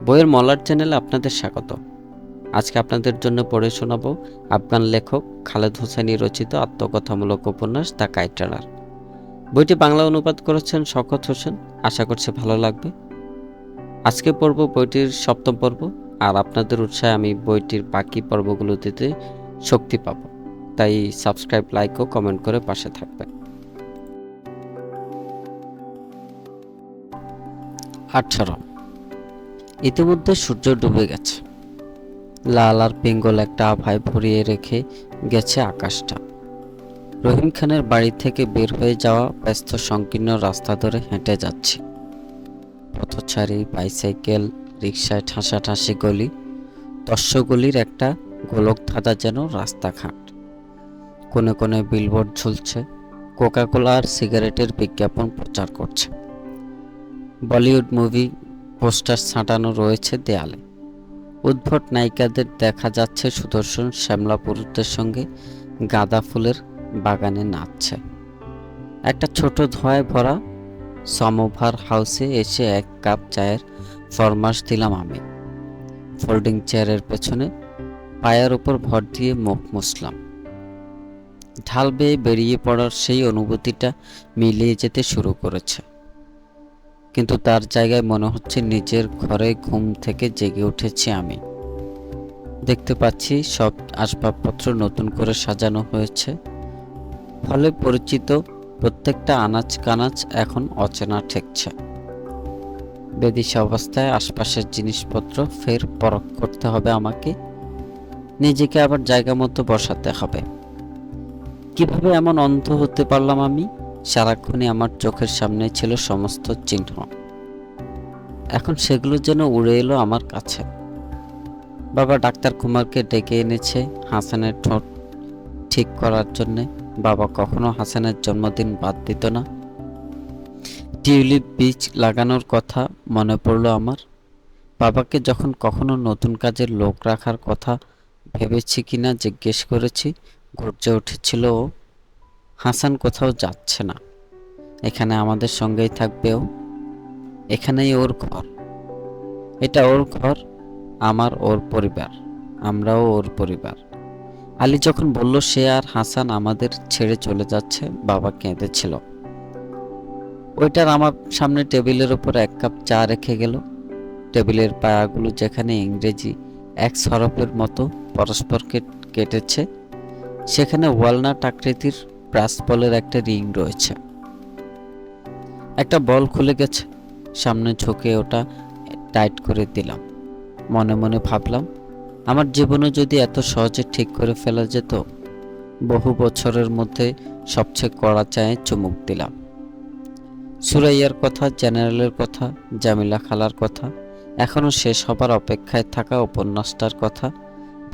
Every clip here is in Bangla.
বইয়ের মলার চ্যানেলে আপনাদের স্বাগত। আজকে আপনাদের জন্য পড়ে শোনাবো আফগান লেখক খালেদ হোসেনী রচিত আত্মকথামূলক উপন্যাস দ্য কাইট রানার। বইটি বাংলা অনুবাদ করেছেন শওকত হোসেন। আশা করছি ভালো লাগবে। আজকে পড়ব বইটির ৭ম পর্ব, আর আপনাদের উৎসাহে আমি বইটির বাকি পর্বগুলো দিতে শক্তি পাব। তাই সাবস্ক্রাইব, লাইক ও কমেন্ট করে পাশে থাকবেন। 18। ইতিমধ্যে সূর্য ডুবে গেছে। লাল আর পিঙ্গল একটা আভায় ভরিয়ে রেখে গেছে আকাশটা। রহিম খানের বাড়ি থেকে বের হয়ে যাওয়া ব্যস্ত সংকীর্ণ রাস্তা ধরে হেঁটে যাচ্ছি। পথচারী, বাইসাইকেল, রিকশায় ঠাসাঠাসি গলি, তস্যগলির একটা গোলক ধাঁধা যেন রাস্তাঘাট। কোণে কোণে বিলবোর্ড ঝুলছে, কোকাকোলা আর সিগারেটের বিজ্ঞাপন প্রচার করছে। বলিউড মুভি পোস্টার ছাঁটানো রয়েছে দেয়ালে। উদ্ভট নায়িকাদের দেখা যাচ্ছে সুদর্শন শ্যামলা পুরুষদের সঙ্গে গাঁদা ফুলের বাগানে নাচছে। একটা ছোট ধোঁয়ায় ভরা সমোভার হাউসে এসে 1 কাপ চায়ের ফরমাশ দিলাম আমি। ফোল্ডিং চেয়ারের পেছনে পায়ের ওপর ভর দিয়ে মুখ মুছলাম। ঢাল বেয়ে বেরিয়ে পড়ার সেই অনুভূতিটা মিলিয়ে যেতে শুরু করেছে, কিন্তু তার জায়গায় মনে হচ্ছে নিজের ঘরে ঘুম থেকে জেগে উঠেছি আমি। দেখতে পাচ্ছি সব আসবাবপত্র নতুন করে সাজানো হয়েছে, ফলে পরিচিত প্রত্যেকটা আনাচ কানাচ এখন অচেনা ঠেকছে। বেদিশা অবস্থায় আশপাশের জিনিসপত্র ফের পরখ করতে হবে আমাকে, নিজেকে আবার জায়গা মতো বসাতে হবে। কিভাবে এমন অন্ধ হতে পারলাম আমি? সারাক্ষণই আমার চোখের সামনে ছিল সমস্ত চিহ্ন, এখন সেগুলো যেন উড়ে এলো আমার কাছে। বাবা ডাক্তার কুমারকে ডেকে এনেছে হাসানের ঠোঁট ঠিক করার জন্যে। বাবা কখনো হাসানের জন্মদিন বাদ দিত না। টিউলিপ বীজ লাগানোর কথা মনে পড়ল আমার। বাবাকে যখন কখনো নতুন কাজের লোক রাখার কথা ভেবেছি কিনা জিজ্ঞেস করেছি, গর্জে উঠেছিল ও, হাসান কোথাও যাচ্ছে না, এখানে আমাদের সঙ্গেই থাকবে ও। এখানেই ওর ঘর, এটা ওর ঘর, আমার ওর পরিবার, আমরাও ওর পরিবার। আলী যখন বলল সে আর হাসান আমাদের ছেড়ে চলে যাচ্ছে, বাবা কেঁদেছিল। ওইটার আমার সামনে টেবিলের উপর 1 কাপ চা রেখে গেল। টেবিলের পায়াগুলো যেখানে ইংরেজি X হরফের মতো পরস্পরকে কেটেছে, সেখানে ওয়ালনাট আকৃতির ব্রাস বলের একটা রিং রয়েছে। একটা বল খুলে গেছে, সামনে ঝুঁকে ওটা টাইট করে দিলাম। মনে মনে ভাবলাম, আমার জীবনে যদি এত সহজে ঠিক করে ফেলা যেত। বহু বছরের মধ্যে সবচেয়ে কড়া চায়ে চুমুক দিলাম। সুরাইয়ার কথা, জেনারেলের কথা, জামিলা খালার কথা, এখনো শেষ হবার অপেক্ষায় থাকা উপন্যাসটার কথা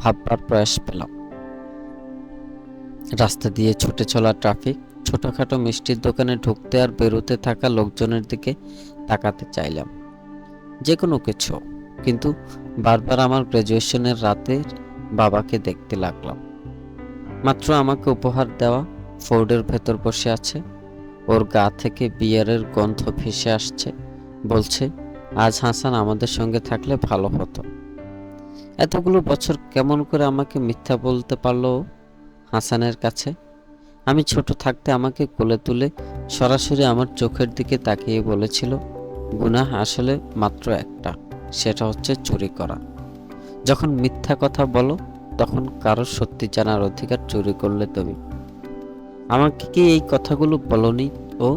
ভাববার প্রয়াস পেলাম। রাস্তা দিয়ে ছুটে চলা ট্রাফিক, ছোটখাটো মিষ্টির দোকানে ঢুকতে আর বেরোতে থাকা লোকজনের দিকে তাকাতে চাইলাম। যে কোনো কিছু, কিন্তু বারবার আমার গ্র্যাজুয়েশনের রাতের বাবাকে দেখতে লাগলাম। মাত্র আমাকে উপহার দেওয়া ফোর্ডের ভেতর বসে আছে, ওর গা থেকে বিয়ারের গন্ধ ভেসে আসছে। বলছে, আজ হাসান আমাদের সঙ্গে থাকলে ভালো হতো। এতগুলো বছর কেমন করে আমাকে মিথ্যা বলতে পারলো হাসানের কাছে? আমি ছোট থাকতে আমাকে কোলে তুলে সরাসরি আমার চোখের দিকে তাকিয়ে বলেছিল, গুনাহ আসলে মাত্র একটা, সেটা হচ্ছে চুরি করা। যখন মিথ্যা কথা বলো তখন কারো সত্যি জানার অধিকার চুরি করলে তুমি। আমাকে কি এই কথাগুলো বলনি ও?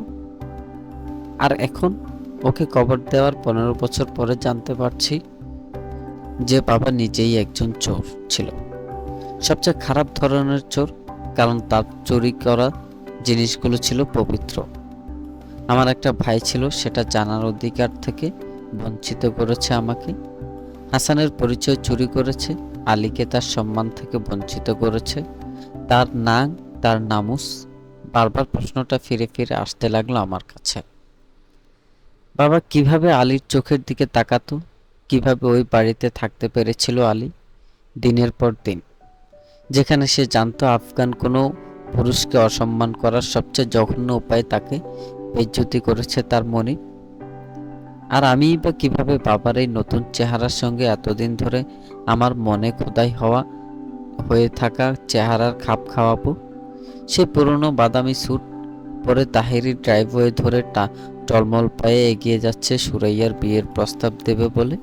আর এখন ওকে কবর দেওয়ার 15 বছর পরে জানতে পারছি যে বাবা নিজেই একজন চোর ছিল, সবচেয়ে খারাপ ধরনের চোর, কারণ তার চুরি করা জিনিসগুলো ছিল পবিত্র। আমার একটা ভাই ছিল, সেটা জানার অধিকার থেকে বঞ্চিত করেছে আমাকে। হাসানের পরিচয় চুরি করেছে, আলীকে তার সম্মান থেকে বঞ্চিত করেছে, তার নাম, তার নামুস। বারবার প্রশ্নটা ফিরে ফিরে আসতে লাগলো আমার কাছে। বাবা কিভাবে আলীর চোখের দিকে তাকাতো, কিভাবে ওই বাড়িতে থাকতে পেরেছিল আলী দিনের পর দিন, যেখানে সে জানতো আফগান কোনো পুরুষকে অসম্মান করার সবচেয়ে জঘন্য উপায় তাকে বেইজ্জতি করেছে তার মনিব। আর আমিই বা কিভাবে বাবার এই নতুন চেহারার সঙ্গে এতদিন ধরে আমার মনে খোদাই হয়ে থাকা চেহারার খাপ খাওয়াবো? সে পুরনো বাদামি স্যুট পরে তাহেরি ড্রাইভওয়ে ধরে টলমল পায়ে এগিয়ে যাচ্ছে সুরাইয়ার বিয়ের প্রস্তাব দেবে বলে।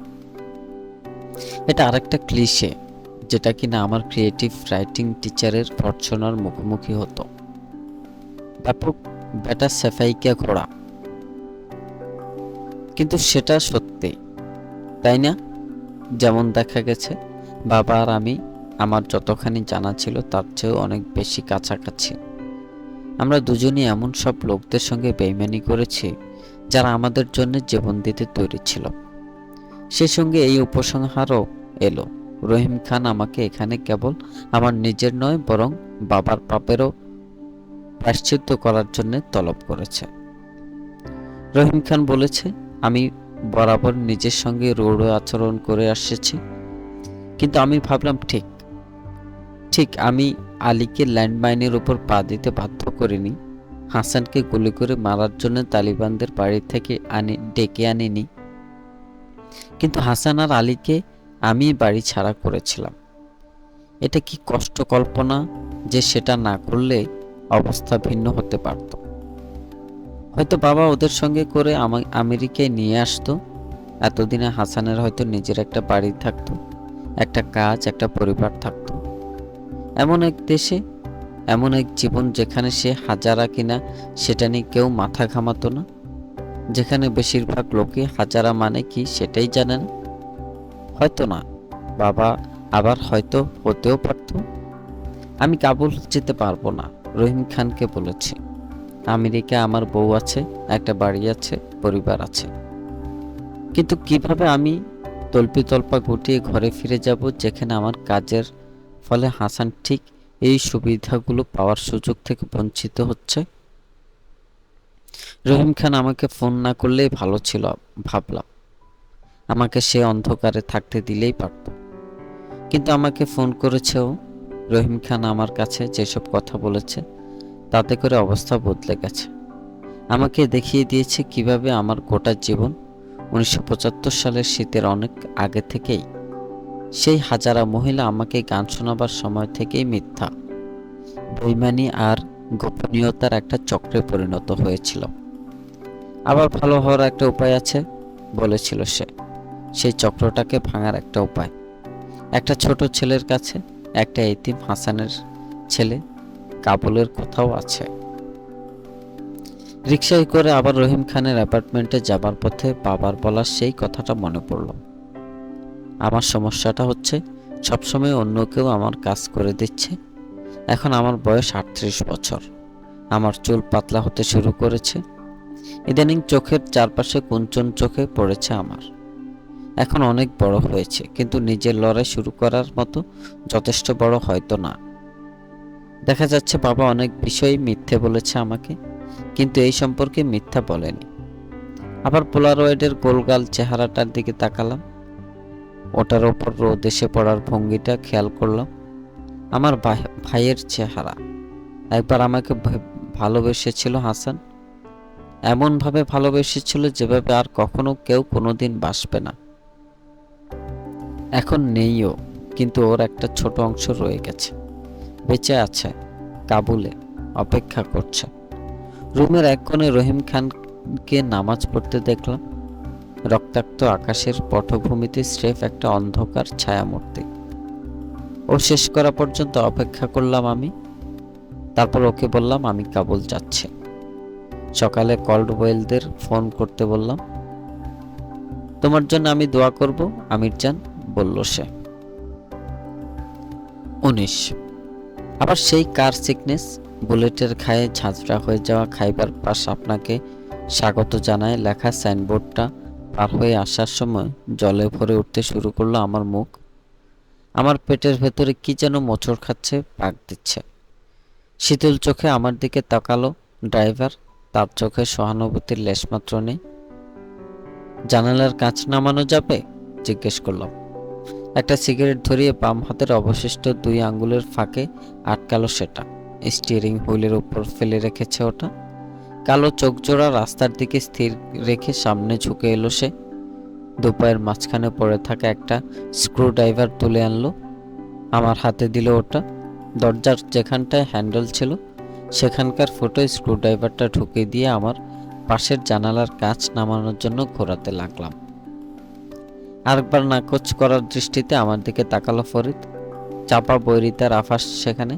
এটা আরেকটা ক্লিশে, যেটা কিনা আমার ক্রিয়েটিভ রাইটিং টিচারের ভর্ৎসনার মুখোমুখি হতো। ব্যাপক বেটা সেফাইকা ঘোড়া, কিন্তু সেটা সত্যি, তাই না? যেমন দেখা গেছে, বাবা আর আমি আমার যতখানি জানা ছিল তার চেয়েও অনেক বেশি কাছাকাছি। আমরা দুজনই এমন সব লোকদের সঙ্গে বেইমানি করেছি যারা আমাদের জন্য জীবন দিতে তৈরি ছিল। সেই সঙ্গে এই উপসংহারও এলো, রহিম খান আমাকে এখানে কেবল আমার নিজের নয় বরং বাবার পাপেরও প্রায়শ্চিত্ত করার জন্য তলব করেছে। রহিম খান বলেছে আমি বরাবর নিজের সঙ্গে রূঢ় আচরণ করে আসছি, কিন্তু আমি ভাবলাম ঠিক আমি আলীকে ল্যান্ডমাইনের উপর পা দিতে বাধ্য করিনি, হাসানকে গুলি করে মারার জন্য তালিবানদের বাড়ি থেকে ডেকে আনিনি, কিন্তু হাসান আর আলীকে আমি বাড়ি ছাড়া করেছিলাম। এটা কি কষ্ট কল্পনা যে সেটা না করলে অবস্থা ভিন্ন হতে পারত। হয়তো বাবা ওদের সঙ্গে করে আমেরিকায় নিয়ে আসতো। এতদিনে হাসানের হয়তো নিজের একটা বাড়ি থাকতো, একটা কাজ, একটা পরিবার থাকতো। এমন এক দেশে, এমন এক জীবন যেখানে সে হাজারা কিনা সেটা নিয়ে কেউ মাথা ঘামাতো না, যেখানে বেশিরভাগ লোকে হাজারা মানে কি সেটাই জানে না। হয়তো না, বাবা আবার হয়তো হতেও পারত। আমি কাবুল যেতে পারবো না, রহিম খানকে বলেছি। আমেরিকা আমার বউ আছে, একটা বাড়ি আছে, পরিবার আছে, কিন্তু কিভাবে আমি তল্পা গুটিয়ে ঘরে ফিরে যাব যেখানে আমার কাজের ফলে হাসান ঠিক এই সুবিধাগুলো পাওয়ার সুযোগ থেকে বঞ্চিত হচ্ছে। রহিম খান আমাকে ফোন না করলেই ভালো ছিল ভাবলাম, আমাকে সে অন্ধকারে থাকতে দিলেই পারত, কিন্তু আমাকে ফোন করেছেও। রহিম খান আমার কাছে যেসব কথা বলেছে তাতে করে অবস্থা বদলে গেছে। আমাকে দেখিয়ে দিয়েছে কিভাবে আমার গোটা জীবন 1975 সালের শীতের অনেক আগে থেকেই, সেই হাজারা মহিলা আমাকে গান শোনাবার সময় থেকেই মিথ্যা, বেইমানি আর গোপনীয়তার একটা চক্রে পরিণত হয়েছিল। আবার ভালো হওয়ার একটা উপায় আছে বলেছিল সে। সেই চক্রটাকে ভাঙার একটা উপায়, একটা ছোট ছেলের কাছে একটা এতিম হাসানের ছেলে কাবুলের কথাও আছে। রিকশায় করে আবার রহিম খানের অ্যাপার্টমেন্টে যাবার পথে বাবার বলার সেই কথাটা মনে পড়ল। আমার সমস্যাটা হচ্ছে সবসময় অন্য কেউ আমার কাজ করে দিচ্ছে। এখন আমার বয়স 38 বছর, আমার চুল পাতলা হতে শুরু করেছে, ইদানিং চোখের চারপাশে কুঞ্চন চোখে পড়েছে আমার। এখন অনেক বড় হয়েছে, কিন্তু নিজের লড়াই শুরু করার মতো যথেষ্ট বড় হয়তো না। দেখা যাচ্ছে বাবা অনেক বিষয় মিথ্যে বলেছে আমাকে, কিন্তু এই সম্পর্কে মিথ্যা বলেনি। আবার পোলারয়েডের গোলগাল চেহারাটার দিকে তাকালাম, ওটার ওপর রোদ এসে পড়ার ভঙ্গিটা খেয়াল করলাম। আমার ভাইয়ের চেহারা। একবার আমাকে ভালোবেসেছিল হাসান, এমনভাবে ভালোবেসেছিল যেভাবে আর কখনো কেউ কোনোদিন বাসবে না। এখন নেইও, কিন্তু ওর একটা ছোট অংশ রয়ে গেছে, বেঁচে আছে, কাবুলে অপেক্ষা করছে। রুমের এক কোণে রহিম খানকে নামাজ পড়তে দেখলাম, রক্তাক্ত আকাশের পটভূমিতে স্রেফ একটা অন্ধকার ছায়ামূর্তি। ও শেষ করা পর্যন্ত অপেক্ষা করলাম আমি। তারপর ওকে বললাম আমি কাবুল যাচ্ছি। সকালে কল্ডওয়েলদের ফোন করতে বললাম, তোমার জন্য আমি দোয়া করব আমির জান, বলল সে। 19 আবার সেই কার সিকনেস, বুলেটের খায়ে ঝাঁঝরা হয়ে যাওয়া খাইবার পাস আপনাকে স্বাগত জানায় লেখা সাইনবোর্ডটা পার হয়ে আসার সময় জলে ভরে উঠতে শুরু করলো আমার মুখ। আমার পেটের ভেতরে কি যেন মোচড় খাচ্ছে, পাক দিচ্ছে। শীতল চোখে আমার দিকে তাকালো ড্রাইভার, তার চোখে সহানুভূতির লেশমাত্র নেই। জানালার কাঁচ নামানো যাবে, জিজ্ঞেস করলাম। একটা সিগারেট ধরিয়ে বাম হাতের অবশিষ্ট 2 আঙ্গুলের ফাঁকে আটকালো সেটা। স্টিয়ারিং হুইলের উপর ফেলে রেখেছে ওটা। কালো চোখজোড়া রাস্তার দিকে স্থির রেখে সামনে ঝুঁকে এলো সে। দুপায়ের মাঝখানে পড়ে থাকা একটা স্ক্রু ড্রাইভার তুলে আনলো, আমার হাতে দিল ওটা। দরজার যেখানটায় হ্যান্ডেল ছিল সেখানকার ফুটোয় স্ক্রু ড্রাইভারটা ঢুকে দিয়ে আমার পাশের জানালার কাঁচ নামানোর জন্য ঘোরাতে লাগলাম। আরেকবার নাকচ করার দৃষ্টিতে আমার দিকে তাকালো ফরিদ। চাপা বৈরিতার আভাস সেখানে।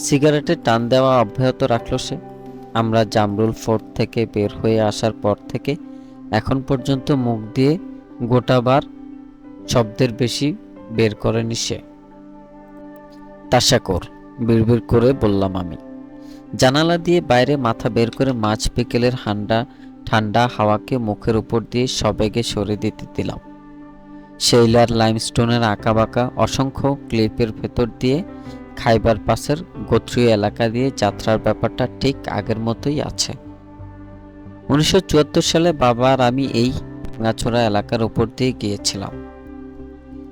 সিগারেটে টান দেওয়া অব্যাহত রাখলো সে। আমরা জামরুল ফোর্ট থেকে বের হয়ে আসার পর থেকে এখন পর্যন্ত মুখ দিয়ে গোটাবার শব্দের বেশি বের করেনি সে। তাশাকর, বিড়বিড় করে বললাম আমি। জানালা দিয়ে বাইরে মাথা বের করে মাঝ বিকেলের ঠান্ডা হাওয়াকে মুখের উপর দিয়ে সবেগে সরে দিতে দিলাম। শেইলার লাইমস্টোনের আঁকাবাঁকা অসংখ্য ক্লিপের ভেতর দিয়ে খাইবার পাসের গোত্রীয় এলাকা দিয়ে যাত্রার ব্যাপারটা ঠিক আগের মতোই আছে। 1974 সালে বাবা আর আমি এই ভাঙাচোরা এলাকার উপর দিয়ে গিয়েছিলাম।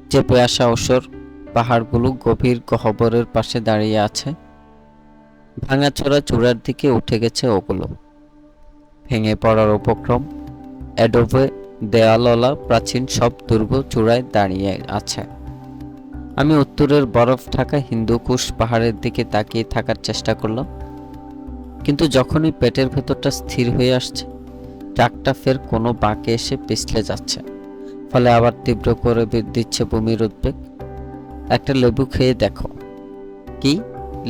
চেপে আসা অসর পাহাড়গুলো গভীর গহ্বরের পাশে দাঁড়িয়ে আছে। ভাঙাচোরা চূড়ার দিকে উঠে গেছে ওগুলো। ভেঙে পড়ার উপক্রম। অ্যাডোবে দেয়ালওয়ালা প্রাচীন সব দুর্গ চূড়ায় দাঁড়িয়ে আছে। আমি উত্তরের বরফ ঢাকা হিন্দুকুশ পাহাড়ের দিকে তাকিয়ে থাকার চেষ্টা করলাম, কিন্তু যখনই পেটের ভেতরটা স্থির হয়ে আসছে, ট্রাকটা ফের কোনো বাঁকে এসে পিছলে যাচ্ছে, ফলে আবার তীব্র করে দিচ্ছে বমির উদ্বেগ। একটা লেবু খেয়ে দেখো। কি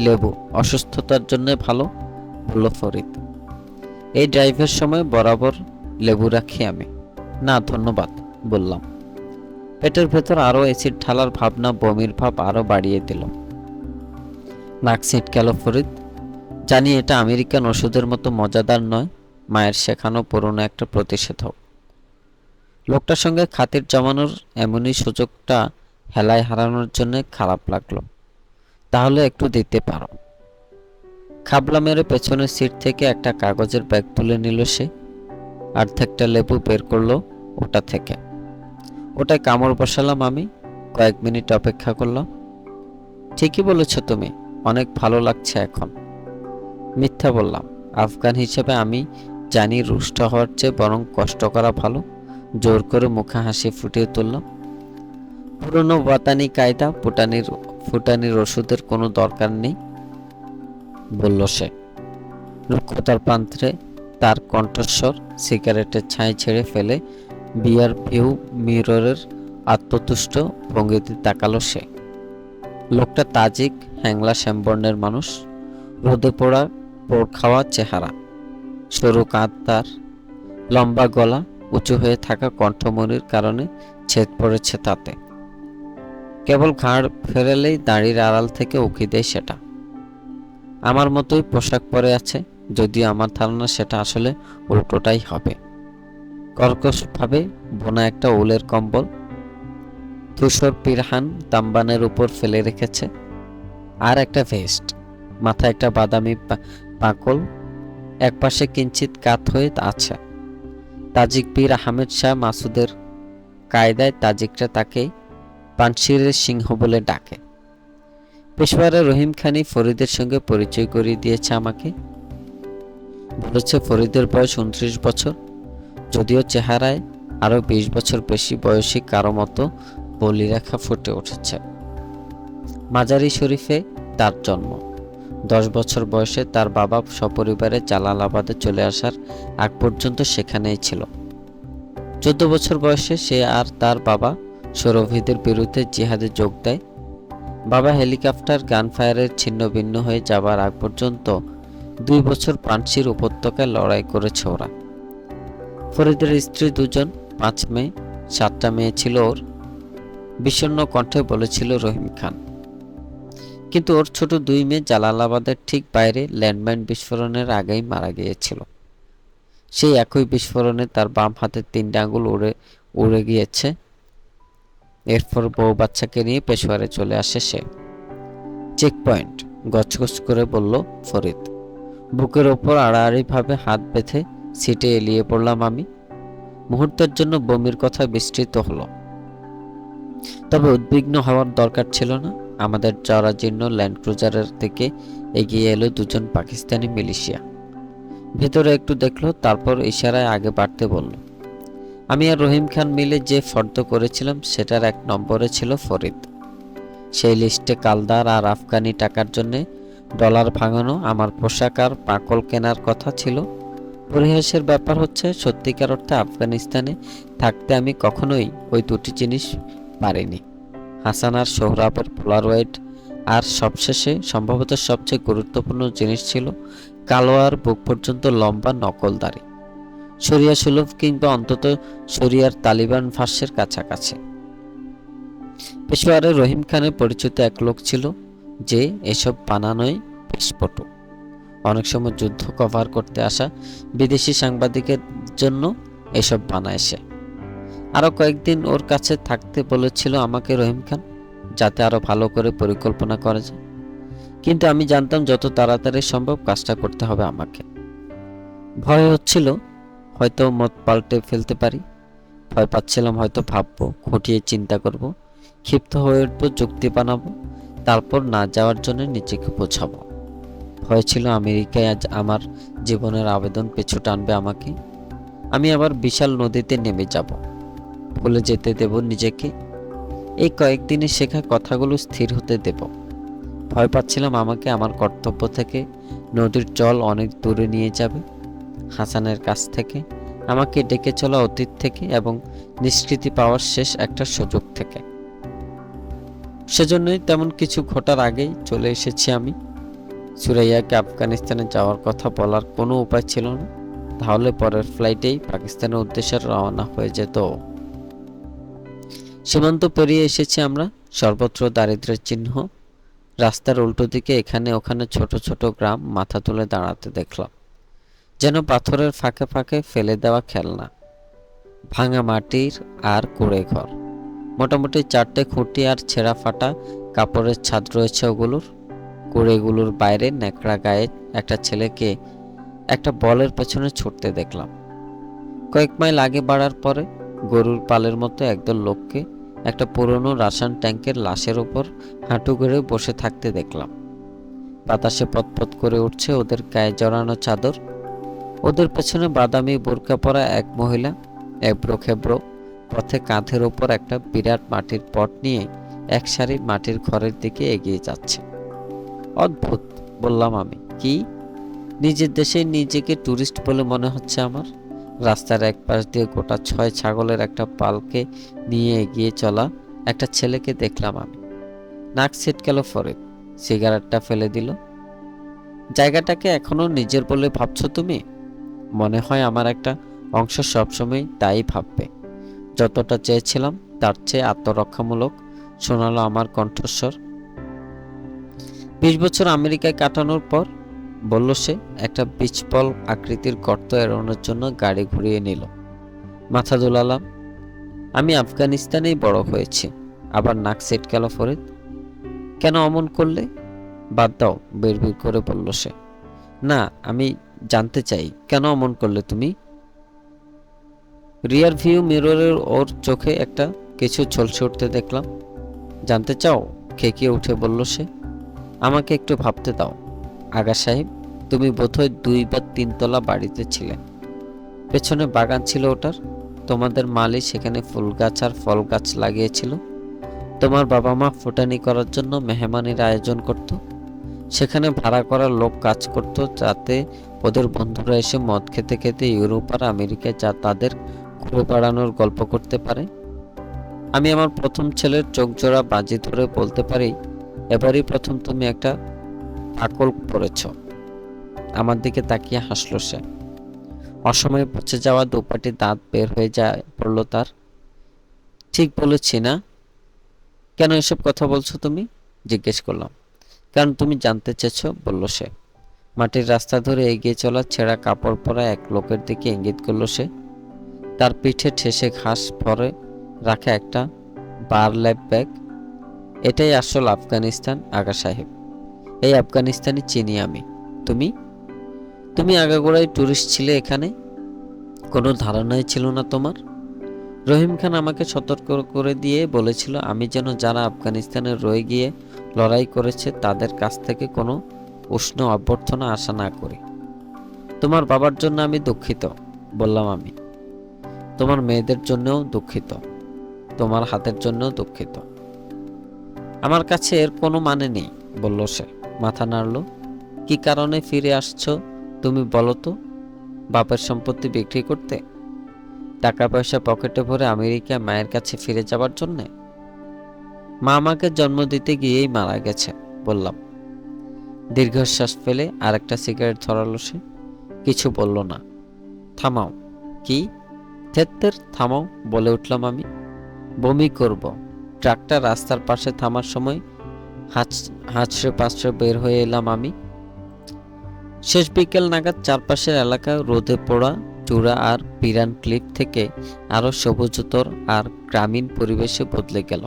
লেবু? অসুস্থতার জন্য ভালো, বলল ফরিদ। এই ড্রাইভের সময় বরাবর লেবু রাখি আমি। না ধন্যবাদ, বললাম। পেটের ভেতর আরো অ্যাসিড ঢালার ভাবনা বমির ভাব আরো বাড়িয়ে দিল। নাক ছিটকাল ফরিদ। জানি এটা আমেরিকান ওষুধের মতো মজাদার নয়, মায়ের শেখানো পুরনো একটা প্রতিষেধক। লোকটার সঙ্গে খাতির জমানোর এমনই সুযোগটা হেলায় হারানোর জন্য খারাপ লাগলো। তাহলে একটু দিতে পারো। খাবলা মেরে পেছনের সিট থেকে একটা কাগজের ব্যাগ তুলে নিল সে। অর্ধেকটা লেবু বের করলো ওটা থেকে। ওটায় কামড় বসালাম আমি। কয়েক মিনিট অপেক্ষা করলাম। ঠিকই বলেছ তুমি, অনেক ভালো লাগছে এখন। মিথ্যা বললাম। আফগান হিসেবে আমি জানি রুষ্ট হওয়ার চেয়ে বরং কষ্ট করা ভালো। জোর করে মুখে হাসি ফুটিয়ে তুললাম। পুরনো বাতানি কায়দা, ফুটানির ওষুধের কোনো দরকার নেই, বলল সে। রুক্ষতার প্রান্তে তার কণ্ঠস্বর। সিগারেটের ছাই ছেড়ে ফেলে বিয়ার ভিউ মিররের আত্মতুষ্ট ভঙ্গিতে তাকালো সে। লোকটা তাজিক, হ্যাংলা শ্যামবর্ণের মানুষ। রোদে পোড়া পোড় খাওয়া চেহারা, সরু কাঁধ তার, লম্বা গলা, উঁচু হয়ে থাকা কণ্ঠমণির কারণে ছেদ পড়েছে তাতে। কেবল ঘাড় ফেরালেই দাড়ির আড়াল থেকে উকি দেয় সেটা। আমার মতোই পোশাক পরে আছে, যদিও আমার ধারণা সেটা আসলে উল্টোটাই হবে। কর্কশভাবে বোনা একটা উলের কম্বল ধূসর পিরহান তাম্বানের উপর ফেলে রেখেছে, আর একটা ভেস্ট। মাথায় একটা বাদামি পাকল, একপাশে কিঞ্চিত কাত হয়ে আছে। তাজিক পীর আহমেদ শাহ মাসুদের কায়দায় তাজিকরা তাকে পানশিরের সিংহ বলে ডাকে। পেশোয়ারে রহিম খানি ফরিদের সঙ্গে পরিচয় করিয়ে দিয়েছে আমাকে। বলেছে ফরিদের বয়স 29 বছর, যদিও চেহারায় আরো 20 বছর বেশি বয়সী কারো মতো বলিরেখা ফুটে উঠেছে। মাজারি শরীফে তার জন্ম। 10 বছর বয়সে তার বাবা সপরিবারে জালালাবাদে চলে আসার আগ পর্যন্ত সেখানেই ছিল। 14 বছর বয়সে সে আর তার বাবা সৌরভীদের বিরুদ্ধে জিহাদে যোগ দেয়। বাবা হেলিকপ্টার গানফায়ারের ছিন্ন ভিন্ন হয়ে যাবার আগ পর্যন্ত 2 বছর পানশির উপত্যকায় লড়াই করেছে ওরা। ফরিদের স্ত্রী 2 জন, 5 মেয়ে, 7টা মেয়ে ছিল ওর। বিষণ্ণ কণ্ঠে বলেছিল রহিম খান। কিন্তু ওর ছোট 2 মেয়ে জালালাবাদের ঠিক বাইরে ল্যান্ডমাইন বিস্ফোরণের আগেই মারা গিয়েছিল। সেই একই বিস্ফোরণে তার বাম হাতের 3টে আঙুল উড়ে গিয়েছে। এরপর বউ বাচ্চাকে নিয়ে পেশোয়ারে চলে আসে সে। চেক পয়েন্ট, গছগছ করে বলল ফরিদ। বুকের ওপর আড়াআড়িভাবে হাত বেঁধে সিটে এলিয়ে পড়লাম আমি। মুহূর্তের জন্য বমির কথা বিস্তৃত হলো, তবে উদ্বিগ্ন হওয়ার দরকার ছিল না। আমাদের জরাজীর্ণ ল্যান্ড ক্রুজারের দিকে এগিয়ে এলো 2 জন পাকিস্তানি মিলিশিয়া। ভেতরে একটু দেখলো, তারপর ইশারায় আগে বাড়তে বলল। আমি আর রহিম খান মিলে যে ফর্দ করেছিলাম সেটার 1 নম্বরে ছিল ফরিদ। সেই লিস্টে কালদার আর আফগানি টাকার জন্যে ডলার ভাঙানো, আমার পোশাক আর পাকল কেনার কথা ছিল। পরিহাসের ব্যাপার হচ্ছে, সত্যিকার অর্থে আফগানিস্তানে থাকতে আমি কখনোই ওই দুটি জিনিস পারিনি। হাসান আর সোহরাবের পোলারয়েড, আর সবশেষে সম্ভবত সবচেয়ে গুরুত্বপূর্ণ জিনিস ছিল কালো আর বুক পর্যন্ত লম্বা নকল দাড়ি, শরিয়া সুলভ কিংবা অন্তত শরিয়ার তালিবান ভাষ্যের কাছাকাছি। পেশোয়ারে রহিম খানের পরিচিত এক লোক ছিল যে এসব বানানোয় বেশ পটু। অনেক সময় যুদ্ধ কভার করতে আসা বিদেশি সাংবাদিকের জন্য এসব বানায় সে। আরো কয়েকদিন ওর কাছে থাকতে বলেছিল আমাকে রহিম খান, যাতে আরো ভালো করে পরিকল্পনা করা যায়। কিন্তু আমি জানতাম যত তাড়াতাড়ি সম্ভব কাজটা করতে হবে আমাকে। ভয় হচ্ছিল হয়তো মত পাল্টে ফেলতে পারি, ভয় পাচ্ছিলাম হয়তো ভাববো, খুঁটিয়ে চিন্তা করব, ক্ষিপ্ত হয়ে উঠবো, যুক্তি বানাবো, তারপর না যাওয়ার জন্য নিজেকে বোঝাবো। ভয় ছিল আমেরিকায় আজ আমার জীবনের আবেদন পিছু টানবে আমাকে, আমি আবার বিশাল নদীতে নেমে যাব, ভুলে যেতে দেব নিজেকে, এই কয়েকদিনে শেখা কথাগুলো স্থির হতে দেব। ভয় পাচ্ছিলাম আমাকে আমার কর্তব্য থেকে, নদীর জল অনেক দূরে নিয়ে যাবে, হাসানের কাছ থেকে, আমাকে ডেকে চলা অতীত থেকে এবং নিষ্কৃতি পাওয়ার শেষ একটা সুযোগ থেকে। সেজন্যই তেমন কিছু ঘটার আগেই চলে এসেছি আমি। সুরাইয়াকে আফগানিস্তানে যাওয়ার কথা বলার কোনো উপায় ছিল না, তাহলে পরের ফ্লাইটেই পাকিস্তানের উদ্দেশ্যে রওনা হয়ে যেত। সীমান্ত পেরিয়ে এসেছি আমরা, সর্বত্র দারিদ্র্যের চিহ্ন। রাস্তার উল্টো দিকে এখানে ওখানে ছোট ছোট গ্রাম মাথা তুলে দাঁড়াতে দেখলাম, যেন পাথরের ফাঁকে ফাঁকে ফেলে দেওয়া খেলনা, ভাঙা মাটির আর কুড়ে ঘর। মোটামুটি 4টে খুঁটি আর ছেঁড়া ফাটা কাপড়ের ছাদ রয়েছে ওগুলোর। কুড়েগুলোর বাইরে ন্যাকড়া গায়ে একটা ছেলেকে একটা বলের পেছনে ছুটতে দেখলাম। কয়েক মাইল আগে বাড়ার পরে গরুর পালের মতো একদল লোককে একটা পুরনো রাসায়ন ট্যাঙ্কের লাশের ওপর হাঁটু গেড়ে বসে থাকতে দেখলাম। বাতাসে পতপত করে উঠছে ওদের গায়ে জড়ানো চাদর। ওদের পেছনে বাদামি বোরকা পরা এক মহিলা এবড়ো খেবড়ো পথে কাঁধের ওপর একটা বিরাট মাটির পট নিয়ে এক সারি মাটির ঘরের দিকে এগিয়ে যাচ্ছে। অদ্ভুত, বললাম আমি। কি? নিজের দেশে নিজেকে ট্যুরিস্ট বলে মনে হচ্ছে আমার। রাস্তার এক পাশ দিয়ে গোটা 6 ছাগলের একটা পালকে নিয়ে এগিয়ে চলা একটা ছেলেকে দেখলাম আমি। নাক ছিটকাল ফরিদ, সিগারেটটা ফেলে দিল। জায়গাটাকে এখনো নিজের বলে ভাবছো তুমি? মনে হয় আমার একটা অংশ সবসময় তাই ভাববে। যতটা চেয়েছিলাম তার চেয়ে আত্মরক্ষামূলক শোনালো আমার কণ্ঠস্বর। 20 বছর আমেরিকায় কাটানোর পর, বলল সে, একটা বিচপল আকৃতির গর্ত এড়ানোর জন্য গাড়ি ঘুরিয়ে নিল। মাথা দোলালাম। আমি আফগানিস্তানেই বড় হয়েছি। আবার নাক ছিটকাল ফরিদ। কেন অমন করলে? বাদ দাও, বিড়বিড় করে বলল সে। না, আমি জানতে চাই কেন অমন করলে তুমি? রিয়ার ভিউ মিররের ওর চোখে একটা কিছু ঝলসে উঠতে দেখলাম। জানতে চাও? খেকিয়ে উঠে বলল সে। আমাকে একটু ভাবতে দাও। আগা সাহেব, তুমি বোধহয় 2 বা 3 তলা বাড়িতে ছিলে। পেছনে বাগান ছিল ওটার। তোমাদের মালি সেখানে ফুল গাছ আর ফল গাছ লাগিয়েছিল। তোমার বাবা মা ফুটানি করার জন্য মেহমানির আয়োজন করত। সেখানে ভাড়া করা লোক কাজ করত যাতে ওদের বন্ধুরা এসে মদ খেতে খেতে ইউরোপ আর আমেরিকায় যা তাদের ঘুরে বেড়ানোর গল্প করতে পারে। আমি আমার প্রথম ছেলের চোখজোড়া বাজি ধরে বলতে পারি, এবারই প্রথম তুমি একটা পাকল পড়েছ। আমার দিকে তাকিয়ে হাসল সে। অসময়ে পচে যাওয়া দুপাটি দাঁত বের হয়ে যায় পড়ল তার। ঠিক বলেছি না? কেন এসব কথা বলছো তুমি? জিজ্ঞেস করলাম। কারণ তুমি জানতে চেয়েছ, বলল সে। মাটির রাস্তা ধরে এগিয়ে চলা ছেঁড়া কাপড় পরা এক লোকের দিকে ইঙ্গিত করল সে। তার পিঠে ঠেসে ঘাস ভরে রাখা একটা বারল্যাপ ব্যাগ। এটাই আসল আফগানিস্তান আগা সাহেব। এই আফগানিস্তানি চিনি আমি। তুমি? তুমি আগাগোড়াই ট্যুরিস্ট ছিলে এখানে, কোনো ধারণাই ছিল না তোমার। রহিম খান আমাকে সতর্ক করে দিয়ে বলেছিল আমি যেন যারা আফগানিস্তানে রয়ে গিয়ে লড়াই করেছে তাদের কাছ থেকে কোনো উষ্ণ অভ্যর্থনা আশা না করি। তোমার বাবার জন্য আমি দুঃখিত, বললাম আমি। তোমার মেয়েদের জন্যও দুঃখিত, তোমার হাতের জন্যও দুঃখিত। আমার কাছে এর কোনো মানে নেই, বলল সে, মাথা নাড়ল। কি কারণে ফিরে আসছো তুমি বলো তো? বাপের সম্পত্তি বিক্রি করতে? টাকা পয়সা পকেটে ভরে আমেরিকা মায়ের কাছে ফিরে যাবার জন্যে? মা আমাকে জন্ম দিতে গিয়েই মারা গেছে, বললাম। দীর্ঘশ্বাস ফেলে আরেকটা সিগারেট ধরালো সে। কিছু বলল না। থামাও। কি? থেত্তের থামাও, বলে উঠলাম আমি। বমি করব। ট্রাকটা রাস্তার পাশে থামার সময় হাঁচড়ে পাঁচড়ে বের হয়ে এলাম আমি। শেষ বিকেল নাগাদ চারপাশের এলাকা রোদে পোড়া চূড়া আর পিরান ক্লিফ থেকে আরো সবুজতর আর গ্রামীণ পরিবেশে বদলে গেল।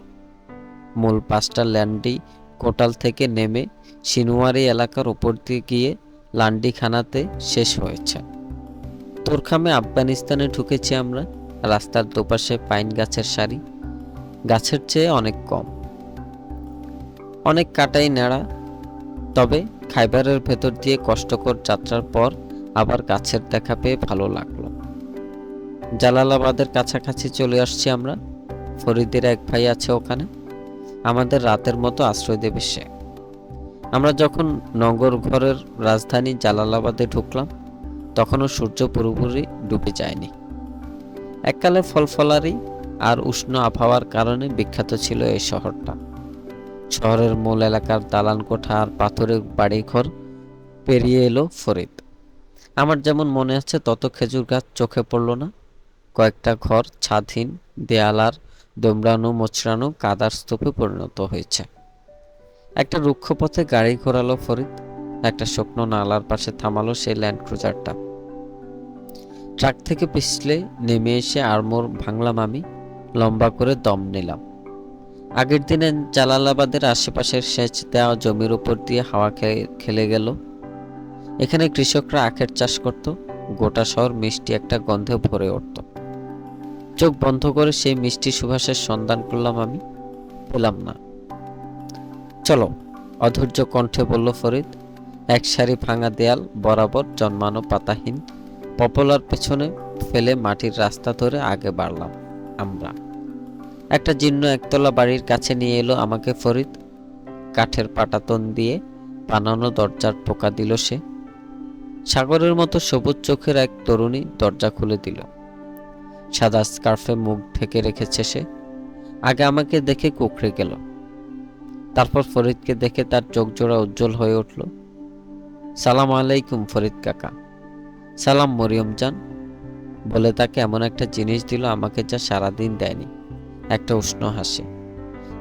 মূল পাঁচটা ল্যান্ডি কোটাল থেকে নেমে সিনুয়ারি এলাকার উপর দিয়ে গিয়ে লান্ডিখানাতে শেষ হয়েছে। তোরখামে আফগানিস্তানে ঢুকেছি আমরা। রাস্তার দুপাশে পাইন গাছের সারি, গাছের চেয়ে অনেক কম, অনেক কাটাই নেড়া। তবে খাইবারের ভেতর দিয়ে কষ্টকর যাত্রার পর আবার গাছের দেখা পেয়ে ভালো লাগলো। জালালাবাদের কাছাকাছি চলে আসছি আমরা। ফরিদের এক ভাই আছে ওখানে, আমাদের রাতের মতো আশ্রয় দেবে সে। আমরা যখন নগর ঘরের রাজধানী জালালাবাদে ঢুকলাম তখনও সূর্য পুরোপুরি ডুবে যায়নি। এককালে ফলফলারি আর উষ্ণ আবহাওয়ার কারণে বিখ্যাত ছিল এই শহরটা। শহরের মূল এলাকার দালান কোঠা আর পাথরের বাড়িঘর পেরিয়ে এলো ফরিদ। আমার যেমন মনে আছে তত খেজুর গাছ চোখে পড়ল না। কয়েকটা ঘর ছাদহীন, দেয়াল আর দোমড়ানো মোচড়ানো কাদার স্তূপে পরিণত হয়েছে। একটা রুক্ষ পথে গাড়ি ঘোরালো ফরিদ। একটা শুকনো নালার পাশে থামালো সেই ল্যান্ড ক্রুজারটা। ট্রাক থেকে পিছলে নেমে এসে আড়মোড় ভাঙলাম আমি। লম্বা করে দম নিলাম। আগের দিনে জালালাবাদের আশেপাশের সেচ দেওয়া জমির উপর দিয়ে হাওয়া খেলে গেল। এখানে কৃষকরা আখের চাষ করত। গোটা শহর মিষ্টি একটা গন্ধে ভরে উঠত। চোখ বন্ধ করে সেই মিষ্টি সুবাসের সন্ধান করলাম আমি, পেলাম না। চলো, অধৈর্য কণ্ঠে বলল ফরিদ। এক সারি ভাঙা দেয়াল বরাবর জন্মানো পাতাহীন পপলার পেছনে ফেলে মাটির রাস্তা ধরে আগে বাড়লাম আমরা। একটা জীর্ণ একতলা বাড়ির কাছে নিয়ে এলো আমাকে ফরিদ। কাঠের পাটাতন দিয়ে বানানো দরজার পোকা দিল সে। সাগরের মতো সবুজ চোখের এক তরুণী দরজা খুলে দিল। সাদা স্কার্ফে মুখ ঢেকে রেখেছে সে। আগে আমাকে দেখে কুঁকড়ে গেল, তারপর ফরিদকে দেখে তার চোখ জোড়া উজ্জ্বল হয়ে উঠল। সালাম আলাইকুম ফরিদ কাকা। সালাম মরিয়ম জান, বলে তাকে এমন একটা জিনিস দিল আমাকে যা সারাদিন দেয়নি, একটা উষ্ণ হাসি।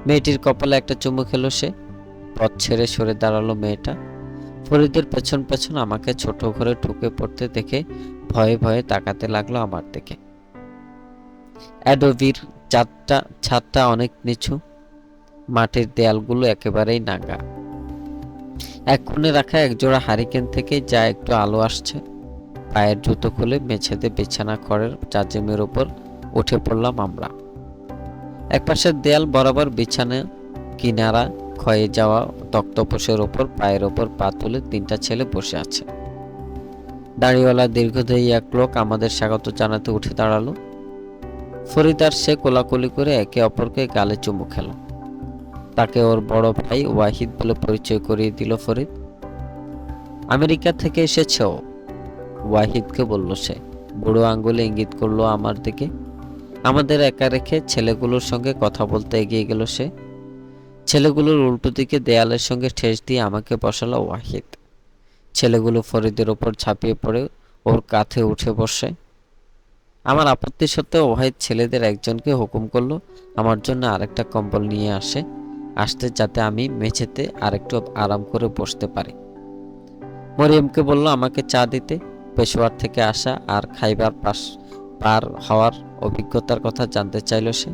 মেয়েটির কপালে একটা চুমু খেলো সে। পথ ছেড়ে সরে দাঁড়ালো মেয়েটা। ফরিদের পেছন পেছন আমাকে ছোট ঘরে ঢুকে পড়তে দেখে ভয়ে ভয়ে তাকাতে লাগলো আমার দিকে। অ্যাডোবির ছাদটা অনেক নিচু, মাটির দেয়ালগুলো একেবারেই নাগা। এক কোণে রাখা একজোড়া হারিকেন থেকে যা একটু আলো আসছে। পায়ের জুতো খুলে মেঝেতে বিছানা খড়ের জাজিমের উপর উঠে পড়লাম আমরা। একপাশের দেয়াল বরাবর বিছানা কিনারা ক্ষয়ে যাওয়া তক্তপোষের ওপর পায়ের ওপর পা তুলে তিনটা ছেলে বসে আছে। দাড়িওয়ালা দীর্ঘদেহী এক লোক আমাদের স্বাগত জানাতে উঠে দাঁড়ালো। ফরিদ আর সে কোলাকুলি করে একে অপরকে গালে চুমু খেল। তাকে ওর বড় ভাই ওয়াহিদ বলে পরিচয় করিয়ে দিল ফরিদ। আমেরিকা থেকে এসেছে ও, ওয়াহিদকে বলল সে। বুড়ো আঙ্গুলে ইঙ্গিত করলো আমার দিকে। আমাদের একা রেখে ছেলেগুলোর সঙ্গে কথা বলতে এগিয়ে গেল সে। ছেলেগুলোর উল্টো দিকে দেয়ালের সঙ্গে ঠেস দিয়ে আমাকে বসালো ওয়াহিদ। ছেলেগুলো ফরিদের ওপর ঝাঁপিয়ে পড়ে ওর কাঁধে উঠে বসে। আমার আপত্তি সত্ত্বেও ওয়াহিদ ছেলেদের একজনকে হুকুম করলো আমার জন্য আরেকটা কম্বল নিয়ে আসতে যাতে আমি মেঝেতে আরেকটু আরাম করে বসতে পারি। মরিয়মকে বলল আমাকে চা দিতে। পেশোয়ার থেকে আসা আর খাইবার পার হওয়ার অভিজ্ঞতার কথা জানতে চাইল সে।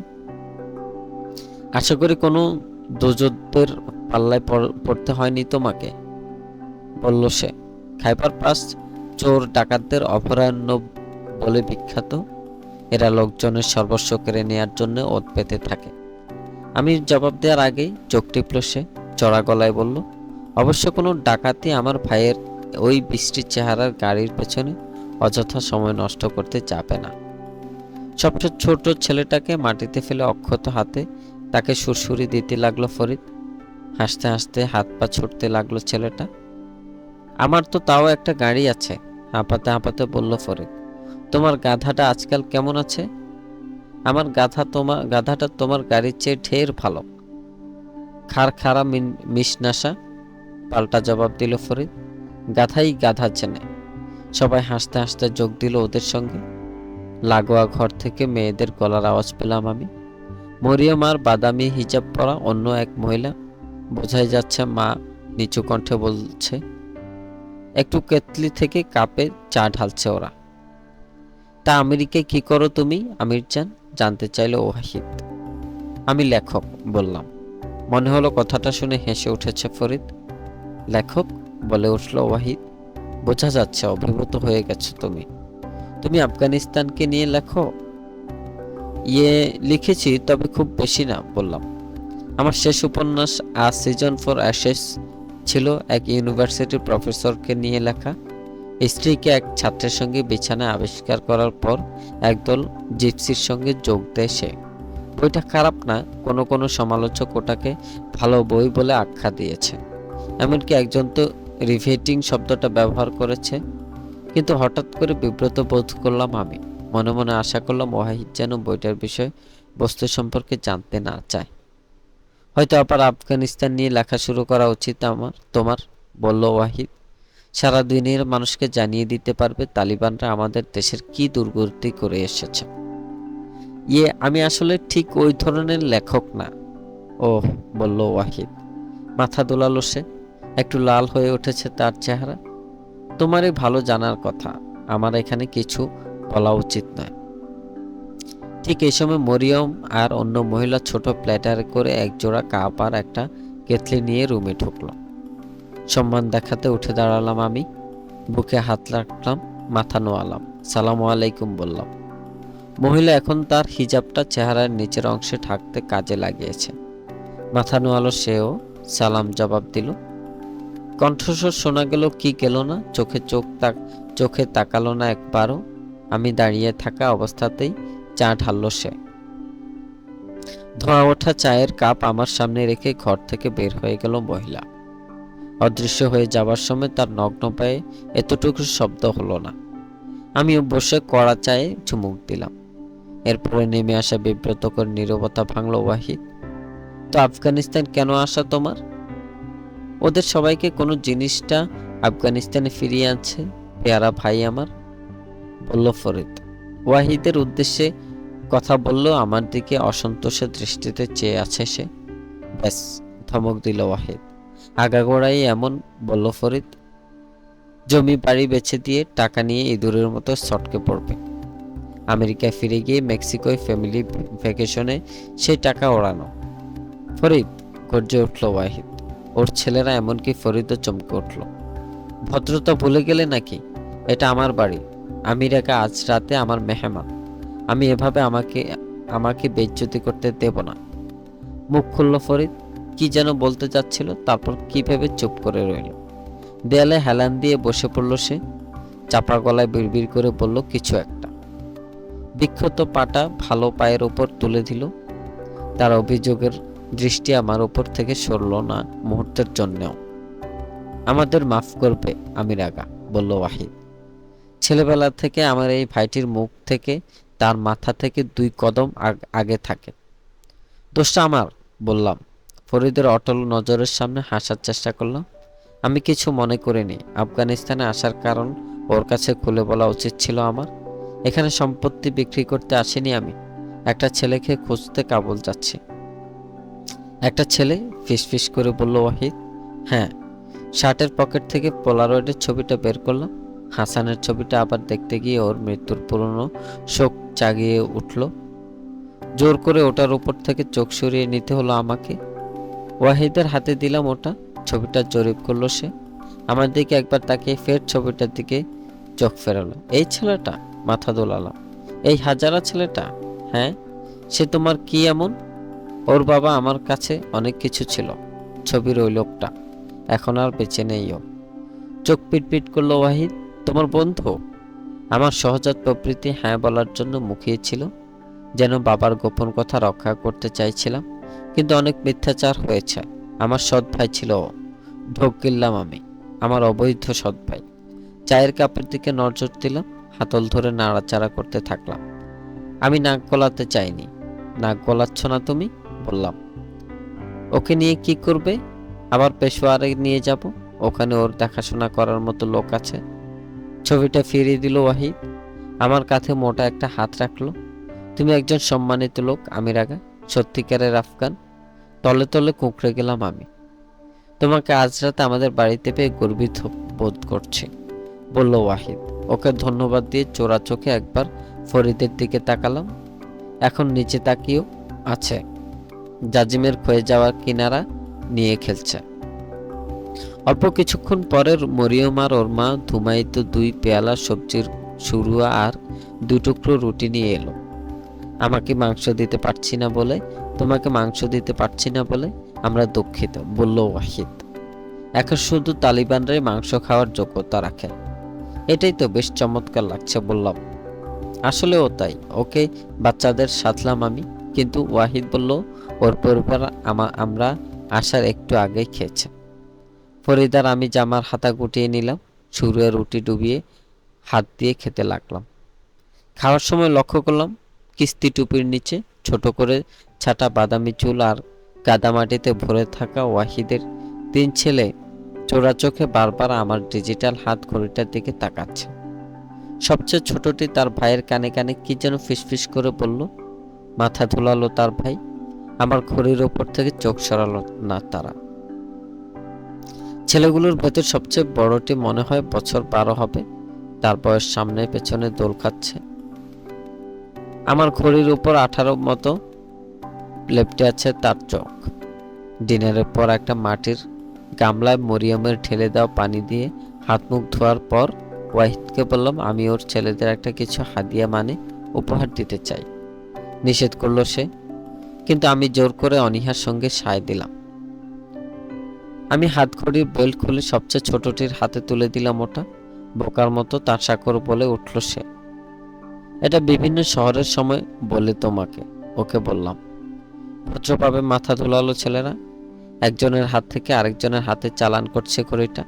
আশা করি কোনো দোজদের পাল্লায় পড়তে হয়নি তোমাকে, বলল সে। খাইবার পাস চোর ডাকাতদের অভয়ারণ্য বলে বিখ্যাত। এরা লোকজনের সর্বস্ব কেড়ে নেওয়ার জন্য ওত পেতে থাকে। আমি জবাব দেওয়ার আগেই চোখ টিপল সে। চড়া গলায় বলল, অবশ্য কোনো ডাকাতি আমার ভাইয়ের ওই বৃষ্টির চেহারার গাড়ির পেছনে অযথা সময় নষ্ট করতে যাবে না। সবচেয়ে ছোট ছেলেটাকে মাটিতে ফেলে অক্ষত হাতে তাকে সুরসুরি দিতে লাগলো ফরিদ। হাসতে হাসতে হাত পা ছুটতে লাগলো ছেলেটা। আমার তো তাও একটা গাড়ি আছে, হাঁপাতে হাঁপাতে বলল ফরিদ। তোমার গাধাটা আজকাল কেমন আছে? আমার গাধাটা তোমার গাড়ির চেয়ে ঢের ভালো। খাড়া মিশনাশা, পাল্টা জবাব দিল ফরিদ। গাধাই গাধা চেনে। সবাই হাসতে হাসতে যোগ দিল ওদের সঙ্গে। লাগোয়া ঘর থেকে মেয়েদের গলার আওয়াজ পেলাম আমি। মরিয়ম আর বাদামি হিজাব পরা অন্য এক মহিলা, বোঝাই যাচ্ছে মা, নিচু কণ্ঠে বলছে। একটু কেতলি থেকে কাপে চা ঢালছে ওরা। তা আমেরিকায় কি করো তুমি আমিরজান? জানতে চাইল ওয়াহিদ। আমি লেখক বললাম। মনে হলো কথাটা শুনে হেসে উঠেছে ফরিদ। লেখক বলে উঠল ওয়াহিদ। বোঝা যাচ্ছে অভিভূত হয়ে গেছো তুমি। তুমি আফগানিস্তানকে নিয়ে লেখো? লিখেছি, তবে খুব বেশি না বললাম। আমার শেষ উপন্যাস আ সিজন ফর অ্যাশেস ছিল এক ইউনিভার্সিটির প্রফেসরকে নিয়ে লেখা। স্ত্রীকে এক ছাত্রের সঙ্গে বিছানায় আবিষ্কার করার পর একদল জিপসির সঙ্গে যোগ দেয় সে। বইটা খারাপ না, কোনো কোনো সমালোচক ওটাকে ভালো বই বলে আখ্যা দিয়েছে। এমনকি একজন তো রিভেটিং শব্দটা ব্যবহার করেছে। কিন্তু হঠাৎ করে বিব্রত বোধ করলাম আমি। মনে মনে আশা করলাম ওয়াহিদ যেন বইটার বিষয় বস্তু সম্পর্কে জানতে না চায়। হয়তো আবার আফগানিস্তান নিয়ে লেখা শুরু করা উচিত তোমার, বলল ওয়াহিদ। সারা দুনিয়ার মানুষকে জানিয়ে দিতে পারবে তালিবানরা আমাদের দেশের কি দুর্গতি করে এসেছে। আমি আসলে ঠিক ওই ধরনের লেখক না। ওহ, বলল ওয়াহিদ। মাথা দোলালো সে। একটু লাল হয়ে উঠেছে তার চেহারা। তোমারই ভালো জানার কথা, আমার এখানে কিছু বলা উচিত নয়। ঠিক এই সময় মরিয়ম আর অন্য মহিলা ছোট প্ল্যাটারে করে একজোড়া কাপ আর একটা কেতলি নিয়ে রুমে ঢুকলো। সম্মান দেখাতে উঠে দাঁড়ালাম আমি। বুকে হাত রাখলাম, মাথা নোয়ালাম, সালাম আলাইকুম বললাম। মহিলা এখন তার হিজাবটা চেহারার নিচের অংশে ঢাকতে কাজে লাগিয়েছে। মাথা নোয়ালো সেও, সালাম জবাব দিল। কণ্ঠস্বর শোনা গেল কি গেল না, চোখে তাকালো না একবারও। আমি দাঁড়িয়ে থাকা অবস্থাতেই চা ঢাললো সে। ধোঁয়া ওঠা চায়ের কাপ আমার সামনে রেখে ঘর থেকে বের হয়ে গেল মহিলা। অদৃশ্য হয়ে যাবার সময় তার নগ্ন পায়ে এতটুকু শব্দ হলো না। আমিও বসে কড়া চায়ে চুমুক দিলাম। এরপরে নেমে আসা বিব্রতকর নীরবতা ভাঙল ওয়াহিদ। তো আফগানিস্তান কেন আসা তোমার? ওদের সবাইকে কোনো জিনিসটা আফগানিস্তানে ফিরিয়ে আনছে পেয়ারা ভাই আমার, বলল ফরিদ। ওয়াহিদের উদ্দেশ্যে কথা বলল। আমার দিকে অসন্তোষের দৃষ্টিতে চেয়ে আছে সে। ব্যাস, ধমক দিল ওয়াহিদ। আগাগোড়াই এমন, বলল ফরিদ। জমি বাড়ি বেচে দিয়ে টাকা নিয়ে ইঁদুরের মতো ছটকে পড়বে। আমেরিকায় ফিরে গিয়ে মেক্সিকোয় ফ্যামিলি ভ্যাকেশনে সেই টাকা ওড়ানো। ফরিদ, গর্জে উঠল ওয়াহিদ। ওর ছেলেরা, এমনকি ফরিদও চমকে উঠল। ভদ্রতা ভুলে গেলে নাকি? এটা আমার বাড়ি। আমিরাকা আজ রাতে আমার মেহমান। আমি এভাবে আমাকে বেইজ্জতি করতে দেব না। মুখ খুলল ফরিদ। কি যেন বলতে যাচ্ছিল, তারপর কি ভেবে চুপ করে রইল। দেয়ালে হেলান দিয়ে বসে পড়ল সে। চাপা গলায় বিড়বিড় করে বলল কিছু একটা। বিক্ষত পাটা ভালো পায়ের ওপর তুলে দিল। তার অভিযোগের দৃষ্টি আমার ওপর থেকে সরল না মুহূর্তের জন্যেও। আমাদের মাফ করবে আমির আগা, বলল ওয়াহিদ। ছেলেবেলা থেকে আমার এই ভাইটির মুখ থেকে তার মাথা থেকে 2 কদম আগে থাকে। দোষটা আমার, বললাম। ফরিদের অটল নজরের সামনে হাসার চেষ্টা করলাম। আমি কিছু মনে করিনি। আফগানিস্তানে আসার কারণ ওর কাছে খুলে বলা উচিত ছিল আমার। এখানে সম্পত্তি বিক্রি করতে আসিনি আমি। একটা ছেলেকে খুঁজতে কাবুল যাচ্ছি। একটা ছেলে? ফিসফিস করে বলল ওয়াহিদ। হ্যাঁ। শার্টের পকেট থেকে পোলারয়েডের ছবিটা বের করলাম। হাসানের ছবিটা আবার দেখতে গিয়ে ওর মৃত্যুর পুরনো শোক জাগিয়ে উঠল। জোর করে ওটার উপর থেকে চোখ সরিয়ে নিতে হলো আমাকে। ওয়াহিদের হাতে দিলাম ওটা। ছবিটা জরিপ করলো সে। আমার দিকে একবার তাকিয়ে ফের ছবিটার দিকে চোখ ফেরালো। এই ছেলেটা? মাথা দোলালাম। এই হাজারা ছেলেটা? হ্যাঁ। সে তোমার কি এমন? ওর বাবা আমার কাছে অনেক কিছু ছিল। ছবির ওই লোকটা এখন আর বেঁচে নেই। ও চোখ পিটপিট করলো ওয়াহিদ। তোমার বন্ধু? আমার সহজাত প্রবৃত্তি হ্যাঁ বলার জন্য মুখিয়েছিল, যেন বাবার গোপন কথা রক্ষা করতে চাইছিলাম। কিন্তু অনেক মিথ্যাচার হয়েছে। আমার সৎ ভাই ছিল ও। ঢোক গিললাম আমি। আমার অবৈধ সৎ ভাই। চায়ের কাপের দিকে নজর দিলাম, হাতল ধরে নাড়াচাড়া করতে থাকলাম। আমি নাক গলাতে চাইনি। নাক গলাচ্ছ না তুমি? বললাম। ওকে নিয়ে কি করবে? আবার পেশোয়ারে নিয়ে যাব, ওখানে ওর দেখাশোনা করার মতো লোক আছে। ছবিটা ফিরিয়ে দিল ওয়াহিদ। আমার কাঁধে মোটা একটা হাত রাখলো। তুমি একজন সম্মানিত লোক আমির আগা, সত্যিকারের আফগান। তলে তলে কুঁকড়ে গেলাম আমি। তোমাকে আজ রাতে আমাদের বাড়িতে পেয়ে গর্বিত বোধ করছি, বলল ওয়াহিদ। ওকে ধন্যবাদ দিয়ে চোরা চোখে একবার ফরিদের দিকে তাকালাম। এখন নিচে তাকিয়েও আছে, জাজিমের ক্ষয়ে যাওয়ার কিনারা নিয়ে খেলছে। অল্প কিছুক্ষণ পরে মরিয়ম আর ওর মা ধুমায়িত 2 পেয়ালা সবজির শুরুয়া আর 2 টুকরো রুটি নিয়ে এলো। আমাকে মাংস দিতে পারছি না বলে, তোমাকে মাংস দিতে পারছি না বলে আমরা দুঃখিত, বলল ওয়াহিদ। এখন শুধু তালিবানরাই মাংস খাওয়ার যোগ্যতা রাখে। এটাই তো বেশ চমৎকার লাগছে, বললাম। আসলেও তাই। ওকে বাচ্চাদের সাথলাম আমি। কিন্তু ওয়াহিদ বলল, ওর পরিবার আমরা আসার একটু আগেই খেয়েছে। ফরিদার আমি জামার হাতা গুটিয়ে নিলাম, শুরুয়ে রুটি ডুবিয়ে হাত দিয়ে খেতে লাগলাম। খাওয়ার সময় লক্ষ্য করলাম কিস্তি টুপির নিচে ছোট করে ছাটা বাদামি চুল আর কাদামাটিতে ভরে থাকা ওয়াহিদের 3 ছেলে চোরা চোখে বারবার আমার ডিজিটাল হাত ঘড়িটার দিকে তাকাচ্ছে। সবচেয়ে ছোটটি তার ভাইয়ের কানে কানে কি যেন ফিসফিস করে বলল। মাথা ধুলালো তার ভাই। আমার ঘড়ির ওপর থেকে চোখ সরালো না তারা। ছেলেগুলোর ভেতর সবচেয়ে বড়টি মনে হয় বছর 12 হবে। তার বয়স সামনে পেছনে দোল খাচ্ছে। আমার ঘড়ির উপর 18 মতো লেপটে আছে তার চোখ। ডিনারের পর একটা মাটির গামলায় মরিয়মের ঢেলে দেওয়া পানি দিয়ে হাত মুখ ধোয়ার পর ওয়াহিদকে বললাম, আমি ওর ছেলেদের একটা কিছু হাদিয়া মানে উপহার দিতে চাই। নিষেধ করলো সে, কিন্তু আমি জোর করে অনীহার সঙ্গে সায় দিলাম। আমি হাত ঘড়ির বেল্ট খুলে সবচেয়ে ছোটটির হাতে তুলে দিলাম ওটা। বোকার মতো তাড়া করে বলে উঠল সে, এটা বিভিন্ন শহরের সময় বলে তোমাকে। ওকে বললাম। ভদ্রভাবে মাথা ধুলালো ছেলেরা। একজনের হাত থেকে আরেকজনের হাতে চালান করছে ঘড়িটা।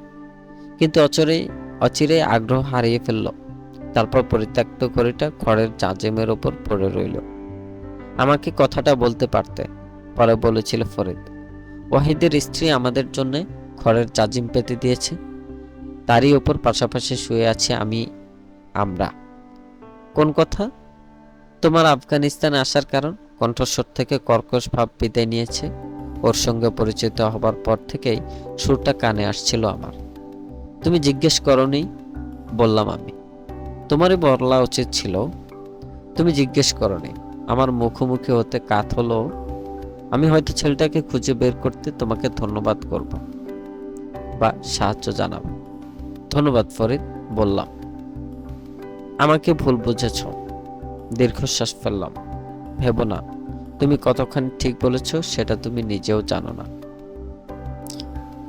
কিন্তু অচিরেই আগ্রহ হারিয়ে ফেলল। তারপর পরিত্যক্ত ঘড়িটা খড়ের জাজিমের ওপর পড়ে রইল। আমাকে কথাটা বলতে পারতে, পরে বলেছিল ফরিদ। ওয়াহিদের স্ত্রী আমাদের জন্য খড়ের জাজিম পেতে দিয়েছে, তারই ওপর পাশাপাশি শুয়ে আছি আমরা। কোন কথা? তোমার আফগানিস্তানে আসার কারণ? কণ্ঠস্বর থেকে কর্কশ ভাব বিদায় নিয়েছে। ওর সঙ্গে পরিচিত হবার পর থেকেই সুরটা কানে আসছিল আমার। তুমি জিজ্ঞেস করনি, বললাম আমি। তোমারই বলা উচিত ছিল। তুমি জিজ্ঞেস করনি। আমার মুখোমুখি হতে কাত হলো। আমি হয়তো ছেলেটাকে খুঁজে বের করতে তোমাকে ধন্যবাদ করব বা সাহায্য জানাব। ধন্যবাদ ফরিদ, বললাম। আমাকে ভুল বুঝেছ। দীর্ঘশ্বাস ফেললাম। ভেবো না, তুমি কতখানি ঠিক বলেছ সেটা তুমি নিজেও জানো না।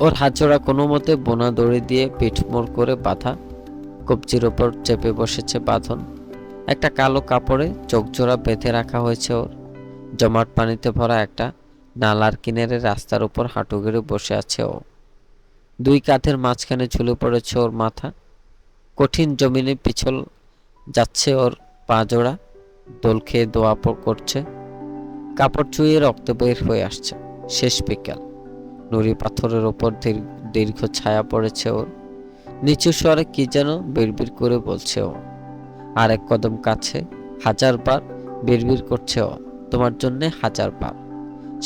ওর হাতজোড়া কোনো মতে বোনা দড়ি দিয়ে পিঠমোড় করে বাঁধা, কবজির ওপর চেপে বসেছে বাঁধন। একটা কালো কাপড়ে চোখজোড়া বেঁধে রাখা হয়েছে ওর। জমাট পানিতে ভরা একটা নালার কিনারে রাস্তার উপর হাঁটু গেড়ে বসে আছে ও। 2 কাঁধের মাঝখানে ঝুলে পড়েছে ওর মাথা। কঠিন জমিনে পিছল যাচ্ছে ওর পা জোড়া, দোল খেয়ে দোয়া করছে। কাপড় চুইয়ে রক্ত বের হয়ে আসছে। শেষ বিকাল। নুড়ি পাথরের ওপর দীর্ঘ ছায়া পড়েছে ওর। নিচু স্বরে কি যেন বিড়বিড় করে বলছে ও। আর এক কদম কাছে 1000 বার বিড়বিড় করছে ও, তোমার জন্যে 1000 বার।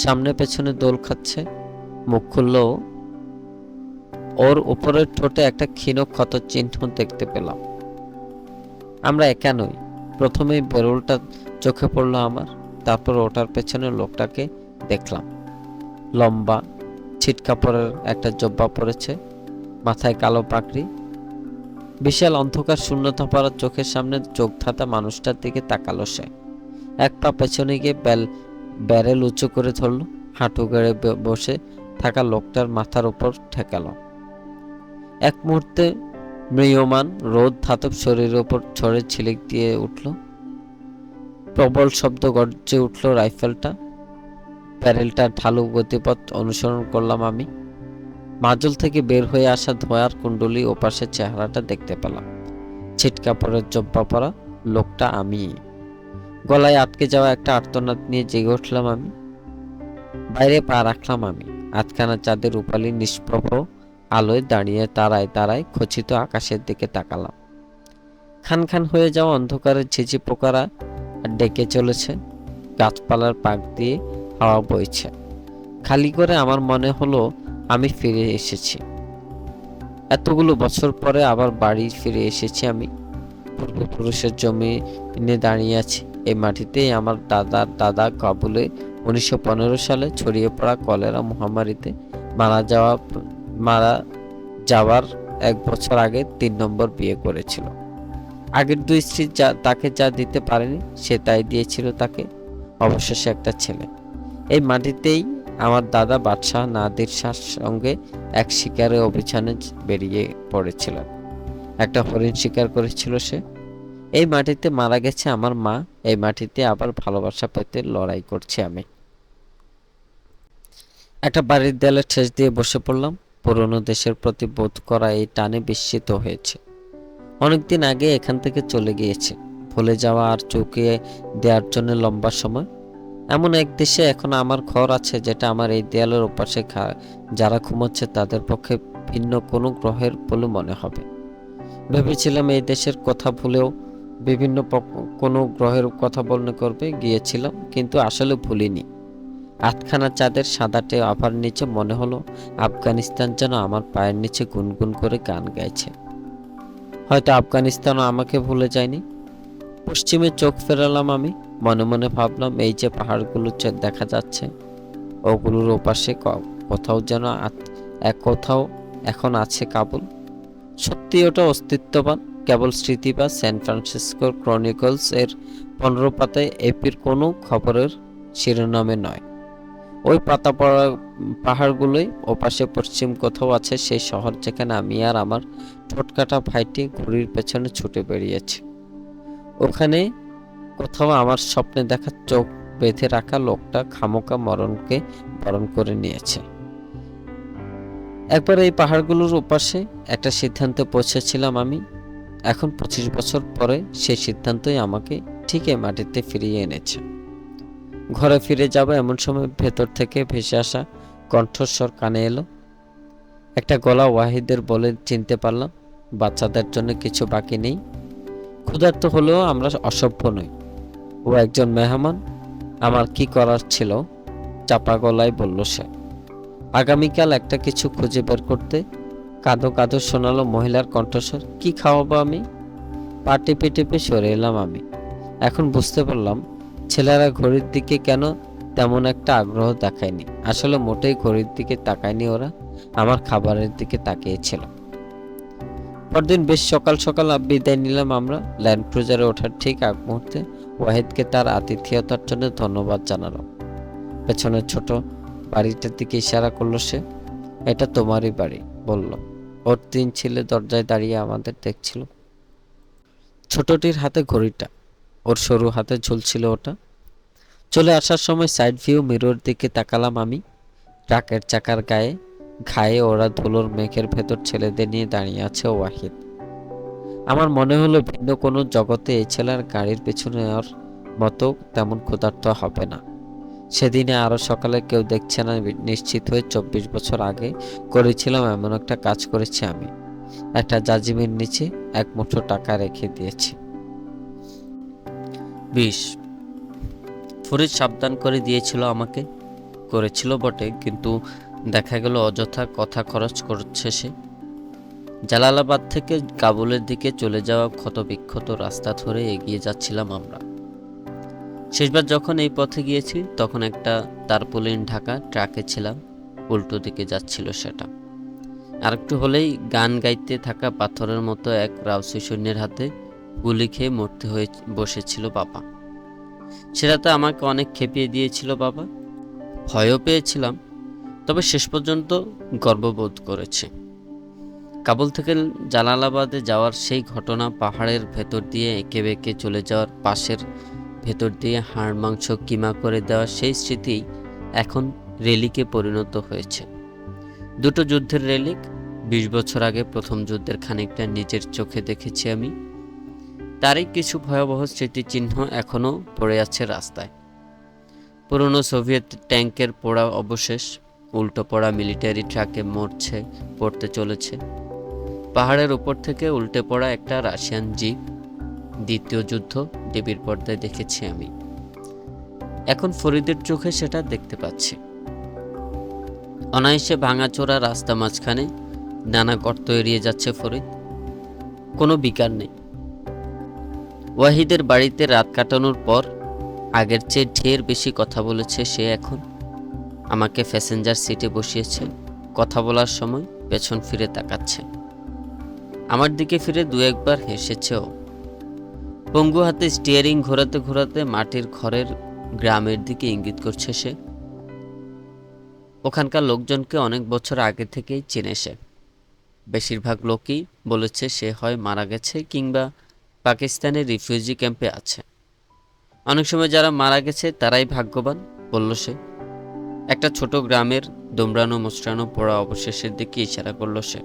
সামনে পেছনে দোল খাচ্ছে। মুখ খুলল। ওর উপরের ঠোঁটে একটা ক্ষীণ ক্ষত চিহ্ন দেখতে পেলাম। আমরা একা নই। প্রথমেই বেরোলটা চোখে পড়লো আমার। তারপর ওটার পেছনে লোকটাকে দেখলাম। লম্বা ছিট কাপড়ের একটা জব্বা পরেছে, মাথায় কালো পাগড়ি। বিশাল অন্ধকার শূন্যতা পড়া চোখের সামনে চোখ ধাঁধা মানুষটার দিকে তাকালো সে। এক পা পেছনে গিয়ে ব্যারেল উঁচু করে ধরল। হাঁটু গেড়ে বসে থাকা লোকটার মাথার উপর ঠেকালো। এক মুহূর্তে ম্রিয়মান রোদ ধাতব শরীরের ওপর ঝড়ে ছিলিক দিয়ে উঠল। প্রবল শব্দ গর্জে উঠল রাইফেলটা। প্যারেলটার ঢালু গতিপথ অনুসরণ করলাম আমি। মাজল থেকে বের হয়ে আসা ধোঁয়ার কুণ্ডলী ওপাশে চেহারাটা দেখতে পেলাম। ছিটকা পরে জব্বা পরা লোকটা আমি। গলায় আটকে যাওয়া একটা আর্তনাদ নিয়ে জেগে উঠলাম আমি। বাইরে পা রাখলাম আমি। আধখানা চাঁদের রূপালী নিষ্প্রভ আলোয় দাঁড়িয়ে তারায় তারায় খচিত আকাশের দিকে তাকালাম। খান খান হয়ে যাওয়া অন্ধকারের ঝিঝি পোকারা ডেকে চলেছে। গাছপালার পাক দিয়ে হাওয়া বইছে। খালি করে আমার মনে হলো আমি ফিরে এসেছি। এতগুলো বছর পরে আবার বাড়ি ফিরে এসেছি আমি। পূর্বপুরুষের জমিনে দাঁড়িয়ে আছি। এই মাটিতেই আমার দাদার দাদা কাবুলে 1915 সালে ছড়িয়ে পড়া কলেরা মহামারীতে মারা যাওয়ার 1 বছর আগে 3 নম্বর বিয়ে করেছিল। আগের 2 স্ত্রী তাকে যা দিতে পারেনি সে তাই দিয়েছিল তাকে, অবশেষে একটা ছেলে। এই মাটিতেই আমার দাদা বাদশাহ নাদির শাহর সঙ্গে এক শিকারে অভিযানে বেরিয়ে পড়েছিল। একটা হরিণ শিকার করেছিল সে। এই মাটিতে মারা গেছে আমার মা। এই মাটিতে আবার ভালোবাসা পেতে লড়াই করছি আমি। একটা বাড়ির দেয়ালে ঠেস দিয়ে বসে পড়লাম। পুরনো দেশের প্রতি বোধ করা এই টানে বিস্মিত হয়েছে। অনেকদিন আগে এখান থেকে চলে গিয়েছে, ভুলে যাওয়া আর চুকিয়ে দেওয়ার জন্য লম্বা সময়। এমন এক দেশে এখন আমার ঘর আছে যেটা আমার এই দেয়ালের ওপাশে যারা ঘুমোচ্ছে তাদের পক্ষে ভিন্ন কোনো গ্রহের বলে মনে হবে। ভেবেছিলাম এই দেশের কথা ভুলেও বিভিন্ন কোনো গ্রহের কথা মনে করবে গিয়েছিলাম, কিন্তু আসলে ভুলিনি। আধখানা চাঁদের সাদাটে আভার নিচে মনে হলো আফগানিস্তান যেন আমার পায়ের নিচে গুনগুন করে গান গাইছে। হয়তো আফগানিস্তানও আমাকে ভুলে যায়নি। পশ্চিমে চোখ ফেরালাম আমি। মনে মনে ভাবলাম এই যে পাহাড়গুলো দেখা যাচ্ছে ওগুলোর ওপাশে কোথাও যেন কোথাও এখন আছে কাবুল। সত্যি ওটা অস্তিত্ববান, কেবল স্মৃতি বা স্যান ফ্রান্সিসকোর ক্রনিকলস এর 15 পাতায় এপির কোনো খবরের শিরোনামে নয়। ওই পাতা পড়া পাহাড়গুলোই ওপাশে পশ্চিম কোথাও আছে সেই শহর যেখানে আমি আর আমার ঠোঁটকাটা ভাইটি ঘুড়ির পেছনে ছুটে বেরিয়েছে। ওখানে কোথাও আমার স্বপ্নে দেখা চোখ বেঁধে রাখা লোকটা খামোকা মরণকে বরণ করে নিয়েছে। একবার এই পাহাড়গুলোর ওপাশে একটা সিদ্ধান্তে পৌঁছেছিলাম আমি। এখন 25 বছর পরে সেই সিদ্ধান্তই আমাকে ঠিক এই মাটিতে ফিরিয়ে এনেছে। ঘরে ফিরে যাব এমন সময় ভেতর থেকে ভেসে আসা কণ্ঠস্বর কানে এলো। একটা গলা ওয়াহিদের বলে চিনতে পারলাম, বাচ্চাদের জন্য কিছু বাকি নেই। ক্ষুধার্ত হলেও আমরা অসভ্য নই। ও একজন মেহমান, আমার কি করার ছিল? চাপা গলায় বলল সে। আগামীকাল একটা কিছু খুঁজে বের করতে। কাঁদো কাঁদো শোনালো মহিলার কণ্ঠস্বর। কি খাওয়াবো আমি? পা টিপে টিপে সরে এলাম আমি। এখন বুঝতে পারলাম ছেলেরা ঘড়ির দিকে কেন তেমন একটা আগ্রহ দেখায়নি। আসলে মোটেই ঘড়ির দিকে তাকায়নি ওরা, আমার খাবারের দিকে তাকিয়েছিল। পরদিন বেশ সকাল সকাল বিদায় নিলাম আমরা। ল্যান্ড ক্রুজারে ওঠার ঠিক আগ মুহূর্তে ওয়াহিদকে তার আতিথেয়তার জন্য ধন্যবাদ জানালো। পেছনের ছোট বাড়িটার দিকে ইশারা করলো সে। এটা তোমারই বাড়ি বলল। ওর 3 ছেলে দরজায় দাঁড়িয়ে আমাদের দেখছিল। ছোটটির হাতে ঘড়িটা, ওর সরু হাতে ঝুলছিল ওটা। চলে আসার সময় সাইড ভিউ মিরর দিকে তাকালাম আমি। ট্রাকের চাকার গায়ে ঘায়ে ওরা ধুলোর মেঘের ভেতর ছেলেদের নিয়ে দাঁড়িয়ে আছে ওয়াহিদ। আমার মনে হলো ভিন্ন কোনো জগতে এই ছেলের গাড়ির পেছনে ওর মতো তেমন ক্ষুধার্ত হবে না। সেদিনে আরো সকালে কেউ দেখছে না নিশ্চিত হয়ে 24 বছর আগে করেছিলাম এমন একটা কাজ করেছি আমি। একটা জাজিমের নিচে 1 মুঠো টাকা রেখে দিয়েছি। 20 ফরিদ সাবধান করে দিয়েছিল আমাকে। করেছিল বটে, কিন্তু দেখা গেল অযথা কথা খরচ করছে সে। জালালাবাদ থেকে কাবুলের দিকে চলে যাওয়া ক্ষতবিক্ষত রাস্তা ধরে এগিয়ে যাচ্ছিলাম আমরা। শেষবার যখন এই পথে গিয়েছি তখন একটা তারপুলিন ঢাকা ট্রাকে ছিলাম। উল্টো দিকে যাচ্ছিল সেটা। আরেকটু হলেই গান গাইতে থাকা পাথরের মতো এক রাউসি সৈন্যের হাতে গুলি খেয়ে মরতে হয়ে বসেছিল বাবা। সেটাতে আমাকে অনেক খেপিয়ে দিয়েছিল বাবা। ভয়ও পেয়েছিলাম, তবে শেষ পর্যন্ত গর্ববোধ করেছি। কাবুল থেকে জালালাবাদে যাওয়ার সেই ঘটনা, পাহাড়ের ভেতর দিয়ে এঁকে বেঁকে চলে যাওয়ার, পাশের ভেতর দিয়ে হাড় মাংস কিমা করে দেওয়ার সেই স্মৃতি এখন রেলিকে পরিণত হয়েছে। দুটো যুদ্ধের রেলিক। 20 বছর আগে প্রথম যুদ্ধের খানিকটা নিজের চোখে দেখেছি আমি। তারই কিছু ভয়াবহ স্মৃতিচিহ্ন এখনও পড়ে আছে রাস্তায়। পুরনো সোভিয়েত ট্যাঙ্কের পোড়া অবশেষ উল্টো পড়া মিলিটারি ট্রাকে পড়তে চলেছে। পাহাড়ের উপর থেকে উল্টে পড়া একটা রাশিয়ান জিপ। দ্বিতীয় যুদ্ধ টিভির পর্দায় দেখেছি আমি। এখন ফরিদের চোখে সেটা দেখতে পাচ্ছি। অনায়াসে ভাঙাচোরা রাস্তা মাঝখানে নানা গর্ত এড়িয়ে যাচ্ছে ফরিদ। কোনো বিকার নেই। ওয়াহিদের বাড়িতে রাত কাটানোর পর আগের চেয়ে ঢের বেশি কথা বলেছে সে এখন। আমাকে প্যাসেঞ্জার সিটে বসিয়েছে। কথা বলার সময় পেছন ফিরে তাকাচ্ছে। আমার দিকে ফিরে 2-1 বার হেসেছেও। পঙ্গু হাতে স্টিয়ারিং ঘোরাতে ঘোরাতে মাটির ঘরের গ্রামের দিকে ইঙ্গিত করছে সে। ওখানকার লোকজনকে অনেক বছর আগে থেকেই চেনে সে। বেশিরভাগ লোকই বলেছে সে হয় মারা গেছে কিংবা পাকিস্তানের রিফিউজি ক্যাম্পে আছে। অনেক সময় যারা মারা গেছে তারাই ভাগ্যবান, বলল সে। একটা ছোট গ্রামের দুমড়ানো মুচড়ানো পোড়া অবশেষের দিকে ইশারা করল সে।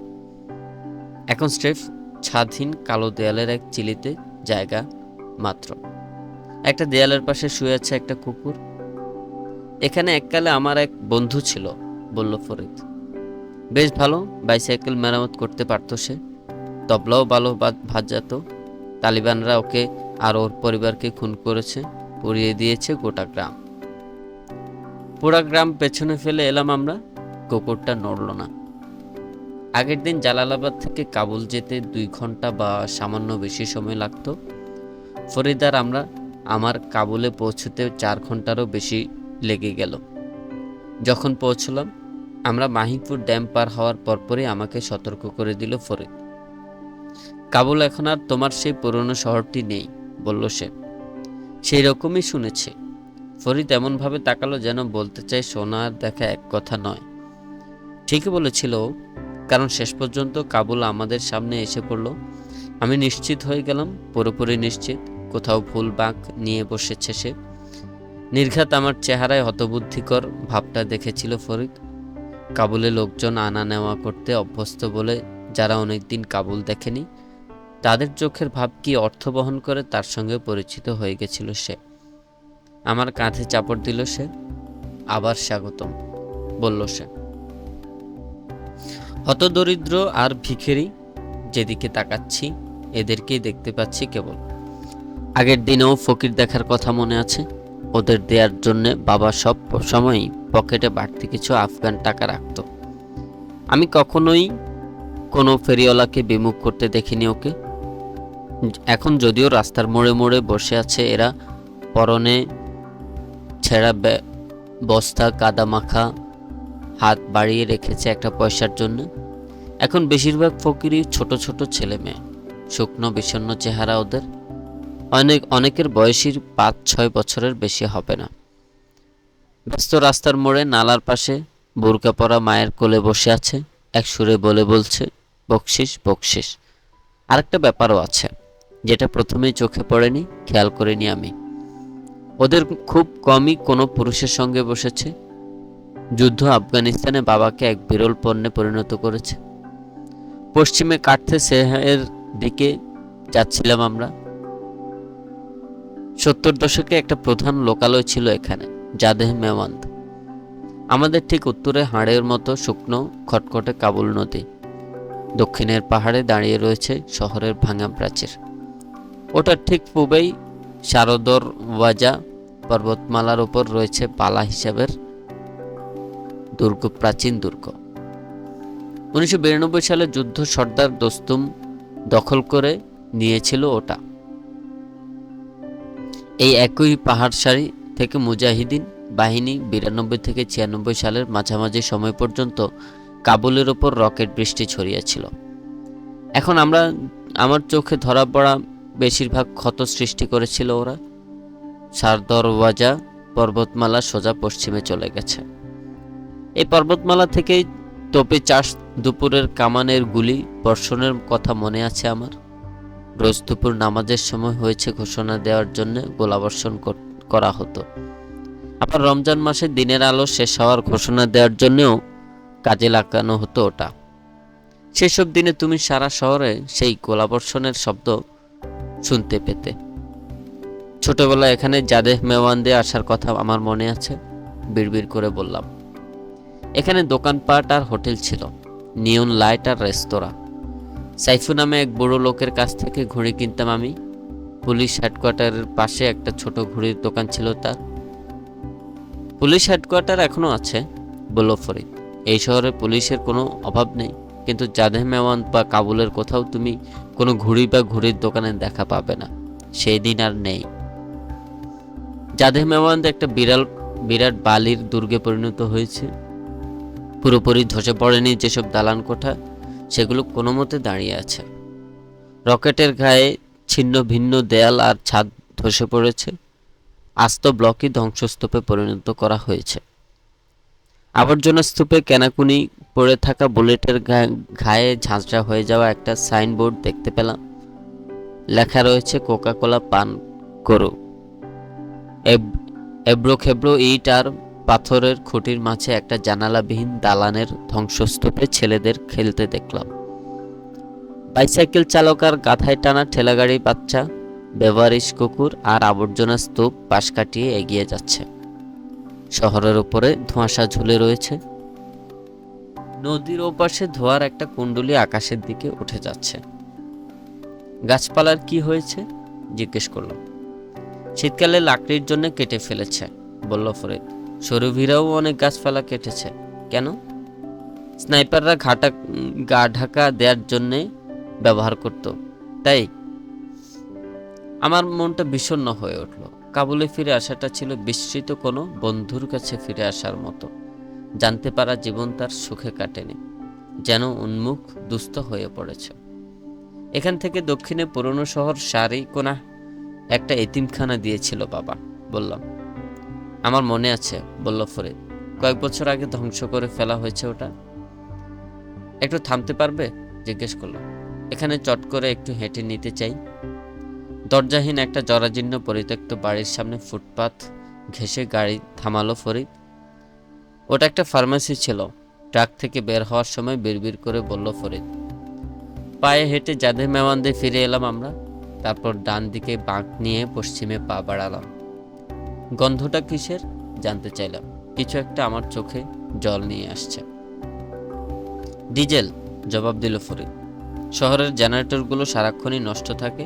এখন স্রেফ ছাদহীন কালো দেয়ালের এক চিলিতে জায়গা মাত্র। একটা দেয়ালের পাশে শুয়ে আছে একটা কুকুর। এখানে এককালে আমার এক বন্ধু ছিল, বলল ফরিদ। বেশ ভালো বাইসাইকেল মেরামত করতে পারত সে। তবলাও ভালো ভাজাতো। তালিবানরা ওকে আর ওর পরিবারকে খুন করেছে, পুড়িয়ে দিয়েছে গোটা গ্রাম। পুরা গ্রাম পেছনে ফেলে এলাম আমরা। কুকুরটা নড়ল না। আগের দিন জালালাবাদ থেকে কাবুল যেতে 2 ঘন্টা বা সামান্য বেশি সময় লাগতো। ফরিদ আর আমার কাবুলে পৌঁছতে 4 ঘন্টারও বেশি লেগে গেল। যখন পৌঁছলাম, আমরা মাহিপুর ড্যাম পার হওয়ার পরপরই আমাকে সতর্ক করে দিল ফরিদ। কাবুল এখন আর তোমার সেই পুরনো শহরটি নেই, বলল সে। সেই রকমই শুনেছি। ফরিদ এমনভাবে তাকালো যেন বলতে চাই শোনার দেখা এক কথা নয়। ঠিকই বলেছিল, কারণ শেষ পর্যন্ত কাবুল আমাদের সামনে এসে পড়ল। আমি নিশ্চিত হয়ে গেলাম, পুরোপুরি নিশ্চিত। কোথাও ভুল বাঁক নিয়ে বসেছে সে। নির্ঘাত আমার চেহারায় হতবুদ্ধিকর ভাবটা দেখেছিল ফরিদ। কাবুলে লোকজন আনা নেওয়া করতে অভ্যস্ত বলে যারা অনেকদিন কাবুল দেখেনি, তাদের চোখের ভাব কি অর্থ বহন করে তার সঙ্গে পরিচিত হয়ে গেছিল সে। আমার কাঁধে চাপড় দিল সে। আবার স্বাগতম, বলল সে। হতদরিদ্র আর ভিখারি যেদিকে তাকাচ্ছি, এদেরকেই দেখতে পাচ্ছি কেবল। আগের দিনেও ফকির দেখার কথা মনে আছে। ওদের দেওয়ার জন্য বাবা সব সময়ই পকেটে বাড়তি কিছু আফগান টাকা রাখত। আমি কখনোই কোনো ফেরিওয়ালাকে বিমুখ করতে দেখিনি ওকে। এখন যদিও রাস্তার মোড়ে মোড়ে বসে আছে এরা, পরনে ছেঁড়া বস্তা, কাদা মাখা, হাত বাড়িয়ে রেখেছে একটা পয়সার জন্য। এখন বেশিরভাগ ফকিরই ছোট ছোট ছেলে মেয়ে, শুকনো বিষণ্ণ চেহারা ওদের। অনেকের বয়সীর 5-6 বছরের বেশি হবে না। ব্যস্ত রাস্তার মোড়ে নালার পাশে বোরকা পরা মায়ের কোলে বসে আছে, এক সুরে বলছে বকশিস বকশিস। আরেকটা ব্যাপারও আছে যেটা প্রথমেই চোখে পড়েনি, খেয়াল করিনি আমি। ওদের খুব কমই কোনো পুরুষের সঙ্গে বসেছে। যুদ্ধ আফগানিস্তানে বাবাকে এক বিরল পণ্যে পরিণত করেছে। পশ্চিমে কাটতে সেহের দিকে যাচ্ছিলাম আমরা। 70 দশকে একটা প্রধান লোকালয় ছিল এখানে, জাদেহ মেওয়ান্দ। আমাদের ঠিক উত্তরে হাড়ের মতো শুকনো খটখটে কাবুল নদী। দক্ষিণের পাহাড়ে দাঁড়িয়ে রয়েছে শহরের ভাঙা প্রাচীর। ওটার ঠিক পূবেই শারদর ওয়াজা পর্বতমালার উপর রয়েছে পালা হিসাবের দুর্গ, প্রাচীন দুর্গ। 1992 সালে যুদ্ধ সর্দার দোস্তুম দখল করে নিয়েছিল ওটা। এই একই পাহাড় সারি থেকে মুজাহিদিন বাহিনী 92 থেকে 96 সালের মাঝামাঝি সময় পর্যন্ত কাবুলের ওপর রকেট বৃষ্টি ছড়িয়েছিল। এখন আমার চোখে ধরা পড়া বেশিরভাগ ক্ষত সৃষ্টি করেছিল ওরা। সারদরওয়াজা পর্বতমালা সোজা পশ্চিমে চলে গেছে। এই পর্বতমালা থেকেই তোপে চাষ দুপুরের কামানের গুলি বর্ষণের কথা মনে আছে আমার। রোজ দুপুর নামাজের সময় হয়েছে ঘোষণা দেওয়ার জন্য গোলাবর্ষণ করা হতো। আবার রমজান মাসে দিনের আলো শেষ হওয়ার ঘোষণা দেওয়ার জন্যও কাজে লাগানো হতো ওটা। সেসব দিনে তুমি সারা শহরে সেই গোলাবর্ষণের শব্দ শুনতে পেতে। ছোটবেলায় এখানে জাদেহ মেওয়ান্দে আসার কথা আমার মনে আছে, বিড়বিড় করে বললাম। এখানে দোকানপাট আর হোটেল ছিল, নিয়ন লাইট আর রেস্তোরাঁ। সাইফু নামে এক বুড়ো লোকের কাছ থেকে ঘুড়ি কিনতাম আমি। পুলিশ হেডকোয়ার্টারের পাশে একটা ছোট ঘুড়ির দোকান ছিল তার। পুলিশ হেডকোয়ার্টার এখনো আছে, বলল ফরিদ। এই শহরে পুলিশের কোনো অভাব নেই, কিন্তু জাদেহ মেওয়ান্দ বা কাবুলের কোথাও তুমি কোনো ঘুড়ি বা ঘুড়ির দোকানে দেখা পাবে না। সেই দিন আর নেই। জাদেহ মেওয়ান্দ একটা বিরাট বালির দুর্গে পরিণত হয়েছে। পুরোপুরি ধসে পড়েনি যেসব দালান কোঠা, সেগুলো কোনো মতে দাঁড়িয়ে আছে। রকেটের গায়ে ছিন্ন ভিন্ন দেয়াল আর ছাদ ধসে পড়েছে। আস্ত ব্লকই ধ্বংসস্তূপে পরিণত করা হয়েছে। আবর্জনা স্তূপে কেনাকুনি পড়ে থাকা বুলেটের ঘায়ে ঝাঁঝরা হয়ে যাওয়া একটা সাইনবোর্ড দেখতে পেলাম। লেখা রয়েছে কোকা কোলা পান করো। এবড়ো খেবড়ো ইট আর পাথরের খুঁটির মাঝে একটা জানালাবিহীন দালানের ধ্বংসস্তূপে ছেলেদের খেলতে দেখলাম। বাইসাইকেল চালক আর গাথায় টানা ঠেলাগাড়ি বাচ্চা, বেভারিশ কুকুর আর আবর্জনা স্তূপ পাশ কাটিয়ে এগিয়ে যাচ্ছে। শহরের উপরে ধোঁয়াশা ঝুলে রয়েছে। নদীর ওপাশে ধোয়ার একটা কুণ্ডলী আকাশের দিকে উঠে যাচ্ছে। গাছপালার কি হয়েছে জিজ্ঞেস করলাম। শীতকালে লাকড়ির জন্য কেটে ফেলেছে, বলল ফরিদ। সরুভিরাও অনেক গাছপালা কেটেছে। কেন? স্নাইপাররা গা ঢাকা দেওয়ার জন্যে ব্যবহার করত, তাই। আমার মনটা বিষণ্ণ হয়ে উঠল। কাবুলে ফিরে আসাটা ছিল বিস্মৃত কোনো বন্ধুর কাছে ফিরে আসার মতো। জানতে পারা জীবন তার সুখে কাটেনি, যেন উন্মুখ দুস্থ হয়ে পড়েছে। এখান থেকে দক্ষিণে পুরনো শহর সারি কোনা একটা এতিমখানা দিয়েছিল বাবা, বললাম। আমার মনে আছে, বলল ফরিদ। কয়েক বছর আগে ধ্বংস করে ফেলা হয়েছে ওটা। একটু থামতে পারবে জিজ্ঞেস করলাম। এখানে চট করে একটু হেঁটে নিতে চাই। দরজাহীন একটা জরাজীর্ণ পরিত্যক্ত বাড়ির সামনে ফুটপাত ঘেঁষে গাড়ি থামালো ফরিদ। ওটা একটা ফার্মেসি ছিল। ট্রাক থেকে বের হওয়ার সময় বিড়বিড় করে বলল ফরিদ। পায়ে হেঁটে জাদেহ মেওয়ান্দে ফিরে এলাম আমরা। তারপর ডান দিকে বাঁক নিয়ে পশ্চিমে পা বাড়ালাম। গন্ধটা কিসের জানতে চাইলাম। কিছু একটা আমার চোখে জল নিয়ে আসছে। ডিজেল, জবাব দিল ফরিদ। শহরের জেনারেটরগুলো সারাক্ষণই নষ্ট থাকে,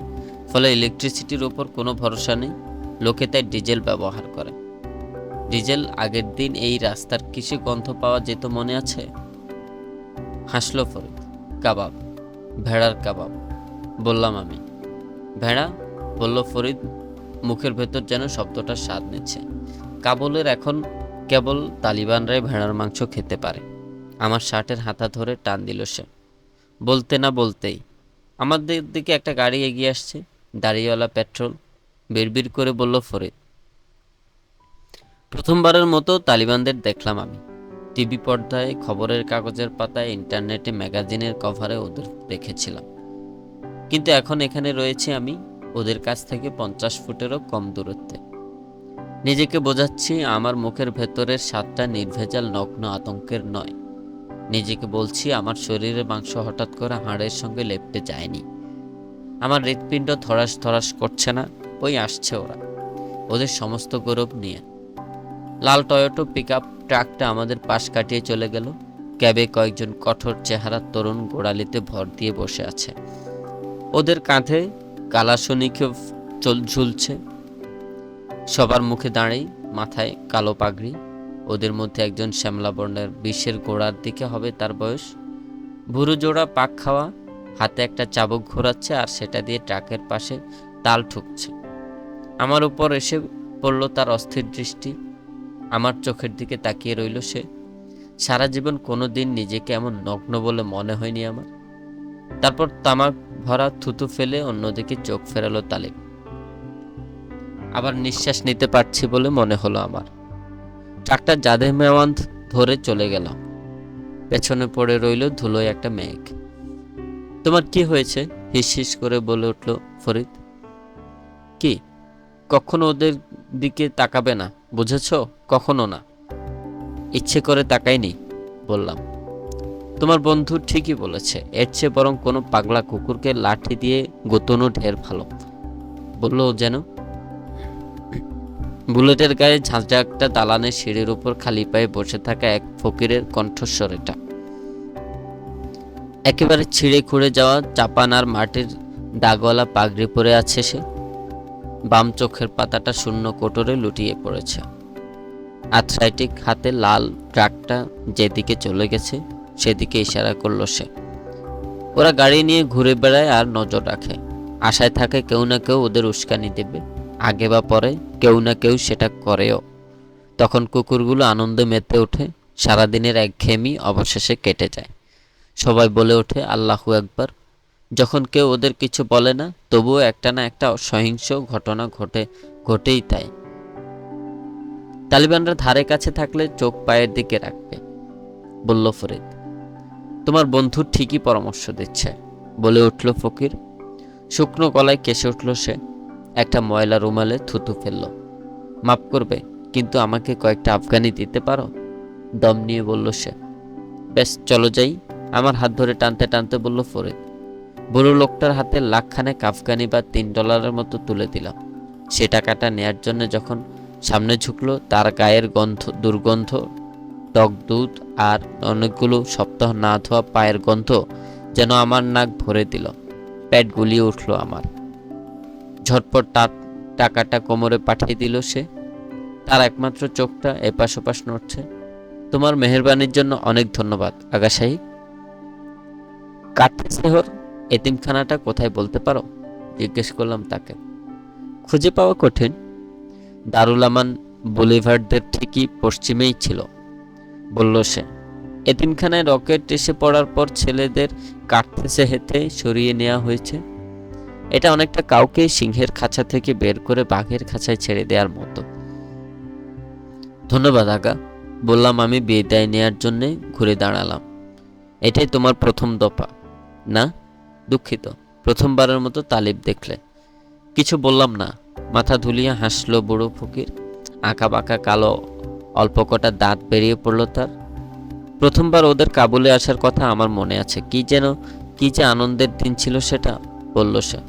ফলে ইলেকট্রিসিটির ওপর কোনো ভরসা নেই। লোকে তাই ডিজেল ব্যবহার করে। ডিজেল আগের দিন এই রাস্তার কিসে গন্ধ পাওয়া যেত মনে আছে? হাসল ফরিদ। কাবাব, ভেড়ার কাবাব, বললাম আমি। ভেড়া, বলল ফরিদ, মুখের ভেতর যেন শব্দটা স্বাদ নিচ্ছে। কাবুলের এখন কেবল তালিবানরাই ভেড়ার মাংস খেতে পারে। আমার শার্টের হাতা ধরে টান দিল সে। বলতে না বলতেই আমাদের দিকে একটা গাড়ি এগিয়ে আসছে, দাড়িওয়ালা পেট্রোল। বিড়বিড় করে বলল ফরিদ। প্রথমবারের মতো তালিবানদের দেখলাম আমি। টিভি পর্দায়, খবরের কাগজের পাতায়, ইন্টারনেটে, ম্যাগাজিনের কভারে ওদের দেখেছিলাম। কিন্তু এখন এখানে রয়েছে আমি, ওদের কাছ থেকে 50 ফুটেরও কম দূরত্বে। নিজেকে বোঝাচ্ছি আমার মুখের ভেতরের স্বাদটা নির্ভেজাল নগ্ন আতঙ্কের নয়। নিজেকে বলছি আমার শরীরের মাংস হঠাৎ করে হাড়ের সঙ্গে লেপ্টে যায়নি। আমার হৃৎপিণ্ড ধরাস ধরাস করছে না। ওই আসছে ওরা, ওদের সমস্ত গৌরব নিয়ে। লাল টয়োটো পিকআপ ট্রাকটা আমাদের পাশ কাটিয়ে চলে গেল। ক্যাবে কয়েকজন কঠোর চেহারার তরুণ গোড়ালিতে ভর দিয়ে বসে আছে। ওদের কাঁধে কালাশনিকে ঝুলছে। সবার মুখে দাঁড়িয়ে, মাথায় কালো পাগড়ি। ওদের মধ্যে একজন শ্যামলা বর্ণের, 20-এর গোড়ার দিকে হবে তার বয়স। ভুরু জোড়া, পাক খাওয়া, হাতে একটা চাবুক ঘোরাচ্ছে আর সেটা দিয়ে ট্রাকের পাশে তাল ঠুকছে। আমার উপর এসে পড়ল তার অস্থির দৃষ্টি। আমার চোখের দিকে তাকিয়ে রইল সে। সারা জীবন কোনো দিন নিজেকে এমন নগ্ন বলে মনে হয়নি আমার। তারপর তামাক ভরা থুতু ফেলে অন্যদিকে চোখ ফেরালো তালিব। আবার নিঃশ্বাস নিতে পারছি বলে মনে হলো আমার। ট্রাকটা জাদেহ মেওয়ান্দ ধরে চলে গেল। পেছনে পড়ে রইল ধুলোয় একটা মেঘ। তোমার কি হয়েছে? হিস হিস করে বলে উঠল ফরিদ। কি? কখনো ওদের দিকে তাকাবে না, বুঝেছ? কখনো না। ইচ্ছে করে তাকাইনি, বললাম। তোমার বন্ধু ঠিকই বলেছে, এর চেয়ে বরং কোনো পাগলা কুকুরকে লাঠি দিয়ে গোতনো ঢের ভালো, বলল যেন। বুলেটের গায়ে ঝাঁঝা একটা দালানের সিঁড়ির উপর খালি পায়ে বসে থাকা এক ফকিরের কণ্ঠস্বর এটা। একেবারে ছিঁড়ে খুঁড়ে যাওয়া চাপান আর মাটির দাগওয়ালা পাগড়ি পরে আছে সে। বাম চোখের পাতাটা শূন্য কোটরে লুটিয়ে পড়েছে। আর্থ্রাইটিক হাতে লাল ট্রাকটা যেদিকে চলে গেছে সেদিকে ইশারা করল সে। ওরা গাড়ি নিয়ে ঘুরে বেড়ায় আর নজর রাখে, আশায় থাকে কেউ না কেউ ওদের উস্কানি দেবে, আগে বা পরে কেউ না কেউ সেটা করেও। তখন কুকুরগুলো আনন্দে মেতে ওঠে, সারাদিনের একঘেয়েমি অবশেষে কেটে যায়। সবাই বলে ওঠে আল্লাহু আকবার। যখন কেউ ওদের কিছু বলে না, তবুও একটা না একটা সহিংস ঘটনা ঘটেই তাই। তালিবানরা ধারে কাছে থাকলে চোখ পায়ের দিকে রাখবে, বলল ফরিদ। তোমার বন্ধু ঠিকই পরামর্শ দিচ্ছে, বলে উঠল ফকির। শুকনো গলায় কেসে উঠল সে। একটা ময়লা রুমালে থুতু ফেলল। মাফ করবে, কিন্তু আমাকে কয়েকটা আফগানি দিতে পারো? দম নিয়ে বলল সে। বেশ, চলো যাই, আমার হাত ধরে টানতে টানতে বলল ফরিদ। বুড়ো লোকটার হাতে লাখখানেক আফগানি বা $3 মতো তুলে দিলাম। সে টাকাটা নেয়ার জন্য যখন সামনে ঝুঁকলো, তার গায়ের দুর্গন্ধ, টক দুধ আর অনেকগুলো সপ্তাহ না ধোয়া পায়ের গন্ধ যেন আমার নাক ভরে দিল। পেট গুলিয়ে উঠল আমার। ঝটপট টাকাটা কোমরে পাঠিয়ে দিল সে। তার একমাত্র চোখটা এপাশ ওপাশ নড়ছে। তোমার মেহেরবানির জন্য অনেক ধন্যবাদ আগা সাহেব। কাঠেসেহর এতিমখানাটা কোথায় বলতে পারো? জিজ্ঞেস করলাম তাকে। খুঁজে পাওয়া কঠিন। দারুল আমান বুলিভার্ডদের ঠিকই পশ্চিমেই ছিল, বলল সে। এতিমখানায় রকেট এসে পড়ার পর ছেলেদের কাঠেসে হেঁটে সরিয়ে নেওয়া হয়েছে। এটা অনেকটা কাউকে সিংহের খাঁচা থেকে বের করে বাঘের খাঁচায় ছেড়ে দেওয়ার মতো। ধন্যবাদ আগা, বললাম আমি বিদায় নেয়ার জন্য ঘুরে দাঁড়ালাম। এটাই তোমার প্রথম দফা? না, দুঃখিত, প্রথমবারের মতো তালিব দেখলে। কিছু বললাম না। মাথা ধুলিয়ে হাসলো বুড়ো ফকির। আঁকা বাঁকা কালো অল্প কটা দাঁত বেরিয়ে পড়ল তার। প্রথমবার ওদের কাবুলে আসার কথা আমার মনে আছে। কি যে আনন্দের দিন ছিল সেটা, বলল সে।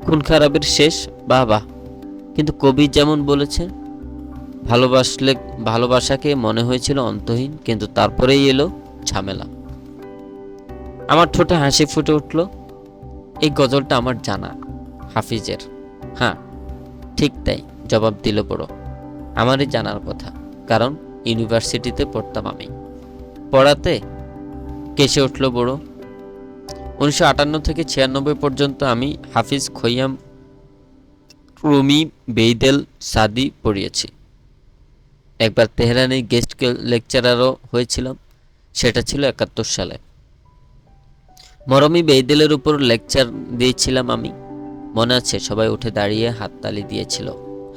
খুন খারাপের শেষ, বাহ বাহ। কিন্তু কবি যেমন বলেছে, ভালোবাসাকে মনে হয়েছিল অন্তহীন, কিন্তু তারপরেই এলো ঝামেলা। আমার ঠোঁটে হাসি ফুটে উঠল। এই গজলটা আমার জানা, হাফিজের। হ্যাঁ, ঠিক তাই, জবাব দিল বড়। আমারই জানার কথা, কারণ ইউনিভার্সিটিতে পড়তাম আমি। পড়াতে? কেসে উঠল বড়। 1958 থেকে 96 পর্যন্ত আমি হাফিজ খৈয়াম, রুমি, বেইদেল, সাদি পড়িয়েছি। একবার তেহরানে গেস্ট লেকচারারও হয়েছিলাম। সেটা ছিল 71 সালে। মরমি বেইদেলের উপর লেকচার দিয়েছিলাম আমি। মনে আছে, সবাই উঠে দাঁড়িয়ে হাততালি দিয়েছিল।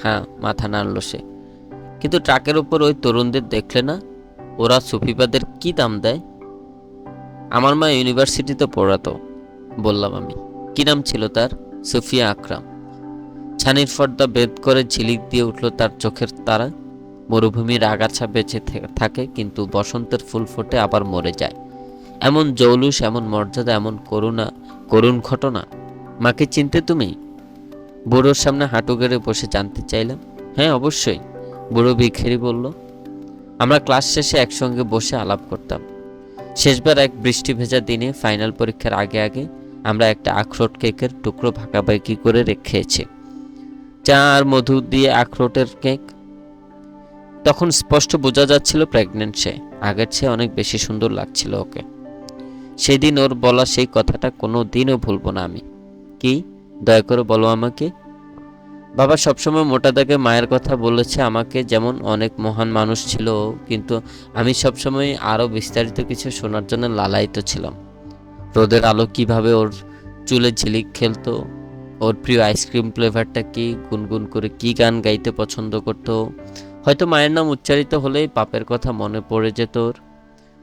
হ্যাঁ, মাথা নাড়ল সে। কিন্তু ট্রাকের উপর ওই তরুণদের দেখলে না? ওরা সুফিবাদের কি দাম দেয়? আমার মা ইউনিভার্সিটিতে পড়াতো, বললাম আমি। কি নাম ছিল তার? সুফিয়া আকরাম। ছানির পর্দা ভেদ করে ঝিলিক দিয়ে উঠল তার চোখের তারা। মরুভূমির আগাছা বেঁচে থাকে, কিন্তু বসন্তের ফুল ফোটে আবার মরে যায়। এমন জৌলুস, এমন মর্যাদা, এমন করুণ ঘটনা। মাকে চিনতে তুমি? বুড়োর সামনে হাঁটু গেড়ে বসে জানতে চাইলাম। হ্যাঁ, অবশ্যই, বুড়ো ভিখারি বলল। আমরা ক্লাস শেষে একসঙ্গে বসে আলাপ করতাম। শেষবার এক বৃষ্টি ভেজা দিনে ফাইনাল পরীক্ষার আগে আমরা একটা আখরোট কেকের টুকরো ভাগাভাগি করে রেখেছি। চা আর মধু দিয়ে আখরোটের কেক। তখন স্পষ্ট বোঝা যাচ্ছিল প্রেগনেন্ট সে। আগের চেয়ে অনেক বেশি সুন্দর লাগছিল ওকে। সেদিন ওর বলা সেই কথাটা কোনো দিনও ভুলব না আমি। কি? দয়া করে বলো আমাকে। বাবা সবসময় মোটা দাগে মায়ের কথা বলেছে আমাকে, যেমন অনেক মহান মানুষ ছিল, কিন্তু আমি সবসময় আরও বিস্তারিত কিছু শোনার জন্য লালায়িত ছিলাম। রোদের আলো কিভাবে ওর চুলে ঝিলিক খেলতো, ওর প্রিয় আইসক্রিম ফ্লেভারটা কি, গুনগুন করে কি গান গাইতে পছন্দ করতো। হয়তো মায়ের নাম উচ্চারিত হলেই পাপের কথা মনে পড়ে যেত ওর।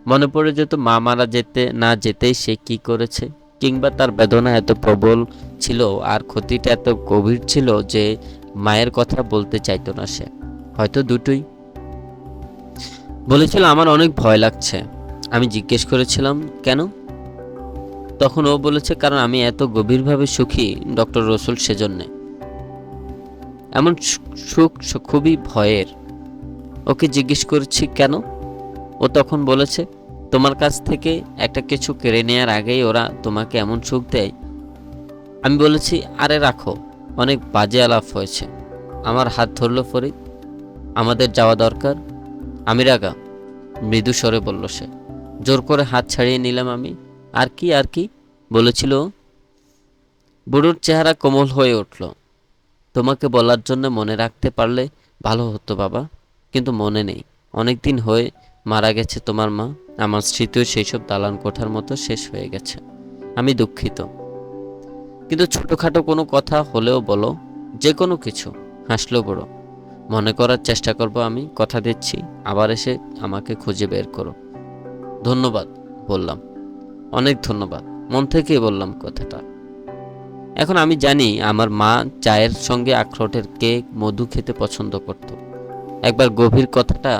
মনে পড়ে যেত মা মারা যেতে না যেতেই সে কি করেছে, কিংবা তার বেদনা এত প্রবল ছিল আর ক্ষতিটা এত গভীর ছিল যে মায়ের কথা বলতে চাইতো না সে। হয়তো দুটোই। বলেছিল আমার অনেক ভয় লাগছে। আমি জিজ্ঞেস করেছিলাম কেন? তখন ও বলেছে কারণ আমি এত গভীরভাবে সুখী ডক্টর রসুল, সেজন্যে। এমন সুখ খুবই ভয়ের। ওকে জিজ্ঞেস করেছি কেন? ও তখন বলেছে তোমার কাছ থেকে একটা কিছু কেড়ে নেওয়ার আগেই ওরা তোমাকে এমন সুখ দেয়। আমি বলেছি আরে রাখো, অনেক বাজে আলাপ হয়েছে। আমার হাত ধরল ফরিদ। আমাদের যাওয়া দরকার। আমি রাগা, মৃদু স্বরে বলল সে। জোর করে হাত ছাড়িয়ে নিলাম আমি। আর কি আর কি বলেছিল ও? বুড়োর চেহারা কোমল হয়ে উঠল। তোমাকে বলার জন্য মনে রাখতে পারলে ভালো হতো বাবা, কিন্তু মনে নেই। অনেক দিন হয়ে মারা গেছে তোমার মা। আমার স্মৃতিও সেই সব দালান কোঠার মতো শেষ হয়ে গেছে। আমি দুঃখিত, কিন্তু ছোটোখাটো কোনো কথা হলেও বলো, যে কোনো কিছু। হাসলো বুড়ো। মনে করার চেষ্টা করব আমি, কথা দিচ্ছি। আবার এসে আমাকে খুঁজে বের করো। ধন্যবাদ বললাম, অনেক ধন্যবাদ। মন থেকেই বললাম কথাটা। এখন আমি জানি আমার মা চায়ের সঙ্গে আখরোটের কেক, মধু খেতে পছন্দ করত। একবার গভীর কথাটা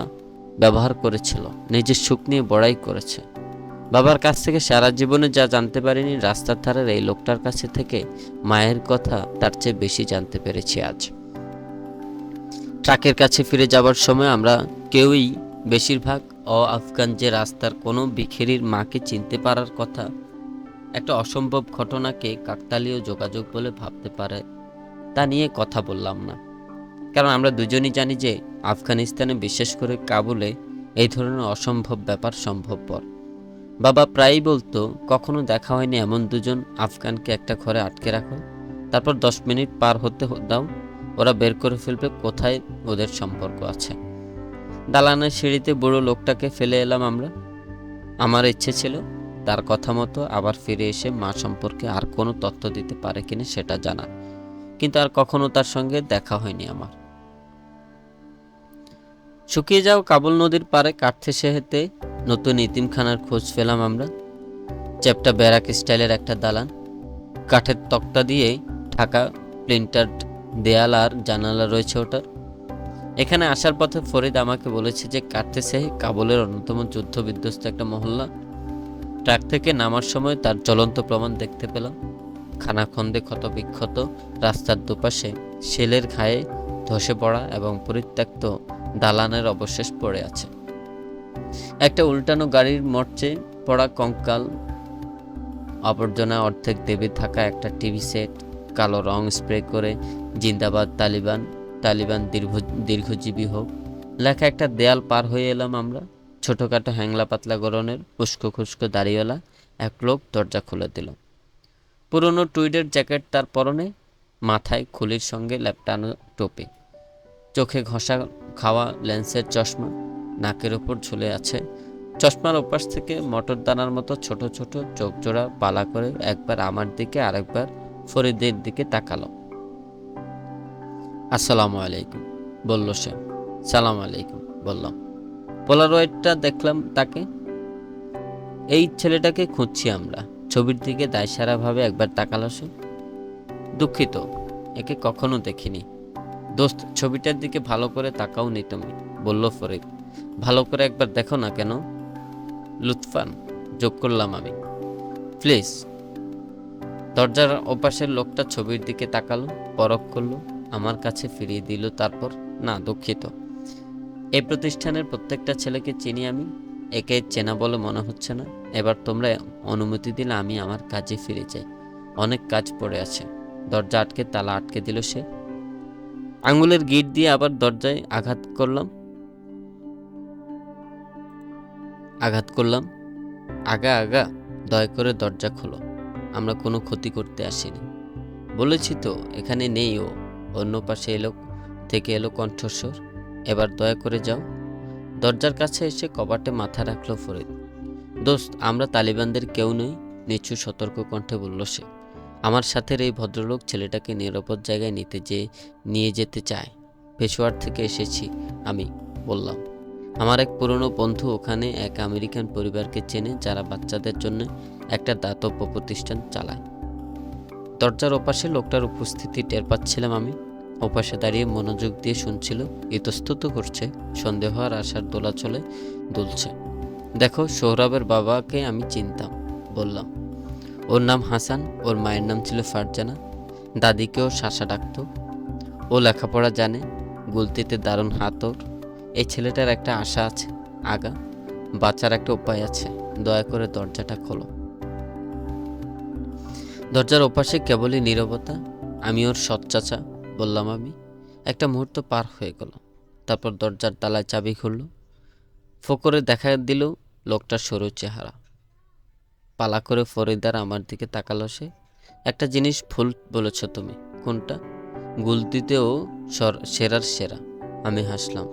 ব্যবহার করেছিল, নিজের সুখ নিয়ে বড়াই করেছে। বাবার কাছ থেকে সারা জীবনে যা জানতে পারিনি, রাস্তার ধারের এই লোকটার কাছে থেকে মায়ের কথা তার চেয়ে বেশি জানতে পেরেছি আজ। ট্রাকের কাছে ফিরে যাবার সময় আমরা কেউই, বেশিরভাগ আফগান যে রাস্তার কোনো বিখেরির মাকে চিনতে পারার কথা, একটা অসম্ভব ঘটনাকে কাকতালীয় যোগাযোগ বলে ভাবতে পারে, তা নিয়ে কথা বললাম না। কারণ আমরা দুজনই জানি যে আফগানিস্তানে, বিশেষ করে কাবুলে, এই ধরনের অসম্ভব ব্যাপার সম্ভবপর। বাবা প্রায়ই বলতো কখনো দেখা হয়নি এমন দুজন আফগানকে একটা ঘরে আটকে রাখো, তারপর 10 মিনিট পার হতে দাও, ওরা বের করে ফেলবে কোথায় ওদের সম্পর্ক আছে। দালানের সিঁড়িতে বুড়ো লোকটাকে ফেলে এলাম আমরা। আমার ইচ্ছে ছিল তার কথা মতো আবার ফিরে এসে মা সম্পর্কে আর কোনো তথ্য দিতে পারে কিনা সেটা জানা, কিন্তু আর কখনো তার সঙ্গে দেখা হয়নি আমার। শুকিয়ে যাও কাবুল নদীর পাড়ে কাটতে সেহেতে নতুন ইতিমখানার খোঁজ পেলাম আমরা। চ্যাপ্টা ব্যারাক স্টাইলের একটা দালান, কাঠের তক্তা দিয়ে ঢাকা, প্লিন্টার্ড দেয়াল আর জানালা রয়েছে ওটার। এখানে আসার পথে ফরিদ আমাকে বলেছে যে কাটতে সেহে কাবুলের অন্যতম যুদ্ধ বিধ্বস্ত একটা মহল্লা। ট্রাক থেকে নামার সময় তার জ্বলন্ত প্রমাণ দেখতে পেলাম। খানাখন্দে ক্ষত বিক্ষত, রাস্তার দুপাশে শেলের ঘায়ে ধসে পড়া এবং পরিত্যক্ত দালানের অবশেষ পড়ে আছে। একটা উল্টানো গাড়ির মরচে পড়া কঙ্কাল, আবর্জনা অর্ধেক দেবে থাকা একটা টিভি সেট, কালো রং স্প্রে করে জিন্দাবাদ তালিবান, তালিবান দীর্ঘজীবী হোক লেখা একটা দেয়াল পার হয়ে এলাম আমরা। ছোটোখাটো হ্যাংলা পাতলা গরনের উস্কো খুস্কো দাড়িওয়ালা এক লোক দরজা খুলে দিল। পুরনো টুইডের জ্যাকেট তার পরনে, মাথায় খুলির সঙ্গে ল্যাপটানো টোপি, চোখে ঘষা খাওয়া লেন্সের চশমা, নাকের ওপর ঝুলে আছে। চশমার ওপাশ থেকে মটর দানার মতো ছোট ছোট চোখ জোড়া পালা করে একবার আমার দিকে আরেকবার ফরিদের দিকে তাকালো। আসসালামু আলাইকুম বলল সে। সালাম আলাইকুম বললাম। পোলারয়েডটা দেখলাম তাকে। এই ছেলেটাকে খুঁজছি আমরা। ছবির দিকে দায়সারাভাবে একবার তাকালো সে। দুঃখিত, একে কখনো দেখিনি। দোস্ত, ছবিটার দিকে ভালো করে তাকাওনি তুমি, বলল ফরিদ। ভালো করে একবার দেখো না কেন? লুৎফান, যোগ করলাম আমি। প্লিজ। দরজার ওপাশের লোকটা ছবির দিকে তাকালো, পরখ করলো, আমার কাছে ফিরিয়ে দিল, তারপর না দুঃখিত, এই প্রতিষ্ঠানের প্রত্যেকটা ছেলেকে চিনি আমি, একে চেনা বলে মনে হচ্ছে না। এবার তোমরা অনুমতি দিলে আমি আমার কাজে ফিরে যাই, অনেক কাজ পড়ে আছে। দরজা আটকে তালা আটকে দিল সে। আঙুলের গিট দিয়ে আবার দরজায় আঘাত করলাম। আগা আগা, দয়া করে দরজা খোলো, আমরা কোনো ক্ষতি করতে আসিনি। বলেছি তো এখানে নেই ও। অন্য পাশে এলো কণ্ঠস্বর। এবার দয়া করে যাও। দরজার কাছে এসে কবাটে মাথা রাখলো ফরিদ। দোস্ত, আমরা তালিবানদের কেউ নই, নিচু সতর্ক কণ্ঠে বলল সে। আমার সাথে এই ভদ্রলোক ছেলেটাকে নিরাপদ জায়গায় নিয়ে যেতে চায়। পেশোয়ার থেকে এসেছি আমি, বললাম। আমার এক পুরনো বন্ধু ওখানে এক আমেরিকান পরিবারকে চেনে যারা বাচ্চাদের জন্য একটা দাতব্য প্রতিষ্ঠান চালায়। দরজার ওপাশে লোকটার উপস্থিতি টের পাচ্ছিলাম আমি। ওপাশে দাঁড়িয়ে মনোযোগ দিয়ে শুনছিল, ইতস্তত করছে, সন্দেহ আর আশার দোলাচলে দুলছে। দেখো, সৌরভের বাবাকে আমি চিনতাম, বললাম। ওর নাম হাসান, ওর মায়ের নাম ছিল ফারজানা, দাদিকেও শাসা ডাকত। ও লেখাপড়া জানে, গুলতিতে দারুণ হাত ওর। এই ছেলেটার একটা আশা আছে, আগা, বাঁচার একটা উপায় আছে। দয়া করে দরজাটা খোলো। দরজার ওপাশে কেবলই নীরবতা। আমি ওর সৎ চাচা, বললাম আমি। একটা মুহূর্ত পার হয়ে গেল। তারপর দরজার তালায় চাবি খুলল। ফোকরে দেখা দিল লোকটার সরু চেহারা। পালা করে ফরিদার আমার দিকে তাকালো সে। একটা জিনিস ভুল বলেছ তুমি। কোনটা? গুলতিতেও সেরার সেরা। আমি হাসলাম।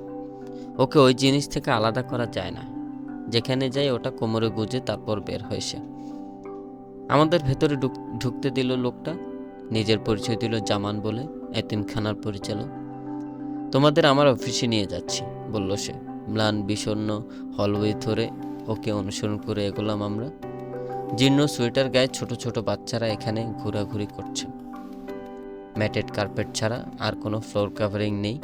ওকে ওই জিনিস থেকে আলাদা করা যায় না। যেখানে যাই ওটা কোমরে গুজে তারপর বের হয়েছে। আমাদের ভেতরে ঢুকতে দিল লোকটা। নিজের পরিচয় দিল জামান বলে, এতিমখানার পরিচালক। তোমাদের আমার অফিসে নিয়ে যাচ্ছি, বলল সে। ম্লান বিষণ্ণ হলওয়ে ধরে ওকে অনুসরণ করে এগোলাম আমরা। জীর্ণ সোয়েটার গায়ে ছোট ছোট বাচ্চারা এখানে ঘোরাঘুরি করছে। ম্যাটেড কার্পেট ছাড়া আর কোনো ফ্লোর কাভারিং নেই।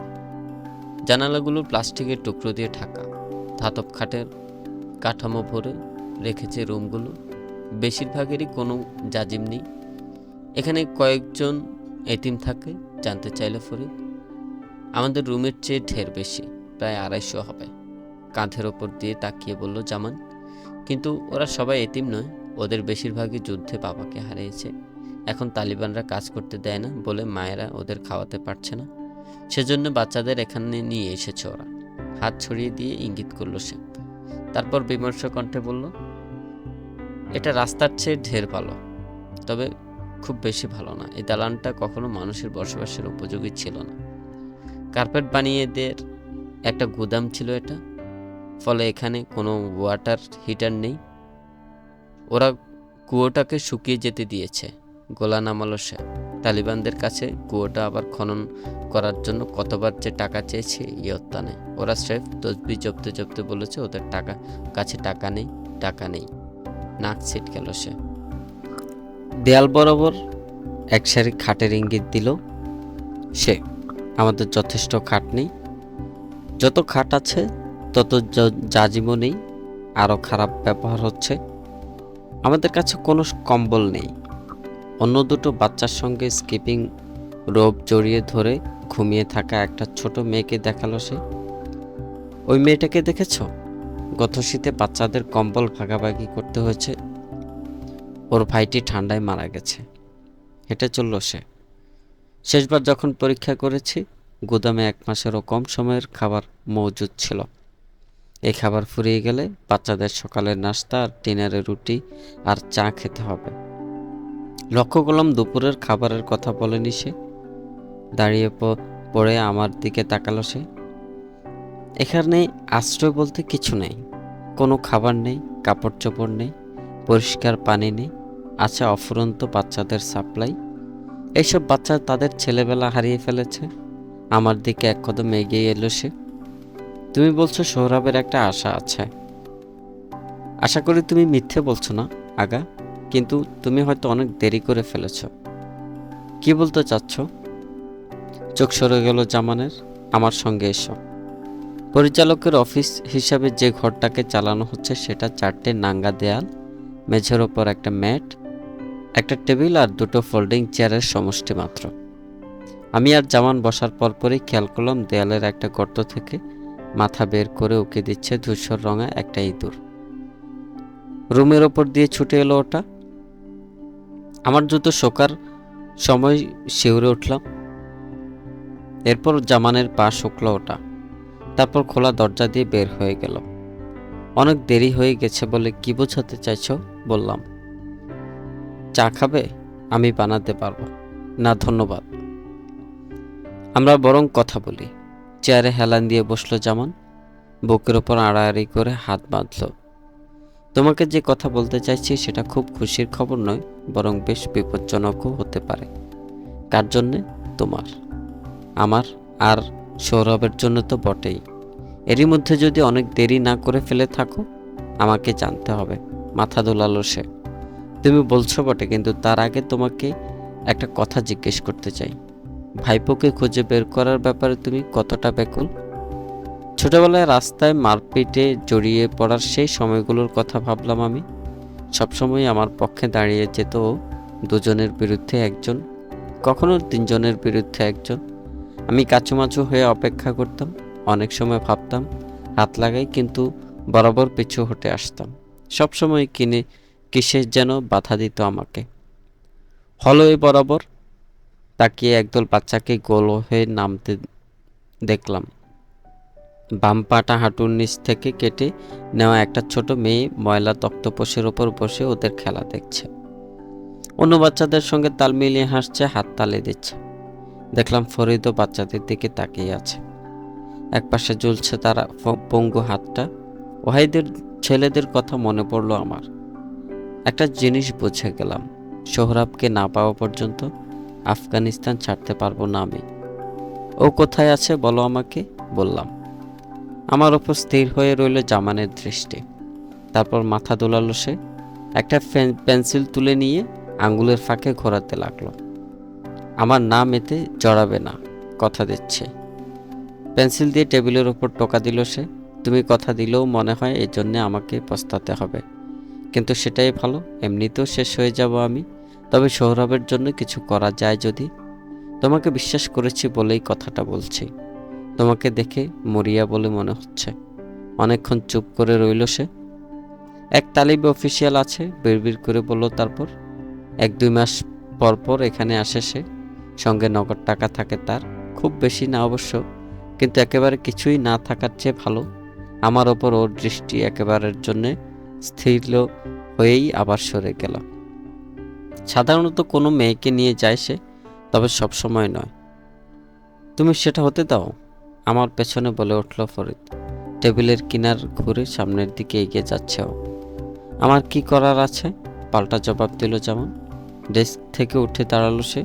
জানালাগুলো প্লাস্টিকের টুকরো দিয়ে ঢাকা। ধাতব খাটের কাঠামো ভরে রেখেছে রুমগুলো। বেশিরভাগেরই কোনো জাজিম নেই। এখানে কয়েকজন এতিম থাকে, জানতে চাইলে ফরিদ। আমাদের রুমের চেয়ে ঢের বেশি, প্রায় 250 হবে। কাঁধের ওপর দিয়ে তাকিয়ে বলল জামান। কিন্তু ওরা সবাই এতিম নয়, ওদের বেশিরভাগই যুদ্ধে বাবাকে হারিয়েছে। এখন তালিবানরা কাজ করতে দেয় না বলে মায়েরা ওদের খাওয়াতে পারছে না, সেজন্য বাচ্চাদের এখানে নিয়ে এসেছে ওরা। হাত ছড়িয়ে দিয়ে ইঙ্গিত করল সে। তারপর বিমর্ষ কণ্ঠে বলল, এটা রাস্তার চেয়ে ঢের ভালো, তবে খুব বেশি ভালো না। এই দালানটা কখনো মানুষের বসবাসের উপযোগী ছিল না। কার্পেট বানিয়ে দের একটা গুদাম ছিল এটা, ফলে এখানে কোনো ওয়াটার হিটার নেই। ওরা কুয়োটাকে শুকিয়ে যেতে দিয়েছে। গোলা নামালো সে। তালিবানদের কাছে কুয়োটা আবার খনন করার জন্য কতবার যে টাকা চেয়েছে ইয়ত্তা নেই। ওরা স্রেফ তসবিহ জপতে জপতে বলেছে ওদের কাছে টাকা নেই, টাকা নেই। নাক ছিটকেল সে। দেয়াল বরাবর এক সারি খাটের ইঙ্গিত দিল সে। আমাদের যথেষ্ট খাট নেই। যত খাট আছে তত জাজিমও নেই। আরও খারাপ ব্যবহার হচ্ছে। আমাদের কাছে কোনো কম্বল নেই। অন্য দুটো বাচ্চার সঙ্গে স্কিপিং রোপ জড়িয়ে ধরে ঘুমিয়ে থাকা একটা ছোট মেয়েকে দেখালো সে। ওই মেয়েটাকে দেখেছ? গত শীতে বাচ্চাদের কম্বল ভাগাভাগি করতে হয়েছে। ওর ভাইটি ঠান্ডায় মারা গেছে। হেঁটে চলল সে। শেষবার যখন পরীক্ষা করেছি, গুদামে 1 মাসেরও কম সময়ের খাবার মজুদ ছিল। এই খাবার ফুরিয়ে গেলে বাচ্চাদের সকালের নাস্তা আর ডিনারে রুটি আর চা খেতে হবে। লক্ষ্য করলাম দুপুরের খাবারের কথা বলেনি সে। দাঁড়িয়ে পড়ে আমার দিকে তাকালো সে। এখানে আশ্রয় বলতে কিছু নেই। কোনো খাবার নেই, কাপড় চোপড় নেই, পরিষ্কার পানি নেই। আছে অফুরন্ত বাচ্চাদের সাপ্লাই। এইসব বাচ্চা তাদের ছেলেবেলা হারিয়ে ফেলেছে। আমার দিকে এক কদম এগিয়ে এলো সে। তুমি বলছো সৌরভের একটা আশা আছে। আশা করি তুমি মিথ্যে বলছো না আগা, কিন্তু তুমি হয়তো অনেক দেরি করে ফেলেছ। কি বলতে চাচ্ছ? চোখ সরে গেল জামানের। আমার সঙ্গে এসো। পরিচালকের অফিস হিসাবে যে ঘরটাকে চালানো হচ্ছে সেটা 4টে নাঙ্গা দেয়াল, মেঝের ওপর একটা ম্যাট, একটা টেবিল আর 2টো ফোল্ডিং চেয়ারের সমষ্টি মাত্র। আমি আর জামান বসার পরপরই খেয়াল করলাম দেয়ালের একটা গর্ত থেকে মাথা বের করে উকি দিচ্ছে ধূসর রঙা একটা ইঁদুর। রুমের ওপর দিয়ে ছুটে এলো ওটা। আমার জুতো শোকার সময় শিউরে উঠলাম। এরপর জামানের পা শুকলো ওটা। তারপর খোলা দরজা দিয়ে বের হয়ে গেল। অনেক দেরি হয়ে গেছে বলে কি বোঝাতে চাইছো? বললাম। চা খাবে? আমি বানাতে পারবো। না ধন্যবাদ, আমরা বরং কথা বলি। চেয়ারে হেলান দিয়ে বসলো জামান। বুকের ওপর আড়াআড়ি করে হাত বাঁধল। তোমাকে যে কথা বলতে চাইছি সেটা খুব খুশির খবর নয়, বরং বেশ বিপজ্জনকও হতে পারে। কার জন্যে? তোমার, আমার আর সৌরভের জন্য তো বটেই। এরই মধ্যে যদি অনেক দেরি না করে ফেলে থাকো আমাকে জানতে হবে। মাথা দোলালো সে। তুমি বলছো বটে, কিন্তু তার আগে তোমাকে একটা কথা জিজ্ঞেস করতে চাই। ভাইপোকে খুঁজে বের করার ব্যাপারে তুমি কতটা ব্যাকুল? ছোটবেলায় রাস্তায় মারপিটে জড়িয়ে পড়ার সেই সময়গুলোর কথা ভাবলাম আমি। সবসময় আমার পক্ষে দাঁড়িয়ে যেত ও। দুজনের বিরুদ্ধে একজন, কখনো তিনজনের বিরুদ্ধে একজন। আমি কাচুমাচু হয়ে অপেক্ষা করতাম। অনেক সময় ভাবতাম হাত লাগাই, কিন্তু বরাবর পিছু হটে আসতাম। সবসময় কিসের যেন বাধা দিত আমাকে। হলওয়ে বরাবর তাকিয়ে একদল বাচ্চাকে গোল হয়ে নামতে দেখলাম। বাম পাটা হাঁটুর নিচ থেকে কেটে নেওয়া একটা ছোট মেয়ে ময়লা তক্তপোষের ওপর বসে ওদের খেলা দেখছে। অন্য বাচ্চাদের সঙ্গে তাল মিলিয়ে হাসছে, হাত তালি দিচ্ছে। দেখলাম ফরিদও বাচ্চাদের দিকে তাকিয়ে আছে। একপাশে ঝুলছে তার পঙ্গু হাতটা। ওহাইদের ছেলেদের কথা মনে পড়লো আমার। একটা জিনিস বুঝে গেলাম, সোহরাবকে না পাওয়া পর্যন্ত আফগানিস্তান ছাড়তে পারবো না আমি। ও কোথায় আছে বলো আমাকে। বললাম। আমার ওপর স্থির হয়ে রইল জামানের দৃষ্টি। তারপর মাথা দোলালো সে। একটা পেন্সিল তুলে নিয়ে আঙ্গুলের ফাঁকে ঘোরাতে লাগলো। আমার নাম এতে জড়াবে না, কথা দিচ্ছে। পেন্সিল দিয়ে টেবিলের ওপর টোকা দিল সে। তুমি কথা দিলেও মনে হয় এই জন্যে আমাকে পস্তাতে হবে, কিন্তু সেটাই ভালো। এমনিতেও শেষ হয়ে যাব আমি। তবে সৌরভের জন্য কিছু করা যায় যদি। তোমাকে বিশ্বাস করেছি বলেই কথাটা বলছি। তোমাকে দেখে মরিয়া বলে মনে হচ্ছে। অনেকক্ষণ চুপ করে রইল সে। এক তালিব অফিসিয়াল আছে, বিড়বিড় করে বলল তারপর। 1-2 মাস পর পর এখানে আসে সে। সঙ্গে নগদ টাকা থাকে তার, খুব বেশি না অবশ্য, কিন্তু একেবারে কিছুই না থাকার চেয়ে ভালো। আমার ওপর ওর দৃষ্টি একেবারের জন্যে স্থির হয়েই আবার সরে গেল। সাধারণত কোনো মেয়েকে নিয়ে যায় সে, তবে সব সময় নয়। তুমি সেটা হতে দাও, আমার পেছনে বলে উঠল ফরিদ। টেবিলের কিনার ঘুরে সামনের দিকে এগিয়ে যাচ্ছে ও। আমার কি করার আছে, পাল্টা জবাব দিল যেমন। ডেস্ক থেকে উঠে দাঁড়ালো সে।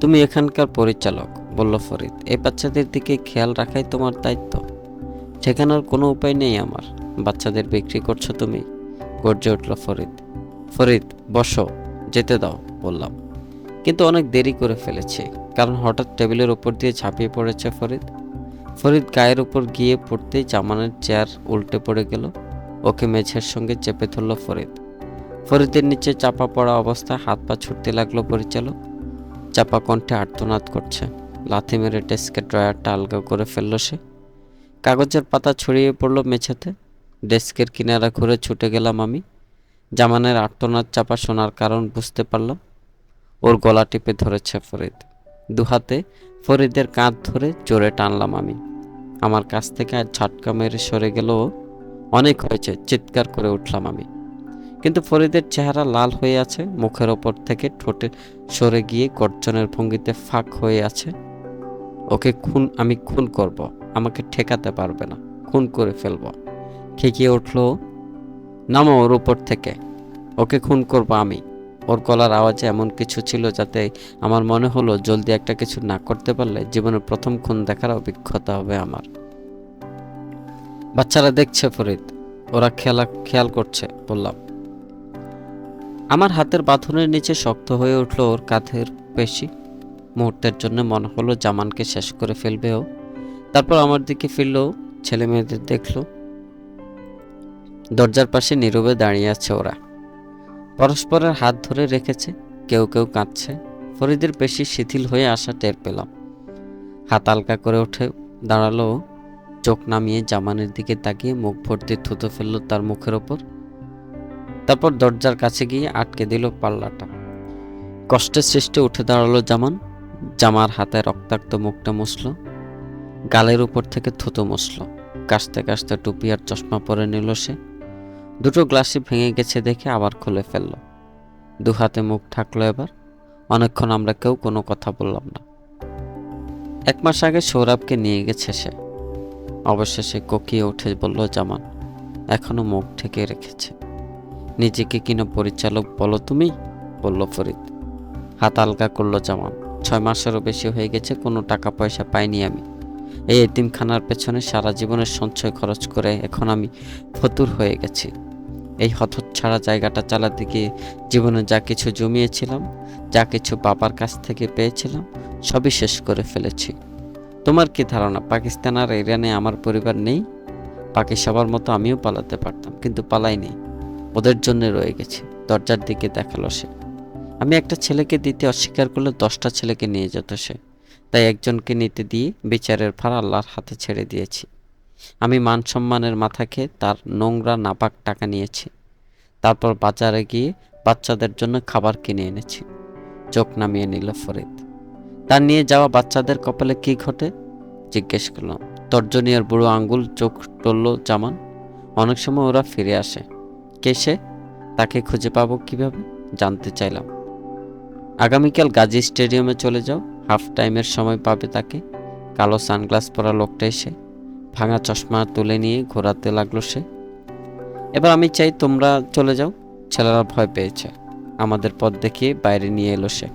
তুমি এখানকার পরিচালক, বলল ফরিদ। এই বাচ্চাদের দিকে খেয়াল রাখাই তোমার দায়িত্ব। ঠেকানোর কোনো উপায় নেই আমার। বাচ্চাদের বিক্রি করছো তুমি, গর্জে উঠল ফরিদ। ফরিদ বসো, যেতে দাও বললাম। কিন্তু অনেক দেরি করে ফেলেছি, কারণ হঠাৎ টেবিলের উপর দিয়ে ঝাঁপিয়ে পড়েছে ফরিদ। ফরিদ গায়ের উপর গিয়ে পড়তেই জামানের চেয়ার উল্টে পড়ে গেল। ওকে মেঝের সঙ্গে চেপে ধরল ফরিদ। ফরিদের নিচে চাপা পড়া অবস্থায় হাত পা ছুটতে লাগলো পরিচালক। চাপা কণ্ঠে আর্তনাদ করছে। লাথি মেরে ডেস্কের ড্রয়ারটা আলগা করে ফেলল সে। কাগজের পাতা ছড়িয়ে পড়ল মেঝেতে। ডেস্কের কিনারা ঘুরে ছুটে গেলাম আমি। জামানের আর্তনাদ চাপা শোনার কারণ বুঝতে পারলাম। ওর গলা টিপে ধরেছে ফরিদ। দুহাতে ফরিদের কাঁধ ধরে জোরে টানলাম আমি। আমার কাছ থেকে আর ঝাটকা মেরে সরে গেল ও। অনেক হয়েছে, চিৎকার করে উঠলাম আমি। কিন্তু ফরিদের চেহারা লাল হয়ে আছে, মুখের ওপর থেকে ঠোঁটে সরে গিয়ে গর্জনের ভঙ্গিতে ফাঁক হয়ে আছে। ওকে আমি খুন করব, আমাকে ঠেকাতে পারবে না, খুন করে ফেলব। খেকিয়ে উঠল। নামো ওর উপর থেকে, ওকে খুন করব আমি। ওর গলার আওয়াজে এমন কিছু ছিল যাতে আমার মনে হলো জলদি একটা কিছু না করতে পারলে জীবনের প্রথম খুন দেখার অভিজ্ঞতা হবে আমার। বাচ্চারা দেখছে ফরিদ, ওরা খেয়াল করছে বললাম। আমার হাতের বাঁধনের নিচে শক্ত হয়ে উঠল ওর কাঁধের পেশি। মুহূর্তের জন্য মনে হলো জামানকে শেষ করে ফেলবে ও। তারপর আমার দিকে ফিরল, ছেলে মেয়েদের দেখল। দরজার পাশে নীরবে দাঁড়িয়ে আছে ওরা। পরস্পরের হাত ধরে রেখেছে, কেউ কেউ কাঁদছে। ফরিদের পেশি শিথিল হয়ে আসা টের পেলাম। হাত আলগা করে উঠে দাঁড়ালো, চোখ নামিয়ে জামানের দিকে তাকিয়ে মুখ ভর্তি থুতো ফেলল তার মুখের ওপর। তারপর দরজার কাছে গিয়ে আটকে দিল পাল্লাটা। কষ্টের সৃষ্টে উঠে দাঁড়ালো জামান। জামার হাতে রক্তাক্ত মুখটা মুছল, গালের উপর থেকে থুতো মুছল। কাশতে কাশতে টুপি আর চশমা পরে নিল সে। দুটো গ্লাসই ভেঙে গেছে দেখে আবার খুলে ফেলল। দুহাতে মুখ ঢাকলো এবার। অনেকক্ষণ আমরা কেউ কোনো কথা বললাম না। 1 মাস আগে সৌরভকে নিয়ে গেছে সে। অবশেষে কোকিয়ে উঠে বলল জামান। এখনো মুখ ঢেকে রেখেছে। নিজেকে কিনা পরিচালক বলো তুমি, বলল ফরিদ। হাত আলগা করলো জামান। 6 মাসেরও বেশি হয়ে গেছে, কোনো টাকা পয়সা পাইনি আমি। এই এতিমখানার পেছনে সারা জীবনের সঞ্চয় খরচ করে এখন আমি ফতুর হয়ে গেছি। এই হতচ্ছাড়া জায়গাটা চালাতে গিয়ে জীবনে যা কিছু জমিয়েছিলাম, যা কিছু বাবার কাছ থেকে পেয়েছিলাম, সবই শেষ করে ফেলেছি। তোমার কি ধারণা পাকিস্তান আর ইরানে আমার পরিবার নেই? বাকি সবার মতো আমিও পালাতে পারতাম, কিন্তু পালাইনি। ওদের জন্য রয়ে গেছি। দরজার দিকে দেখালো সে। আমি একটা ছেলেকে দিতে অস্বীকার করলে 10টা ছেলেকে নিয়ে যেত সে। তাই একজনকে নিতে দিয়ে বিচারের ভার আল্লাহর হাতে ছেড়ে দিয়েছি। আমি মান সম্মানের মাথা খেয়ে তার নোংরা নাপাক টাকা নিয়েছি। তারপর বাজারে গিয়ে বাচ্চাদের জন্য খাবার কিনে এনেছি। চোখ নামিয়ে নিল ফরিদ। তার নিয়ে যাওয়া বাচ্চাদের কপালে কি ঘটে জিজ্ঞেস করলাম। তর্জনী আর বুড়ো আঙ্গুল চোখ টলল জামান। অনেক সময় ওরা ফিরে আসে। কে সে? তাকে খুঁজে পাবো কিভাবে জানতে চাইলাম। আগামীকাল গাজী স্টেডিয়ামে চলে যাও, হাফ টাইমের সময় পাবে তাকে। কালো সানগ্লাস পরা লোকটা এসে ভাঙা চশমা তুলে নিয়ে ঘোরাতে লাগলো সে। এবার আমি চাই তোমরা চলে যাও। ছেলেরা ভয় পেয়েছে। আমাদের পথ দেখিয়ে বাইরে নিয়ে এলো সে।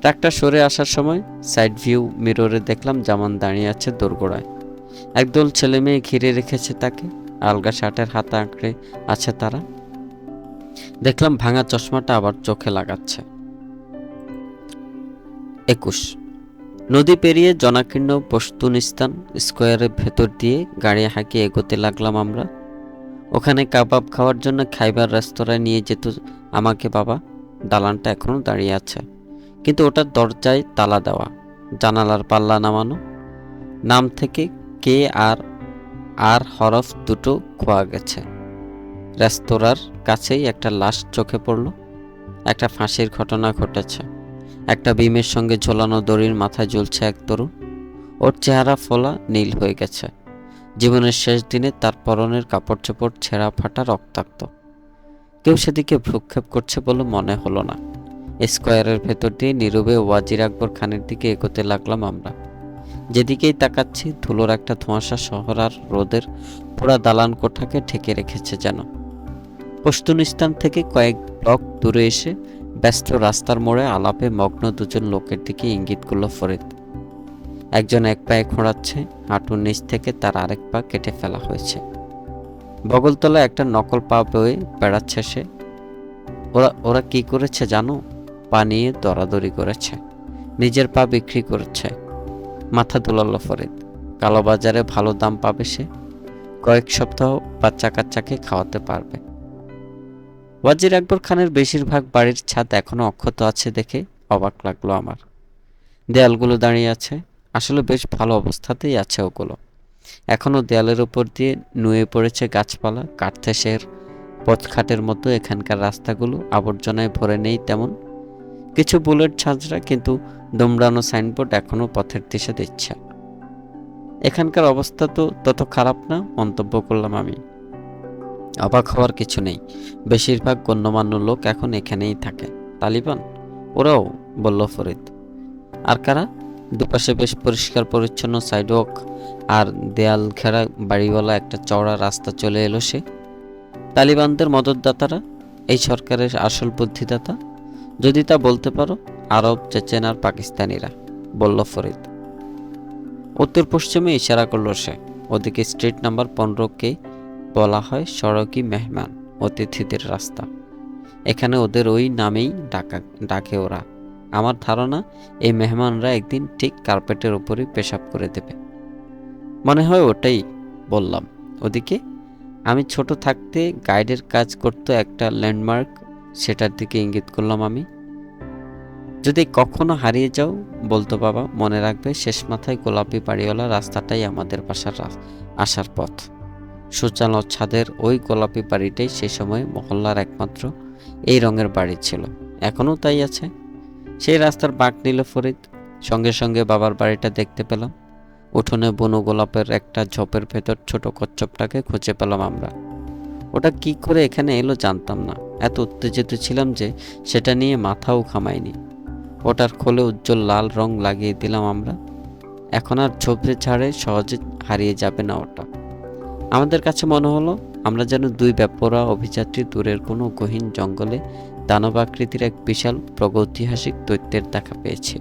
ট্রাকটা সরে আসার সময় সাইড ভিউ মিররে দেখলাম জামান দাঁড়িয়ে আছে দোরগোড়ায়। একদল ছেলে মেয়ে ঘিরে রেখেছে তাকে। আলগা শার্টের হাতে আঁকড়ে আছে তারা। দেখলাম ভাঙা চশমাটা আবার চোখে লাগাচ্ছে। 21 নদী পেরিয়ে জনাকীর্ণ পশতুনিস্তান স্কোয়ারের ভেতর দিয়ে গাড়ি হাঁকিয়ে এগোতে লাগলাম আমরা। ওখানে কাবাব খাওয়ার জন্য খাইবার রেস্তোরাঁয় নিয়ে যেত আমাকে বাবা। দালানটা এখনো দাঁড়িয়ে আছে, কিন্তু ওটার দরজায় তালা দেওয়া, জানালার পাল্লা নামানো। নাম থেকে কে আর আর হরফ দুটো খোয়া গেছে। রেস্তোরাঁর কাছেই একটা লাশ চোখে পড়ল। একটা ফাঁসির ঘটনা ঘটেছে। একটা বিমের সঙ্গে ঝোলানো দড়ির মাথায় ঝুলছে এক তরুণ। ওর চেহারা ফোলা নীল হয়ে গেছে। জীবনের শেষ দিনে তার পরনের কাপড় চোপড় ছেঁড়া ফাটা রক্তাক্ত। কেউ সেদিকে ভ্রুক্ষেপ করছে বলে মনে হলো না। স্কোয়ারের ভেতর দিয়ে নীরবে ওয়াজির আকবর খানের দিকে এগোতে লাগলাম আমরা। যেদিকেই তাকাচ্ছি ধুলোর একটা ধোঁয়াশা শহর আর রোদের পুরা দালান কোঠাকে ঢেকে রেখেছে যেন। পশতুনিস্তান থেকে কয়েক ব্লক দূরে এসে ব্যস্ত রাস্তার মোড়ে আলাপে মগ্ন দুজন লোকের দিকে ইঙ্গিত করল ফরিদ। একজন এক পায়ে খোঁড়াচ্ছে, হাঁটুর নিচ থেকে তার আরেক পা কেটে ফেলা হয়েছে। বগলতলা একটা নকল পা বয়ে বেড়াচ্ছে সে। ওরা কি করেছে জানো? পা নিয়ে দরাদরি করেছে, নিজের পা বিক্রি করেছে। মাথা দোলাল ফরিদ। কালোবাজারে ভালো দাম পাবে সে। কয়েক সপ্তাহ বাচ্চা কাচ্চাকে খাওয়াতে পারবে। ওয়াজির আকবর খানের বেশিরভাগ বাড়ির ছাদ এখনো অক্ষত আছে দেখে অবাক লাগলো আমার। দেয়ালগুলো দাঁড়িয়ে আছে, আসলে বেশ ভালো অবস্থাতেই আছে ওগুলো। এখনো দেয়ালের উপর দিয়ে নুয়ে পড়েছে গাছপালা, কাঠথেসের পথঘাটের মতো এখানকার রাস্তাগুলো আবর্জনায় ভরে নেই তেমন। কিছু বুলেট ঝাঁঝরা, কিন্তু দুমড়ানো সাইনবোর্ড এখনো পথের দিশা দিচ্ছে। এখানকার অবস্থা তো তত খারাপ না, মন্তব্য করলাম আমি। অবাক হওয়ার কিছু নেই, বেশিরভাগ গণ্যমান্য লোক এখন এখানেই থাকে। তালিবান? ওরাও, বলল ফরিদ। আর কারা? দুপাশে বেশ পরিষ্কার পরিচ্ছন্ন সাইডওয়াক আর দেয়াল ঘেরা বাড়িওয়ালা একটা চওড়া রাস্তা চলে এলো সে। তালিবানদের মদতদাতারা, এই সরকারের আসল বুদ্ধিদাতা, যদি তা বলতে পারো। আরব, চেচেন আর পাকিস্তানিরা, বলল ফরিদ। উত্তর পশ্চিমে ইশারা করলো সে। ওদিকে স্ট্রিট নাম্বার 15কে বলা হয় সড়কি মেহমান, অতিথিদের রাস্তা। এখানে ওদের ওই নামেই ডাকে ওরা। আমার ধারণা এই মেহমানরা একদিন ঠিক কার্পেটের উপরই পেশাব করে দেবে। মনে হয় ওটাই, বললাম। ওদিকে আমি ছোট থাকতে গাইডের কাজ করতো একটা ল্যান্ডমার্ক, সেটার দিকে ইঙ্গিত করলাম আমি। যদি কখনো হারিয়ে যাও বলতো বাবা, মনে রাখবে শেষ মাথায় গোলাপি বাড়িওয়ালা রাস্তাটাই আমাদের বাসার আসার পথ। সুচালো ছাদের ওই গোলাপি বাড়িটাই সেই সময় মহল্লার একমাত্র এই রঙের বাড়ি ছিল, এখনও তাই আছে। সেই রাস্তার বাঁক নিল ফরিদ। সঙ্গে সঙ্গে বাবার বাড়িটা দেখতে পেলাম। উঠোনে বুনো গোলাপের একটা ঝোপের ভেতর ছোট কচ্ছপটাকে খুঁজে পেলাম আমরা। ওটা কি করে এখানে এলো জানতাম না। এত উত্তেজিত ছিলাম যে সেটা নিয়ে মাথাও ঘামাইনি। ওটার খোলে উজ্জ্বল লাল রং লাগিয়ে দিলাম আমরা। এখন আর ঝোপে ছাড়ে সহজে হারিয়ে যাবে না ওটা। আমাদের কাছে মনে হলো আমরা যেন দুই বেপরোয়া অভিযাত্রী দূরের কোনো গহীন জঙ্গলে দানব আকৃতির এক বিশাল প্রাগৈতিহাসিক দৈত্যের দেখা পেয়েছি।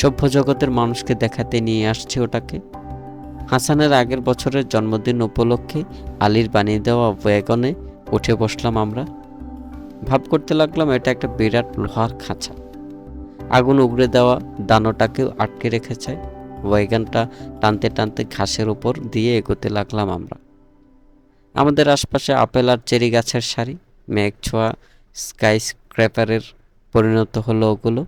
সভ্য জগতের মানুষকে দেখাতে নিয়ে আসছি ওটাকে। হাসানের আগের বছরের জন্মদিন উপলক্ষে আলীর বানিয়ে দেওয়া ওয়াগনে উঠে বসলাম আমরা। ভাব করতে লাগলাম এটা একটা বিরাট লোহার খাঁচা, আগুন উগড়ে দেওয়া দানোটাকেও আটকে রেখেছে। ওয়াগনটা টানতে টানতে ঘাসের উপর দিয়ে এগোতে লাগলাম আমরা। আমাদের আশপাশে আপেল আর চেরি গাছের সারি, মেঘ ছোঁয়া স্কাই স্ক্র্যাপারের পরিণত হলো ওগুলো।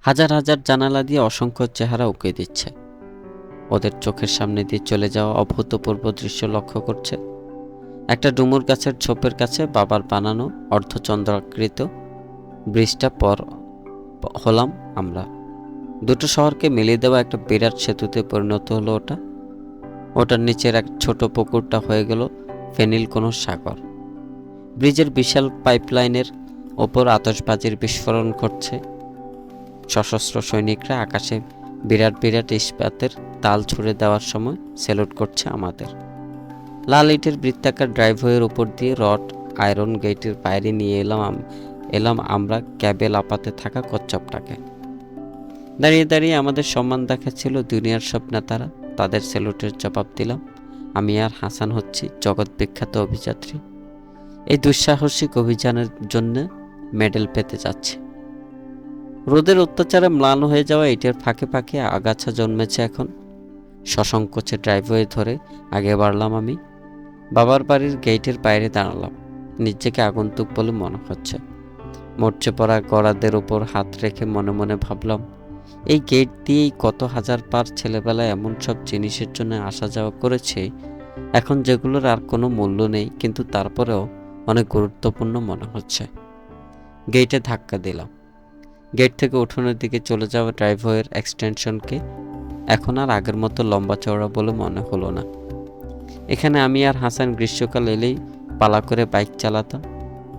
হাজার হাজার জানালা দিয়ে অসংখ্য চেহারা উঁকে দিচ্ছে। ওদের চোখের সামনে দিয়ে চলে যাওয়া অভূতপূর্ব দৃশ্য লক্ষ্য করছে। একটা ডুমুর গাছের ছোপের কাছে বাবার বানানো অর্ধচন্দ্রাকৃত ব্রিজটা পর হলাম আমরা। দুটো শহরকে মিলিয়ে দেওয়া একটা বিরাট সেতুতে পরিণত হলো ওটা। ওটার নিচের এক ছোট পুকুরটা হয়ে গেল ফেনিল কোনো সাগর। ব্রিজের বিশাল পাইপলাইনের ওপর আতশবাজির বিস্ফোরণ ঘটছে। সশস্ত্র সৈনিকরা আকাশে বিরাট বিরাট ইস্পাতের তাল ছুড়ে দেওয়ার সময় স্যালুট করছে আমাদের। লাল ইটের বৃত্তাকার ড্রাইভওয়ের উপর দিয়ে রড আয়রন গেটের বাইরে নিয়ে এলাম আমরা ক্যাবে লাপাতে থাকা কচ্ছপটাকে। দাঁড়িয়ে দাঁড়িয়ে আমাদের সম্মান দেখাচ্ছিল দুনিয়ার সব নেতারা। তাদের স্যালুটের জবাব দিলাম। আমি আর হাসান হচ্ছি জগৎ বিখ্যাত অভিযাত্রী। এই দুঃসাহসিক অভিযানের জন্য মেডেল পেতে যাচ্ছে। রোদের অত্যাচারে ম্লান হয়ে যাওয়া ইটের ফাঁকে ফাঁকে আগাছা জন্মেছে এখন। সসংকোচে ড্রাইভওয়ে ধরে আগে বাড়লাম আমি। বাবার বাড়ির গেটের বাইরে দাঁড়ালাম। নিজেকে আগন্তুক বলে মনে হচ্ছে। মরচে পড়া গড়াদের ওপর হাত রেখে মনে মনে ভাবলাম, এই গেট দিয়েই কত হাজার পার ছেলেবেলায় এমন সব জিনিসের জন্য আসা যাওয়া করেছে, এখন যেগুলোর আর কোনো মূল্য নেই, কিন্তু তারপরেও অনেক গুরুত্বপূর্ণ মনে হচ্ছে। গেটে ধাক্কা দিলাম। গেট থেকে উঠোনের দিকে চলে যাওয়া ড্রাইভওয়ের এক্সটেনশনকে এখন আর আগের মতো লম্বা চওড়া বলে মনে হলো না। এখানে আমি আর হাসান গ্রীষ্মকাল এলেই পালা করে বাইক চালাতাম।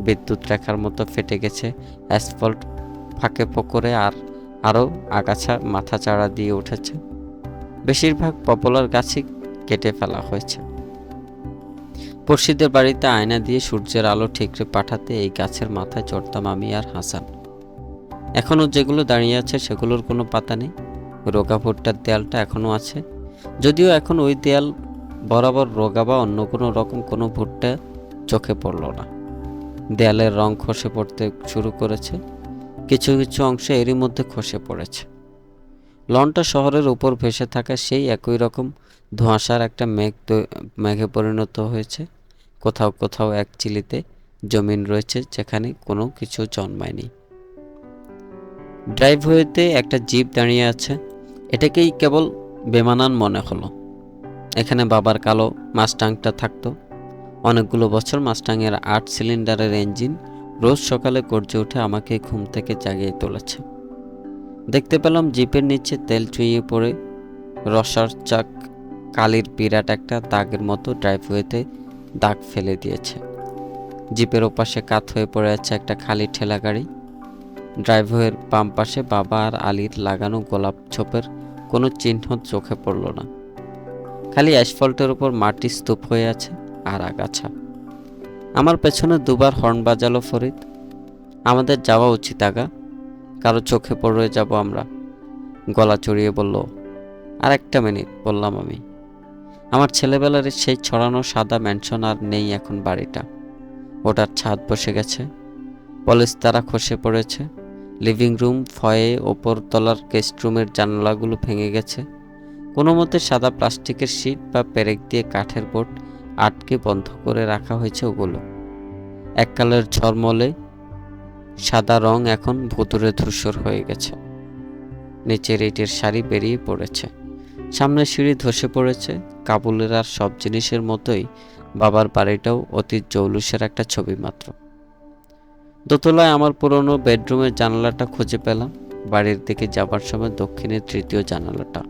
বিদ্যুৎ রেখার মতো ফেটে গেছে অ্যাসফল্ট ফাঁকে ফোকরে, আর আরও আগাছা মাথা চাড়া দিয়ে উঠেছে। বেশিরভাগ পপুলার গাছই কেটে ফেলা হয়েছে। পড়শিদের বাড়িতে আয়না দিয়ে সূর্যের আলো ঠিকরে পাঠাতে এই গাছের মাথায় চড়তাম আমি আর হাসান। এখনও যেগুলো দাঁড়িয়ে আছে সেগুলোর কোনো পাতা নেই। রোগা ভুট্টার দেয়ালটা এখনও আছে, যদিও এখন ওই দেয়াল বরাবর রোগা বা অন্য কোনো রকম কোনো ভুট্টা চোখে পড়ল না। দেয়ালের রং খসে পড়তে শুরু করেছে, কিছু কিছু অংশে এরই মধ্যে খসে পড়েছে। লনটা শহরের উপর ভেসে থাকা সেই একই রকম ধোঁয়াশার একটা মেঘে পরিণত হয়েছে। কোথাও কোথাও এক চিলিতে জমিন রয়েছে যেখানে কোনো কিছু জন্মায়নি। ড্রাইভওয়েতে একটা জিপ দাঁড়িয়ে আছে। এটাকেই কেবল বেমানান মনে হলো। এখানে বাবার কালো মাস্টাংটা থাকতো। অনেকগুলো বছর মাস্টাংয়ের 8 সিলিন্ডারের ইঞ্জিন রোজ সকালে গর্জে উঠে আমাকে ঘুম থেকে জাগিয়ে তুলেছে। দেখতে পেলাম জিপের নিচে তেল চুইয়ে পড়ে রসার চাক কালির বিরাট একটা দাগের মতো ড্রাইভওয়েতে দাগ ফেলে দিয়েছে। জিপের ওপাশে কাত হয়ে পড়ে আছে একটা খালি ঠেলা গাড়ি। ড্রাইভওয়ের বাম পাশে বাবা আর আলীর লাগানো গোলাপ ছোপের কোনো চিহ্ন চোখে পড়ল না। খালি অ্যাসফল্টের উপর মাটি স্তূপ হয়ে আছে আর আগাছা। আমার পেছনে দুবার হর্ন বাজালো ফরিদ। আমাদের যাওয়া উচিত আগা, কারো চোখে পড়ে যাব আমরা। গলা চড়িয়ে বলল, আর একটা মিনিট, বললাম আমি। আমার ছেলেবেলার সেই ছড়ানো সাদা ম্যানশন আর নেই এখন বাড়িটা। ওটার ছাদ বসে গেছে, পলিস্তারা খসে পড়েছে। লিভিং রুম, ফয়ে, ওপর তলার গেস্ট রুমের জানালাগুলো ভেঙে গেছে। কোনো মতে সাদা প্লাস্টিকের শিট বা পেরেক দিয়ে কাঠের বোর্ড আটকে বন্ধ করে রাখা হয়েছে ওগুলো। এককালের ঝলমলে সাদা রং এখন ভুতুড়ে ধূসর হয়ে গেছে। নিচের ইটের সারি বেরিয়ে পড়েছে, সামনে সিঁড়ি ধসে পড়েছে। কাবুলের আর সব জিনিসের মতোই বাবার বাড়িটাও অতি জৌলুসের একটা ছবি মাত্র। দোতলায় আমার পুরনো বেডরুমের জানালাটা খুঁজে পেলাম। বাড়ির দিকে যাবার সময় দক্ষিণের তৃতীয় জানালাটা।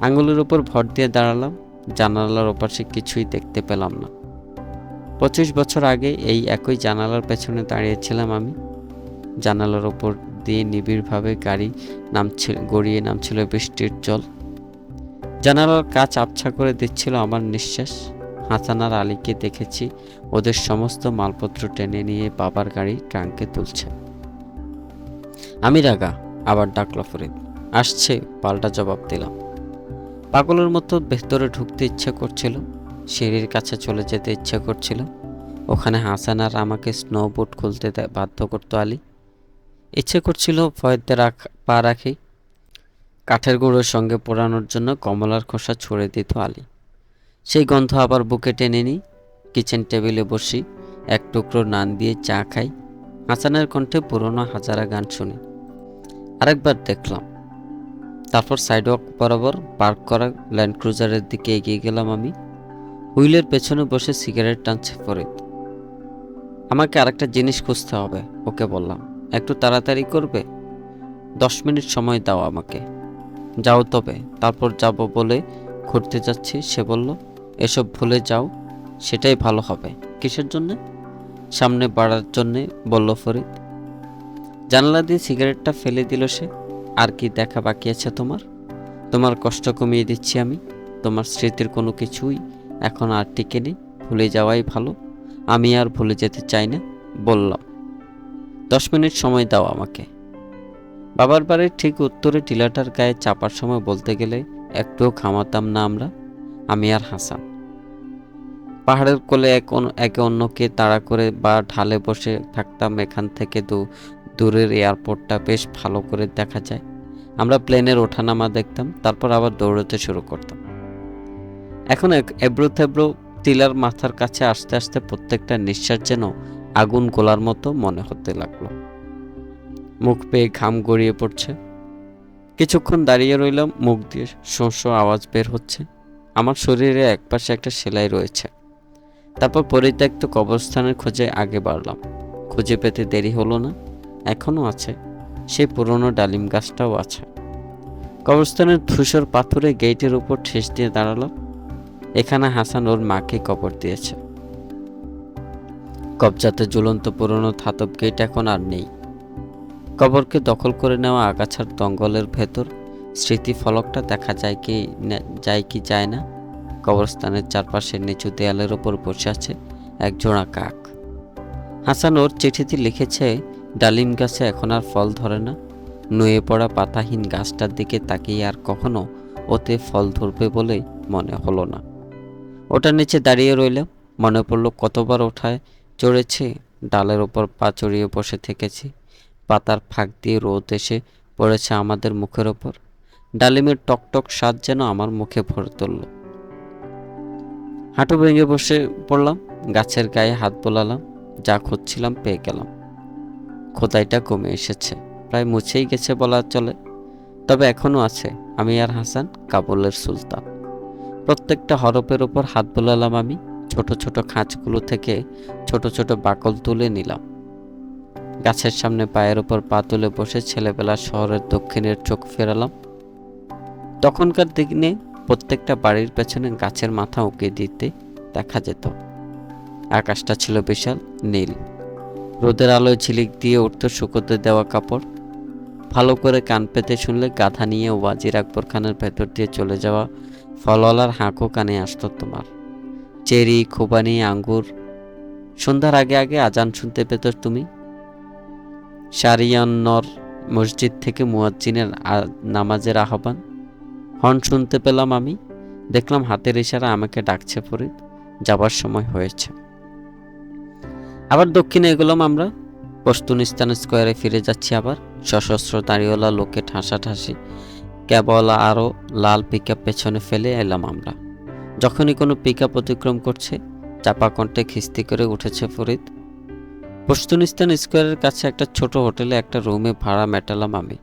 আঙুলের উপর ভর দিয়ে দাঁড়ালাম। জানালার ওপাশে কিছুই দেখতে পেলাম না। 25 বছর আগে এই একই জানালার পেছনে দাঁড়িয়েছিলাম আমি। জানালার ওপর দিয়ে নিবিড়ভাবে গড়িয়ে নামছিল বৃষ্টির জল। জানালার কাচ আবছা করে দিচ্ছিল আমার নিঃশ্বাস। হাসান আর আলীকে দেখেছি ওদের সমস্ত মালপত্র টেনে নিয়ে বাবার গাড়ি ট্রাঙ্কে তুলছে। আমি রাগা, আবার ডাকল ফরিদ। আসছে, পাল্টা জবাব দিলাম। পাগলের মতো ভেতরে ঢুকতে ইচ্ছে করছিল, সিঁড়ির কাছে চলে যেতে ইচ্ছে করছিল। ওখানে হাসান আর আমাকে স্নো বুট খুলতে বাধ্য করতো আলী। ইচ্ছে করছিল ভয়তে পা রাখি। কাঠের গুঁড়োর সঙ্গে পোড়ানোর জন্য কমলার খোসা ছড়ে দিত আলী। সেই গন্ধ আবার বুকে টেনে নিই। কিচেন টেবিলে বসি, এক টুকরো নান দিয়ে চা খাই, হাসানের কণ্ঠে পুরনো হাজারা গান শুনি। আরেকবার দেখলাম। তারপর সাইডওয়াক বরাবর পার্ক করা ল্যান্ড ক্রুজারের দিকে এগিয়ে গেলাম আমি। হুইলের পেছনে বসে সিগারেট টানছে ফরিদ। আমাকে আরেকটা জিনিস খুঁজতে হবে, ওকে বললাম। একটু তাড়াতাড়ি করবে? 10 মিনিট সময় দাও আমাকে। যাও তবে। তারপর যাব বলে ঘুরতে যাচ্ছি, সে বলল, এসব ভুলে যাও, সেটাই ভালো হবে। কিসের জন্যে? সামনে বাড়ার জন্যে, বলল ফরিদ। জানালা দিয়ে সিগারেটটা ফেলে দিল সে। আর কি দেখা বাকি আছে তোমার? তোমার কষ্ট কমিয়ে দিচ্ছি আমি। তোমার স্মৃতির কোনো কিছুই এখন আর টিকে নেই, ভুলে যাওয়াই ভালো। আমি আর ভুলে যেতে চাই না, বললাম। 10 মিনিট সময় দাও আমাকে। বাবার বাড়ির ঠিক উত্তরে টিলাটার গায়ে চাপার সময় বলতে গেলে একটুও খামাতাম না আমরা, আমি আর হাসান। পাহাড়ের কোলে একে অন্যকে তাড়া করে বা ঢালে বসে থাকতাম। এখান থেকে দূরের এয়ারপোর্টটা বেশ ভালো করে দেখা যায়। আমরা প্লেনের ওঠানামা দেখতাম, তারপর আবার দৌড়তে শুরু করতাম। এখন এবড়ো থেবড়ো টিলার মাথার কাছে আসতে আসতে প্রত্যেকটা নিঃশ্বাস যেন আগুন গোলার মতো মনে হতে লাগলো। মুখ পেয়ে ঘাম গড়িয়ে পড়ছে। কিছুক্ষণ দাঁড়িয়ে রইলাম, মুখ দিয়ে শোঁ শোঁ আওয়াজ বের হচ্ছে। আমার শরীরে একপাশে একটা সেলাই রয়েছে। তারপর পরিত্যক্ত কবরস্থানের খোঁজে আগে বাড়লাম। খুঁজে পেতে দেরি হলো না, এখনও আছে, সেই পুরনো ডালিম গাছটাও আছে। কবরস্থানের ধূসর পাথুরে গেটের উপর ঠেস দিয়ে দাঁড়ালাম। এখানে হাসান ওর মাকে কবর দিয়েছে। কবজাতে ঝুলন্ত পুরনো ধাতব গেট এখন আর নেই। কবরকে দখল করে নেওয়া আগাছার দঙ্গলের ভেতর স্মৃতি ফলকটা দেখা যায় কি যায় না। কবরস্থানের চারপাশের নিচু দেয়ালের ওপর বসে আছে এক জোড়া কাক। হাসান ওর চিঠিতে লিখেছে, ডালিম গাছে এখন আর ফল ধরে না। নুয়ে পড়া পাতাহীন গাছটার দিকে তাকিয়ে আর কখনো ওতে ফল ধরবে বলেই মনে হলো না। ওটার নিচে দাঁড়িয়ে রইলাম। মনে পড়লো কতবার ওঠায় চড়েছি, ডালের ওপর পা চড়িয়ে বসে থেকেছি। পাতার ফাঁক দিয়ে রোদ এসে পড়েছে আমাদের মুখের ওপর। ডালিমের টকটক স্বাদ যেন আমার মুখে ভরে তুলল। হাঁটু ভেঙে বসে পড়লাম, গাছের গায়ে হাত বোলালাম। যা খুঁজছিলাম পেয়ে গেলাম। খোদাইটা কমে এসেছে, প্রায় মুছেই গেছে বলা চলে। তবে এখনো আছে, আমি আর হাসান, কাবুলের সুলতান। প্রত্যেকটা হরফের ওপর হাত বোলালাম আমি। ছোট ছোট খাঁচগুলো থেকে ছোট ছোট বাকল তুলে নিলাম। গাছের সামনে পায়ের ওপর পা তুলে বসে ছেলেবেলা শহরের দক্ষিণের চোখ ফেরালাম। তখনকার দিনে প্রত্যেকটা বাড়ির পেছনে গাছের মাথা উঁকিয়ে দিতে দেখা যেত। আকাশটা ছিল বিশাল নীল। রোদের আলোয় ঝিলিক দিয়ে উঠত শুকোতে দেওয়া কাপড়। ভালো করে কান পেতে শুনলে গাধা নিয়ে ওয়াজির আকবর খানের ভেতর দিয়ে চলে যাওয়া ফলওয়ালার হাঁকও কানে আসত তোমার। চেরি, খুবানি, আঙ্গুর। সন্ধ্যার আগে আগে আজান শুনতে পেত তুমি। শারিয়ান্নর মসজিদ থেকে মুয়াজ্জিনের নামাজের আহ্বান। হর্ন শুনতে পেলাম আমি। দেখলাম হাতের ইশারা আমাকে ডাকছে ফরিদ, যাবার সময় হয়েছে। আবার দক্ষিণে এগোলাম আমরা। পশতুনিস্তান স্কোয়ারে ফিরে যাচ্ছি আবার। সশস্ত্র দাঁড়িওয়ালা লোকে ঠাসাঠাসি। কেবল আরও লাল পিকআপ পেছনে ফেলে এলাম আমরা। যখনই কোনো পিকআপ অতিক্রম করছে, চাপা কণ্ঠে খিস্তি করে উঠেছে ফরিদ। পশতুনিস্তান স্কোয়ারের কাছে একটা ছোট হোটেলে একটা রুমে ভাড়া মেটালাম আমি।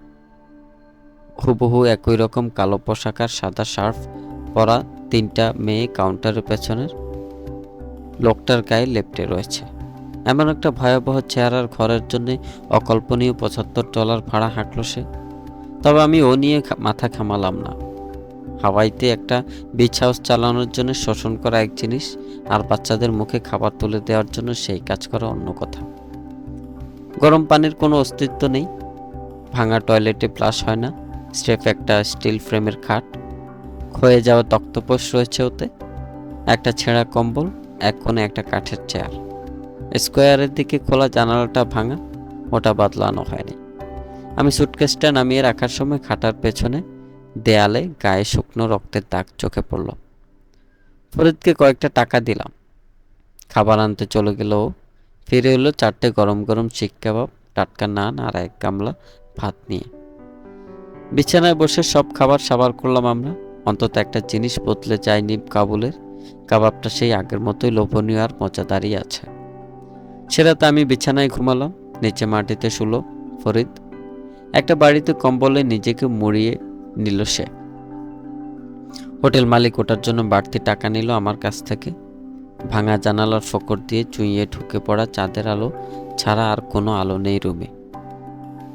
হুবহু একই রকম কালো পোশাক আর সাদা শার্ট পরা 3টা মেয়ে কাউন্টারের পেছনের লোকটার গায়ে লেপ্টে রয়েছে। এমন একটা ভয়াবহ চেহারার ঘরের জন্য অকল্পনীয় $75 ভাড়া হাঁকল সে। তবে আমি ও নিয়ে মাথা ঘামালাম না। হাওয়াইতে একটা বিচ হাউস চালানোর জন্য শোষণ করা এক জিনিস, আর বাচ্চাদের মুখে খাবার তুলে দেওয়ার জন্য সেই কাজ করা অন্য কথা। গরম পানির কোনো অস্তিত্ব নেই। ভাঙা টয়লেটে ফ্লাশ হয় না। স্রেফ একটা স্টিল ফ্রেমের খাট, ক্ষয়ে যাওয়া তক্তপোষ রয়েছে ওতে, একটা ছেঁড়া কম্বল, এক কোণে একটা কাঠের চেয়ার। স্কোয়ারের দিকে খোলা জানালাটা ভাঙা, ওটা বদলানো হয়নি। আমি সুটকেসটা নামিয়ে রাখার সময় খাটার পেছনে দেয়ালে গায়ে শুকনো রক্তের দাগ চোখে পড়ল। ফরিদকে কয়েকটা টাকা দিলাম। খাবার আনতে চলে গেল ও। ফিরে এলো 4টে গরম গরম শিক কাবাব, টাটকা নান আর 1 গামলা ভাত নিয়ে। বিছানায় বসে সব খাবার সাবার করলাম আমরা। অন্তত একটা জিনিস বদলে যায়নি কাবুলের, কাবাবটা সেই আগের মতোই লোভনীয় আর মজাদারই আছে। সে রাতে আমি বিছানায় ঘুমালাম, নিচে মাটিতে শুলো ফরিদ। একটা বাড়িতে কম্বলে নিজেকে মুড়িয়ে নিল সে। হোটেল মালিক ওটার জন্য বাড়তি টাকা নিল আমার কাছ থেকে। ভাঙা জানালার ফকর দিয়ে চুইয়ে ঢুকে পড়া চাঁদের আলো ছাড়া আর কোনো আলো নেই রুমে।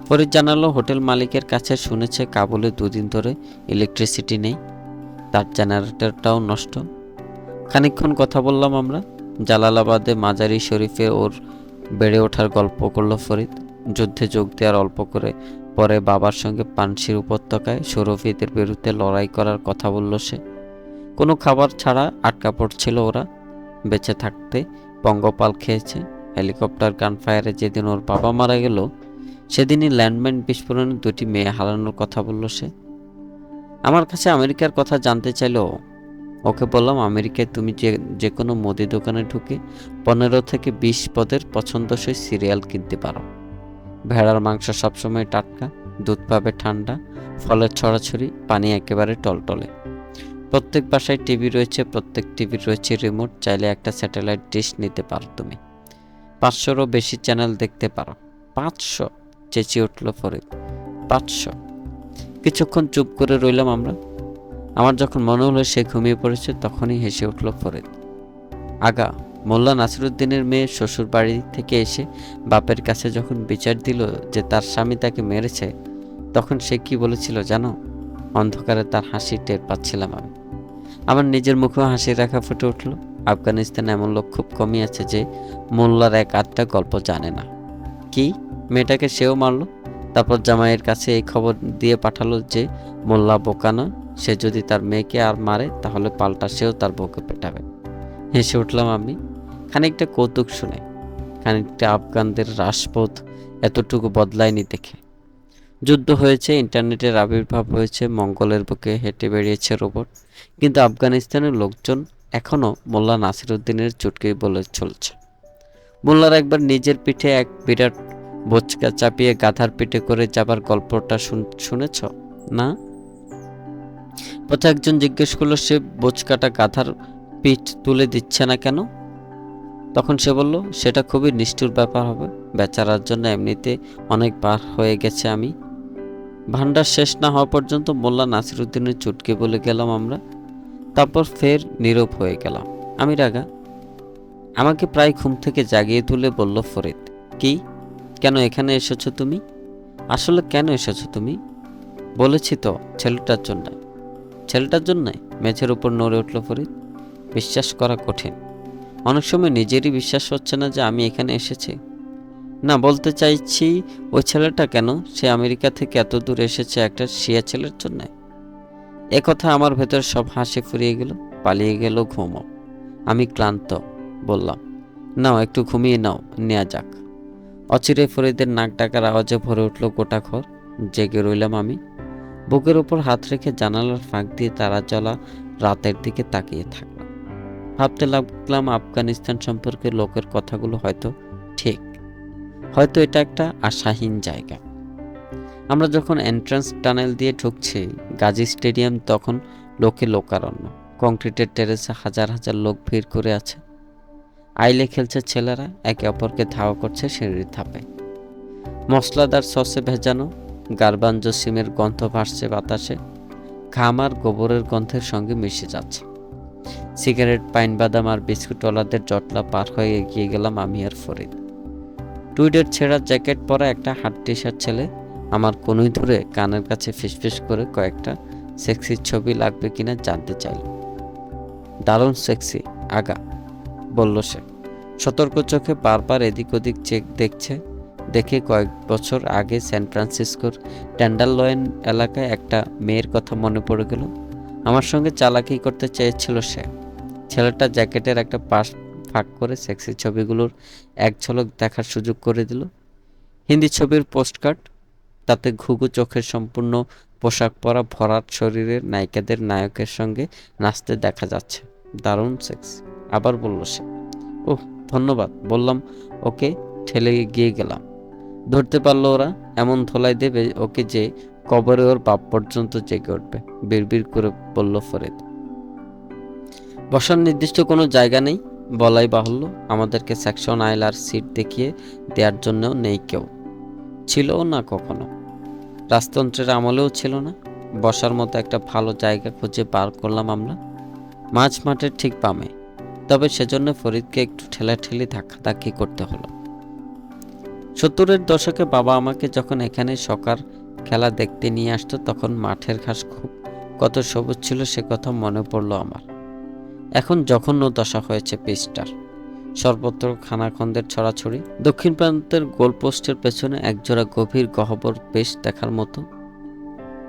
ফরিদ জানালো হোটেল মালিকের কাছে শুনেছে কাবুলে 2 দিন ধরে ইলেকট্রিসিটি নেই, তার জেনারেটরটাও নষ্ট। খানিকক্ষণ কথা বললাম আমরা। জালালাবাদে মাজারি শরীফে ওর বেড়ে ওঠার গল্প করল ফরিদ। যুদ্ধে যোগ দেওয়ার অল্প করে পরে বাবার সঙ্গে পানশির উপত্যকায় সৌরভীদের বিরুদ্ধে লড়াই করার কথা বলল সে। কোনো খাবার ছাড়া আটকা পড়ছিল ওরা। বেঁচে থাকতে পঙ্গপাল খেয়েছে। হেলিকপ্টার গানফায়ারে যেদিন ওর বাবা মারা গেল সেদিনই ল্যান্ডমাইন বিস্ফোরণে 2টি মেয়ে হারানোর কথা বলল সে। আমার কাছে আমেরিকার কথা জানতে চাইল। ওকে বললাম আমেরিকায় তুমি যে কোনো মুদি দোকানে ঢুকে 15 থেকে 20 পদের পছন্দসই সিরিয়াল কিনতে পারো। ভেড়ার মাংস সবসময় টাটকা, দুধ পাবে ঠান্ডা, ফলের ছড়াছড়ি, পানি একেবারে টলটলে। প্রত্যেক বাসায় টিভি রয়েছে, প্রত্যেক টিভির রয়েছে রিমোট। চাইলে একটা স্যাটেলাইট ডিশ নিতে পারো তুমি। 500-রও বেশি চ্যানেল দেখতে পারো। 500! চেঁচিয়ে উঠল ফরিদ। 500! কিছুক্ষণ চুপ করে রইলাম আমরা। আমার যখন মনে হলো সে ঘুমিয়ে পড়েছে তখনই হেসে উঠল ফরিদ। আগা, মোল্লা নাসিরুদ্দিনের মেয়ে শ্বশুর বাড়ি থেকে এসে বাপের কাছে যখন বিচার দিল যে তার স্বামী তাকে মেরেছে, তখন সে কি বলেছিল জানো? অন্ধকারে তার হাসি টের পাচ্ছিলাম আমি। আমার নিজের মুখেও হাসি রাখা ফুটে উঠল। আফগানিস্তানে এমন লোক খুব কমই আছে যে মোল্লার 1-8টা গল্প জানে না। কি, মেয়েটাকে সেও মারল? তারপর জামাইয়ের কাছে এই খবর দিয়ে পাঠালো যে মোল্লা বোকা নয়, সে যদি তার মেয়েকে আর মারে তাহলে পাল্টা সেও তার বউকে পেটাবে। হেসে উঠলাম আমি, খানিকটা কৌতুক শুনে, খানিকটা আফগানদের রাসপথ এতটুকু বদলায়নি দেখে। যুদ্ধ হয়েছে, ইন্টারনেটের আবির্ভাব হয়েছে, মঙ্গলের বুকে হেঁটে বেরিয়েছে রোবট, কিন্তু আফগানিস্তানের লোকজন এখনও মোল্লা নাসিরুদ্দিনের চুটকি বলে চলছে। মোল্লার একবার নিজের পিঠে এক বিরাট বোচকা চাপিয়ে গাধার পিঠে করে যাবার গল্পটা শুনেছ না? পথে একজন জিজ্ঞেস করলো সে বোচকাটা গাধার পিঠ তুলে দিচ্ছে না কেন? তখন সে বলল সেটা খুবই নিষ্ঠুর ব্যাপার হবে, বেচারার জন্য এমনিতে অনেক বার হয়ে গেছে আমি। ভান্ডার শেষ না হওয়া পর্যন্ত মোল্লা নাসিরুদ্দিনের চুটকি বলে গেলাম আমরা। তারপর ফের নীরব হয়ে গেলাম। আমি রাগা। আমাকে প্রায় ঘুম থেকে জাগিয়ে তুলে বলল ফরিদ, কি, কেন এখানে এসেছো তুমি? আসলে কেন এসেছো তুমি? বলেছি তো, ছেলেটার জন্য। ছেলেটার জন্যে? মেঝের উপর নড়ে উঠল ফরিদ। বিশ্বাস করা কঠিন। অনেক সময় নিজেরই বিশ্বাস হচ্ছে না যে আমি এখানে এসেছি। না, বলতে চাইছি ওই ছেলেটা কেন সে আমেরিকা থেকে এত দূর এসেছে একটা শিয়া ছেলের জন্য। একথা আমার ভেতর সব হাসি ফুরিয়ে গেল, পালিয়ে গেল ঘুমও। আমি ক্লান্ত, বললাম, নাও একটু ঘুমিয়ে নাও, নেওয়া যাক। অচিরে ফরিদের নাক ডাকার আওয়াজে ভরে উঠল গোটা ঘর। জেগে রইলাম আমি। বুকের ওপর হাত রেখে জানালার ফাঁক দিয়ে তারা জ্বলা রাতের দিকে তাকিয়ে থাকলাম। ভাবতে লাগলাম আফগানিস্তান সম্পর্কে লোকের কথাগুলো হয়তো ঠিক, হয়তো এটা একটা আশাহীন জায়গা। আমরা যখন এন্ট্রান্স টানেল দিয়ে ঢুকছি গাজী স্টেডিয়াম, তখন লোকে লোকারণ্য। কংক্রিটের টেরেসে হাজার হাজার লোক ভিড় করে আছে। আইলে খেলছে ছেলেরা, একে অপরকে ধাওয়া করছে সিঁড়ির ধাপে। মশলাদার সসে ভেজানো গার্বাঞ্জ সিমের গন্ধ ভাসছে বাতাসে, ঘাম আর গোবরের গন্ধের সঙ্গে মিশে যাচ্ছে। সিগারেট, পাইন বাদাম আর বিস্কুটওয়ালাদের জটলা পার হয়ে এগিয়ে গেলাম আমি আর ফরিদ। টুইডের ছেঁড়া জ্যাকেট পরা একটা হাট টি-শার্ট ছেলে আমার কনুই ধরে কানের কাছে ফিসফিস করে কয়েকটা সেক্সি ছবি লাগবে কিনা জানতে চাইল। দারুণ সেক্সি আগা, বলল সে। সতর্ক চোখে বারবার এদিক ওদিক দেখছে। দেখে কয়েক বছর আগে সান ফ্রান্সিসকোর টেন্ডারলয়েন এলাকায় একটা মেয়ের কথা মনে পড়ে গেল। আমার সঙ্গে চালাকি করতে চেয়েছিল সে। ছেলেটা জ্যাকেটের একটা পাশ ফাঁক করে সেক্সি ছবিগুলোর এক ঝলক দেখার সুযোগ করে দিল। হিন্দি ছবির পোস্টকার্ড, তাতে ঘুঘু চোখের সম্পূর্ণ পোশাক পরা ভরাট শরীরের নায়িকাদের নায়কের সঙ্গে নাচতে দেখা যাচ্ছে। দারুণ সেক্স। আবার বলল সে। ওহ, ধন্যবাদ বললাম ওকে, ঠেলে গিয়ে গেলাম। ধরতে পারলো ওরা, এমন ধোলাই দেবে ওকে যে কবরে ওর বাপ পর্যন্ত জেগে উঠবে, বিড়বিড় করে বলল ফরিদ। বসার নির্দিষ্ট কোনো জায়গা নেই, বলাই বাহুল্য আমাদেরকে সেকশন আইল আর সিট দেখিয়ে দেওয়ার জন্যও নেই কেউ, ছিলও না কখনো, রাজতন্ত্রের আমলেও ছিল না। বসার মতো একটা ভালো জায়গা খুঁজে বার করলাম আমরা, মাঝ মাঠের ঠিক বামে। তবে সেজন্য ফরিদকে একটু ঠেলাঠেলি ধাক্কাধাক্কি করতে হলো। 70-এর দশকে বাবা আমাকে যখন এখানে সকার খেলা দেখতে নিয়ে আসতো, তখন মাঠের ঘাস খুব কত সবুজ ছিল সে কথা মনে পড়ল আমার। এখন জঘন্য দশা হয়েছে পিচটার, সর্বত্র খানাখন্দের ছড়াছড়ি। দক্ষিণ প্রান্তের গোলপোস্টের পেছনে একজোড়া গভীর গহ্বর বেশ দেখার মতো।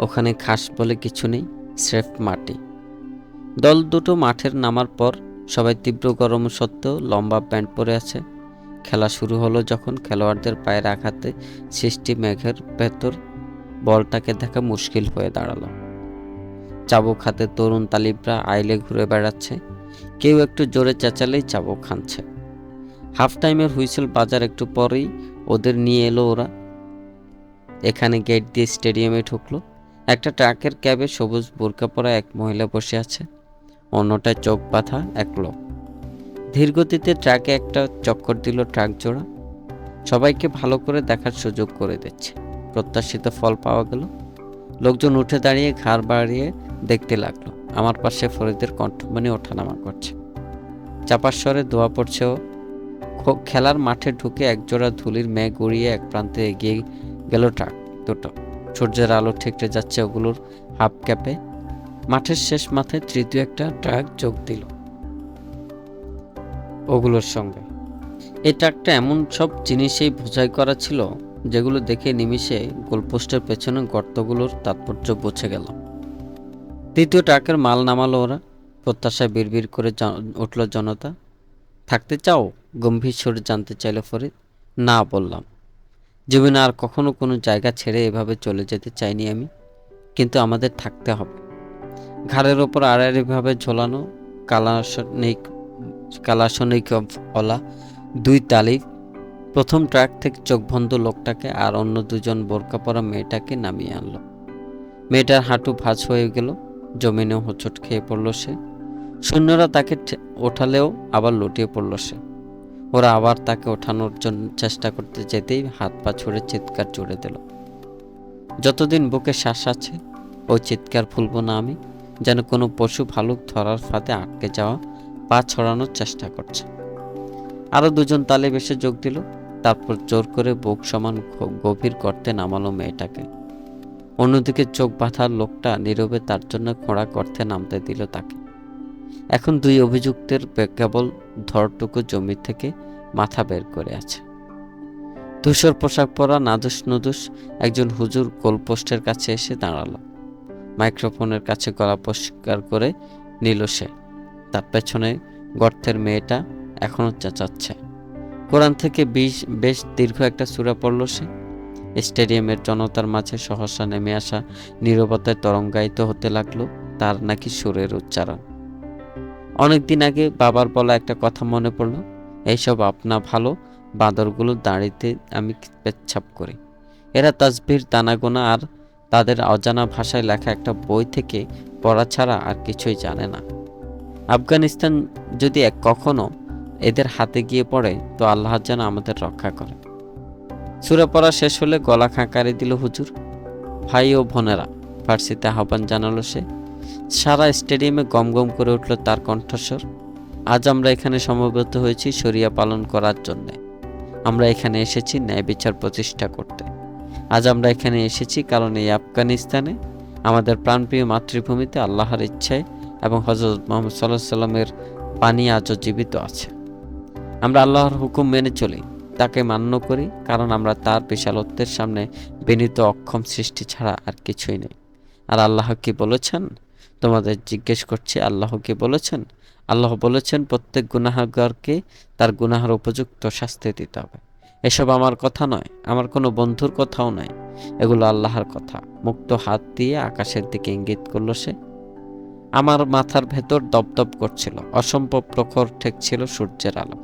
ওখানে ঘাস বলে কিছু নেই, স্রেফ মাটি। দল দুটো মাঠের নামার পর সবাই তীব্র গরম সত্ত্বেও লম্বা প্যান্ট পরে আছে। খেলা শুরু হলো যখন খেলোয়াড়দের পায়ের আঘাতে সৃষ্টি মেঘের ভেতর বলটাকে দেখা মুশকিল হয়ে দাঁড়ালো। চাবুক হাতে তরুণ তালিবরা আইলে ঘুরে বেড়াচ্ছে, কেউ একটু জোরে চেঁচালেই চাবুক খাচ্ছে। হাফ টাইমের হুইসেল বাজার একটু পরেই ওদের নিয়ে এলো ওরা। এখানে গেট দিয়ে স্টেডিয়ামে ঢুকলো। একটা ট্রাকের ক্যাবে সবুজ বোরকা পরা এক মহিলা বসে আছে, অন্যটায় চোখ বাঁধা এক লোক। ধীরগতিতে ট্রাকে একটা চক্কর দিল ট্রাক জোড়া, সবাইকে ভালো করে দেখার সুযোগ করে দিচ্ছে। প্রত্যাশিত ফল পাওয়া গেল। লোকজন উঠে দাঁড়িয়ে ঘাড় বাড়িয়ে দেখতে লাগলো। আমার পাশে ফরিদের কণ্ঠমণি ওঠানামা করছে, চাপার স্বরে দোয়া পড়ছে ও। খেলার মাঠে ঢুকে একজোড়া ধুলির মেঘ উড়িয়ে এক প্রান্তে এগিয়ে গেল ট্রাক দুটো। সূর্যের আলো ঠেকতে যাচ্ছে ওগুলোর হাফ ক্যাপে। মাঠের শেষ মাথায় তৃতীয় একটা ট্রাক যোগ দিল ওগুলোর সঙ্গে। এই ট্রাকটা এমন সব জিনিসেই বোঝাই করা ছিল যেগুলো দেখে নিমিষে গোলপোস্টের পেছনে গর্তগুলোর তাৎপর্য বুঝে গেল। তৃতীয় ট্রাকের মাল নামালো ওরা। প্রত্যাশায় বিড়বিড় করে উঠল জনতা। থাকতে চাও? গম্ভীর স্বরে জানতে চাইল ফরিদ। না বললাম। জীবনে আর কখনো কোনো জায়গা ছেড়ে এভাবে চলে যেতে চাইনি আমি, কিন্তু আমাদের থাকতে হবে। ঘাড়ের ওপর আড়াআড়িভাবে ঝোলানো কালাশনিকওয়ালা দুই তালিব প্রথম ট্রাক থেকে চোখবন্ধ লোকটাকে আর অন্য দুজন বোরকা পরা মেয়েটাকে নামিয়ে আনলো। মেয়েটার হাঁটু ভাঁজ হয়ে গেল, জমিনে হোঁচট খেয়ে পড়ল সে। সৈন্যরা তাকে ওঠালেও আবার লুটিয়ে পড়ল সে। ওরা আবার তাকে ওঠানোর জন্য চেষ্টা করতে যেতেই হাত পা ছুড়ে চিৎকার জুড়ে দিল। যতদিন বুকে শ্বাস আছে ওই চিৎকার ভুলব না আমি, যেন কোনো পশু ভালুক ধরার ফাঁদে আটকে যাওয়া পা ছড়ানোর চেষ্টা করছে। আরও দুজন তালেব এসে যোগ দিল। তারপর জোর করে বুক সমান গভীর গর্তে নামালো মেয়েটাকে। অন্যদিকে চোখ বাঁধার লোকটা নীরবে তার জন্য খোঁড়া গর্তে নামতে দিল তাকে। এখন দুই অভিযুক্তের কেবল ধরটুকু জমি থেকে মাথা বের করে আছে। ধূসর পোশাক পরা নাদুস নুদুস একজন হুজুর গোলপোস্টের কাছে এসে দাঁড়ালো। মাইক্রোফোনের কাছে গলা পরিষ্কার করে নিল সে। তার পেছনে গর্তের মেয়েটা এখনো চেঁচাচ্ছে। কোরআন থেকে বেশ দীর্ঘ একটা সূরা পড়ল সে। স্টেডিয়ামের জনতার মাঝে সহসা নেমে আসা নীরবতায় তরঙ্গায়িত হতে লাগলো তার নাকি সুরের উচ্চারণ। অনেকদিন আগে বাবার বলা একটা কথা মনে পড়ল। এইসব আপনা ভালো বাঁদরগুলো দাঁড়িতে আমি পেচ্ছাপ করি। এরা তাসবির দানাগোনা আর তাদের অজানা ভাষায় লেখা একটা বই থেকে পড়া ছাড়া আর কিছুই জানে না। আফগানিস্তান যদি কখনো এদের হাতে গিয়ে পড়ে তো আল্লাহ যেন আমাদের রক্ষা করে। সূরা পড়া শেষ হলে গলা খাঁকারি দিল হুজুর। ভাই ও বোনেরা, ফার্সিতে আহ্বান জানালো সে। সারা স্টেডিয়ামে গম গম করে উঠল তার কণ্ঠস্বর। আজ আমরা এখানে সমবেত হয়েছি শরিয়া পালন করার জন্যে। আমরা এখানে এসেছি ন্যায় বিচার প্রতিষ্ঠা করতে। আজ আমরা এখানে এসেছি কারণ এই আফগানিস্তানে আমাদের প্রাণপ্রিয় মাতৃভূমিতে আল্লাহর ইচ্ছায় এবং হযরত মুহাম্মদ সাল্লাল্লাহু আলাইহি সাল্লামের বাণী আজও জীবিত আছে। আমরা আল্লাহর হুকুম মেনে চলি, তাকে মান্য করি, কারণ আমরা তার বিশালত্বের সামনে বিনীত অক্ষম সৃষ্টি ছাড়া আর কিছুই নেই। আর আল্লাহ কি বলেছেন? তোমাদের জিজ্ঞেস করছি, আল্লাহ কি বলেছেন? আল্লাহ বলেছেন প্রত্যেক গুনাহগারকে তার গুনাহের উপযুক্ত শাস্তি দিতে হবে এসব আমার কথা নয়, আমার কোনো বন্ধুর কথাও নয়, এগুলো আল্লাহর কথা। মুক্ত হাত দিয়ে আকাশের দিকে ইঙ্গিত করলো সে। আমার মাথার ভেতর দপদপ করছিল, অসম্ভব প্রখর ঠেকছিল সূর্যের আলো।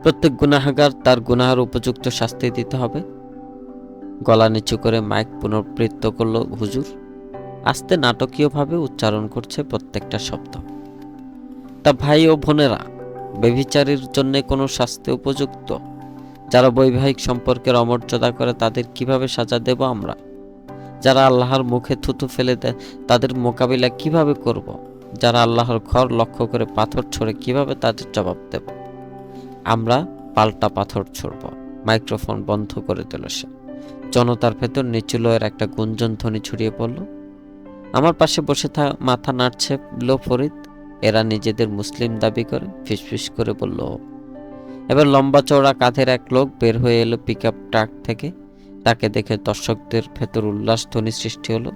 প্রত্যেক গুনাহগার তার গুনাহের উপযুক্ত শাস্তি দিতে হবে। গলা নিচু করে মাইক পুনরাবৃত্ত করলো হুজুর। আস্তে নাটকীয়ভাবে উচ্চারণ করছে প্রত্যেকটা শব্দ। তা ভাই ও বোনেরা, ব্যভিচারীর জন্য কোনো শাস্তি উপযুক্ত? যারা বৈবাহিক সম্পর্কের অমর্যাদা করে তাদের কিভাবে সাজা দেব আমরা? যারা আল্লাহর মুখে থুতু ফেলে দেয় তাদের মোকাবিলা কিভাবে করব? যারা আল্লাহর ঘর লক্ষ্য করে পাথর ছোড়ে কিভাবে তাদের জবাব দেব? আমরা পাল্টা পাথর ছুড়ব। মাইক্রোফোন বন্ধ করে দিল সে। জনতার ভেতর নিচু লয়ের একটা গুঞ্জন ধ্বনি ছড়িয়ে পড়ল। আমার পাশে বসে মাথা নাড়ছে লো ফরিদ। এরা নিজেদের মুসলিম দাবি করে, ফিসফিস করে বলল। এবার লম্বা চওড়া কাঁধের এক লোক বের হয়ে এলো পিকআপ ট্রাক থেকে। তাকে দেখে দর্শকদের ভেতর উল্লাস ধ্বনি সৃষ্টি হলো।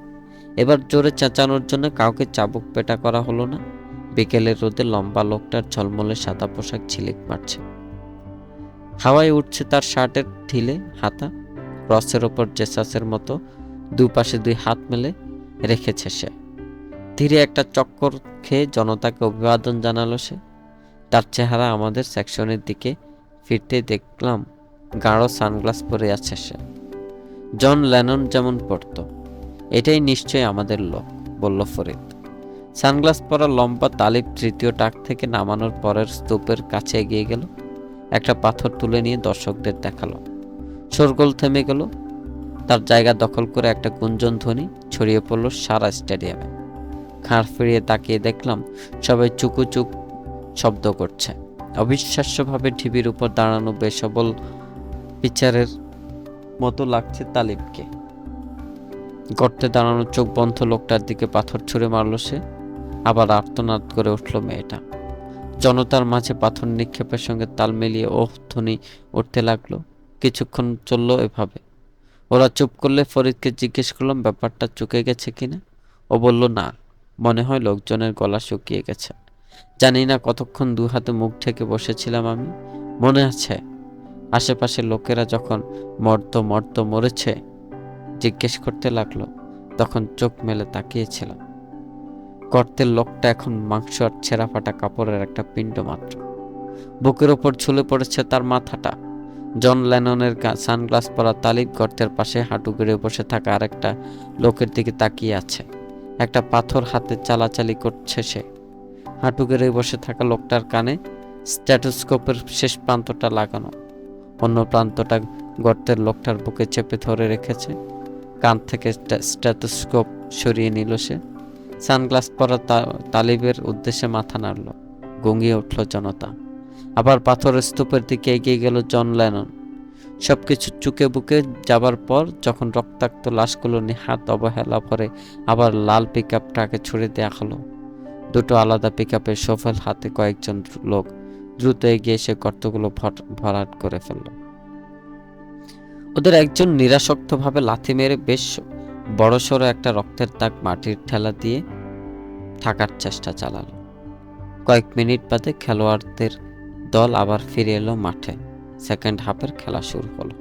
এবার জোরে চেঁচানোর জন্য কাউকে চাবুক পেটা করা হলো না। বিকেলের রোদে লম্বা লোকটার ঝলমলে সাদা পোশাক ঝিলিক মারছে। হাওয়ায় উঠছে তার শার্টের ঢিলে হাতা। ক্রসের ওপর জেসাসের মতো দুপাশে দুই হাত মেলে রেখেছে সে। ধীরে একটা চক্কর খেয়ে জনতাকে অভিবাদন জানালো সে। তার চেহারা আমাদের সেকশনের দিকে ফিরতে দেখলাম গাঢ় সানগ্লাস পরে আছে সে। জন লেনন যেমন পড়ত। এটাই নিশ্চয়ই আমাদের লোক, বলল ফরিদ। সানগ্লাস পরা লম্বা তালিব তৃতীয় টাক থেকে নামানোর পরের স্তূপের কাছে এগিয়ে গেল। একটা পাথর তুলে নিয়ে দর্শকদের দেখালো। শোরগোল থেমে গেল। তার জায়গা দখল করে একটা গুঞ্জন ধ্বনি ছড়িয়ে পড়ল সারা স্টেডিয়ামে। ঘাড় ফিরিয়ে তাকিয়ে দেখলাম সবাই চুকুচুক শব্দ করছে। অবিশ্বাস্যভাবে ঢিবির উপর দাঁড়ানো বেসবল পিচারের মতো লাগছে তালিবকে। গর্তে দাঁড়ানো চোখ বন্ধ লোকটার দিকে পাথর ছুঁড়ে মারল সে। আবার আর্তনাদ করে উঠল মেয়েটা। জনতার মাঝে পাথর নিক্ষেপের সঙ্গে তাল মিলিয়ে ওহ ধ্বনি উঠতে লাগলো। কিছুক্ষণ চলল এভাবে। ওরা চুপ করলে ফরিদকে জিজ্ঞেস করলাম ব্যাপারটা চুকে গেছে কিনা। ও বলল না, মনে হয় লোকজনের গলা শুকিয়ে গেছে। জানি না কতক্ষণ দু হাতে মুখ ঢেকে বসেছিলাম আমি। মনে আছে আশেপাশের লোকেরা যখন মর্দ মর্দ মরেছে জিজ্ঞেস করতে লাগলো, তখন চোখ মেলে তাকিয়েছিলাম। গর্তের লোকটা এখন মাংস আর ছেঁড়া ফাটা কাপড়ের একটা পিণ্ড মাত্র। বুকের ওপর ঝুলে পড়েছে তার মাথাটা। জন লেননের সানগ্লাস পরা তালিব গর্তের পাশে হাঁটু গেড়ে বসে থাকা আরেকটা লোকের দিকে তাকিয়ে আছে। একটা পাথর হাতে চালাচালি করছে সে। হাঁটু গেড়ে বসে থাকা লোকটার কানে স্ট্যাটোস্কোপের শেষ প্রান্তটা লাগানো। অন্য প্রান্তটা গর্তের লোকটার বুকে চেপে ধরে রেখেছে। কান থেকে স্ট্যাটোস্কোপ সরিয়ে নিল সে। সানগ্লাস পরা তালিবের উদ্দেশ্যে মাথা নাড়ল। গঙ্গিয়ে উঠল জনতা। আবার পাথরের স্তূপের দিকে এগিয়ে গেল জন লেনন। সবকিছু চুকে বুকে যাবার পর যখন রক্তাক্ত লাশগুলো নিহাত অবহেলা ভরে আবার লাল পিকআপ ট্রাকে ছুড়ে দেওয়া হলো। দুটো আলাদা পিকআপের শোফেল হাতে কয়েকজন লোক দ্রুত এগিয়ে এসে গর্তগুলো ভরাট করে ফেলল। ওদের একজন নিরাসক্তভাবে লাথি মেরে বেশ বড়সড় একটা রক্তের দাগ মাটির ঠেলা দিয়ে থাকার চেষ্টা চালালো। কয়েক মিনিট বাদে খেলোয়াড়দের দল আবার ফিরে এলো মাঠে। সেকেন্ড হাফের খেলা শুরু হলো।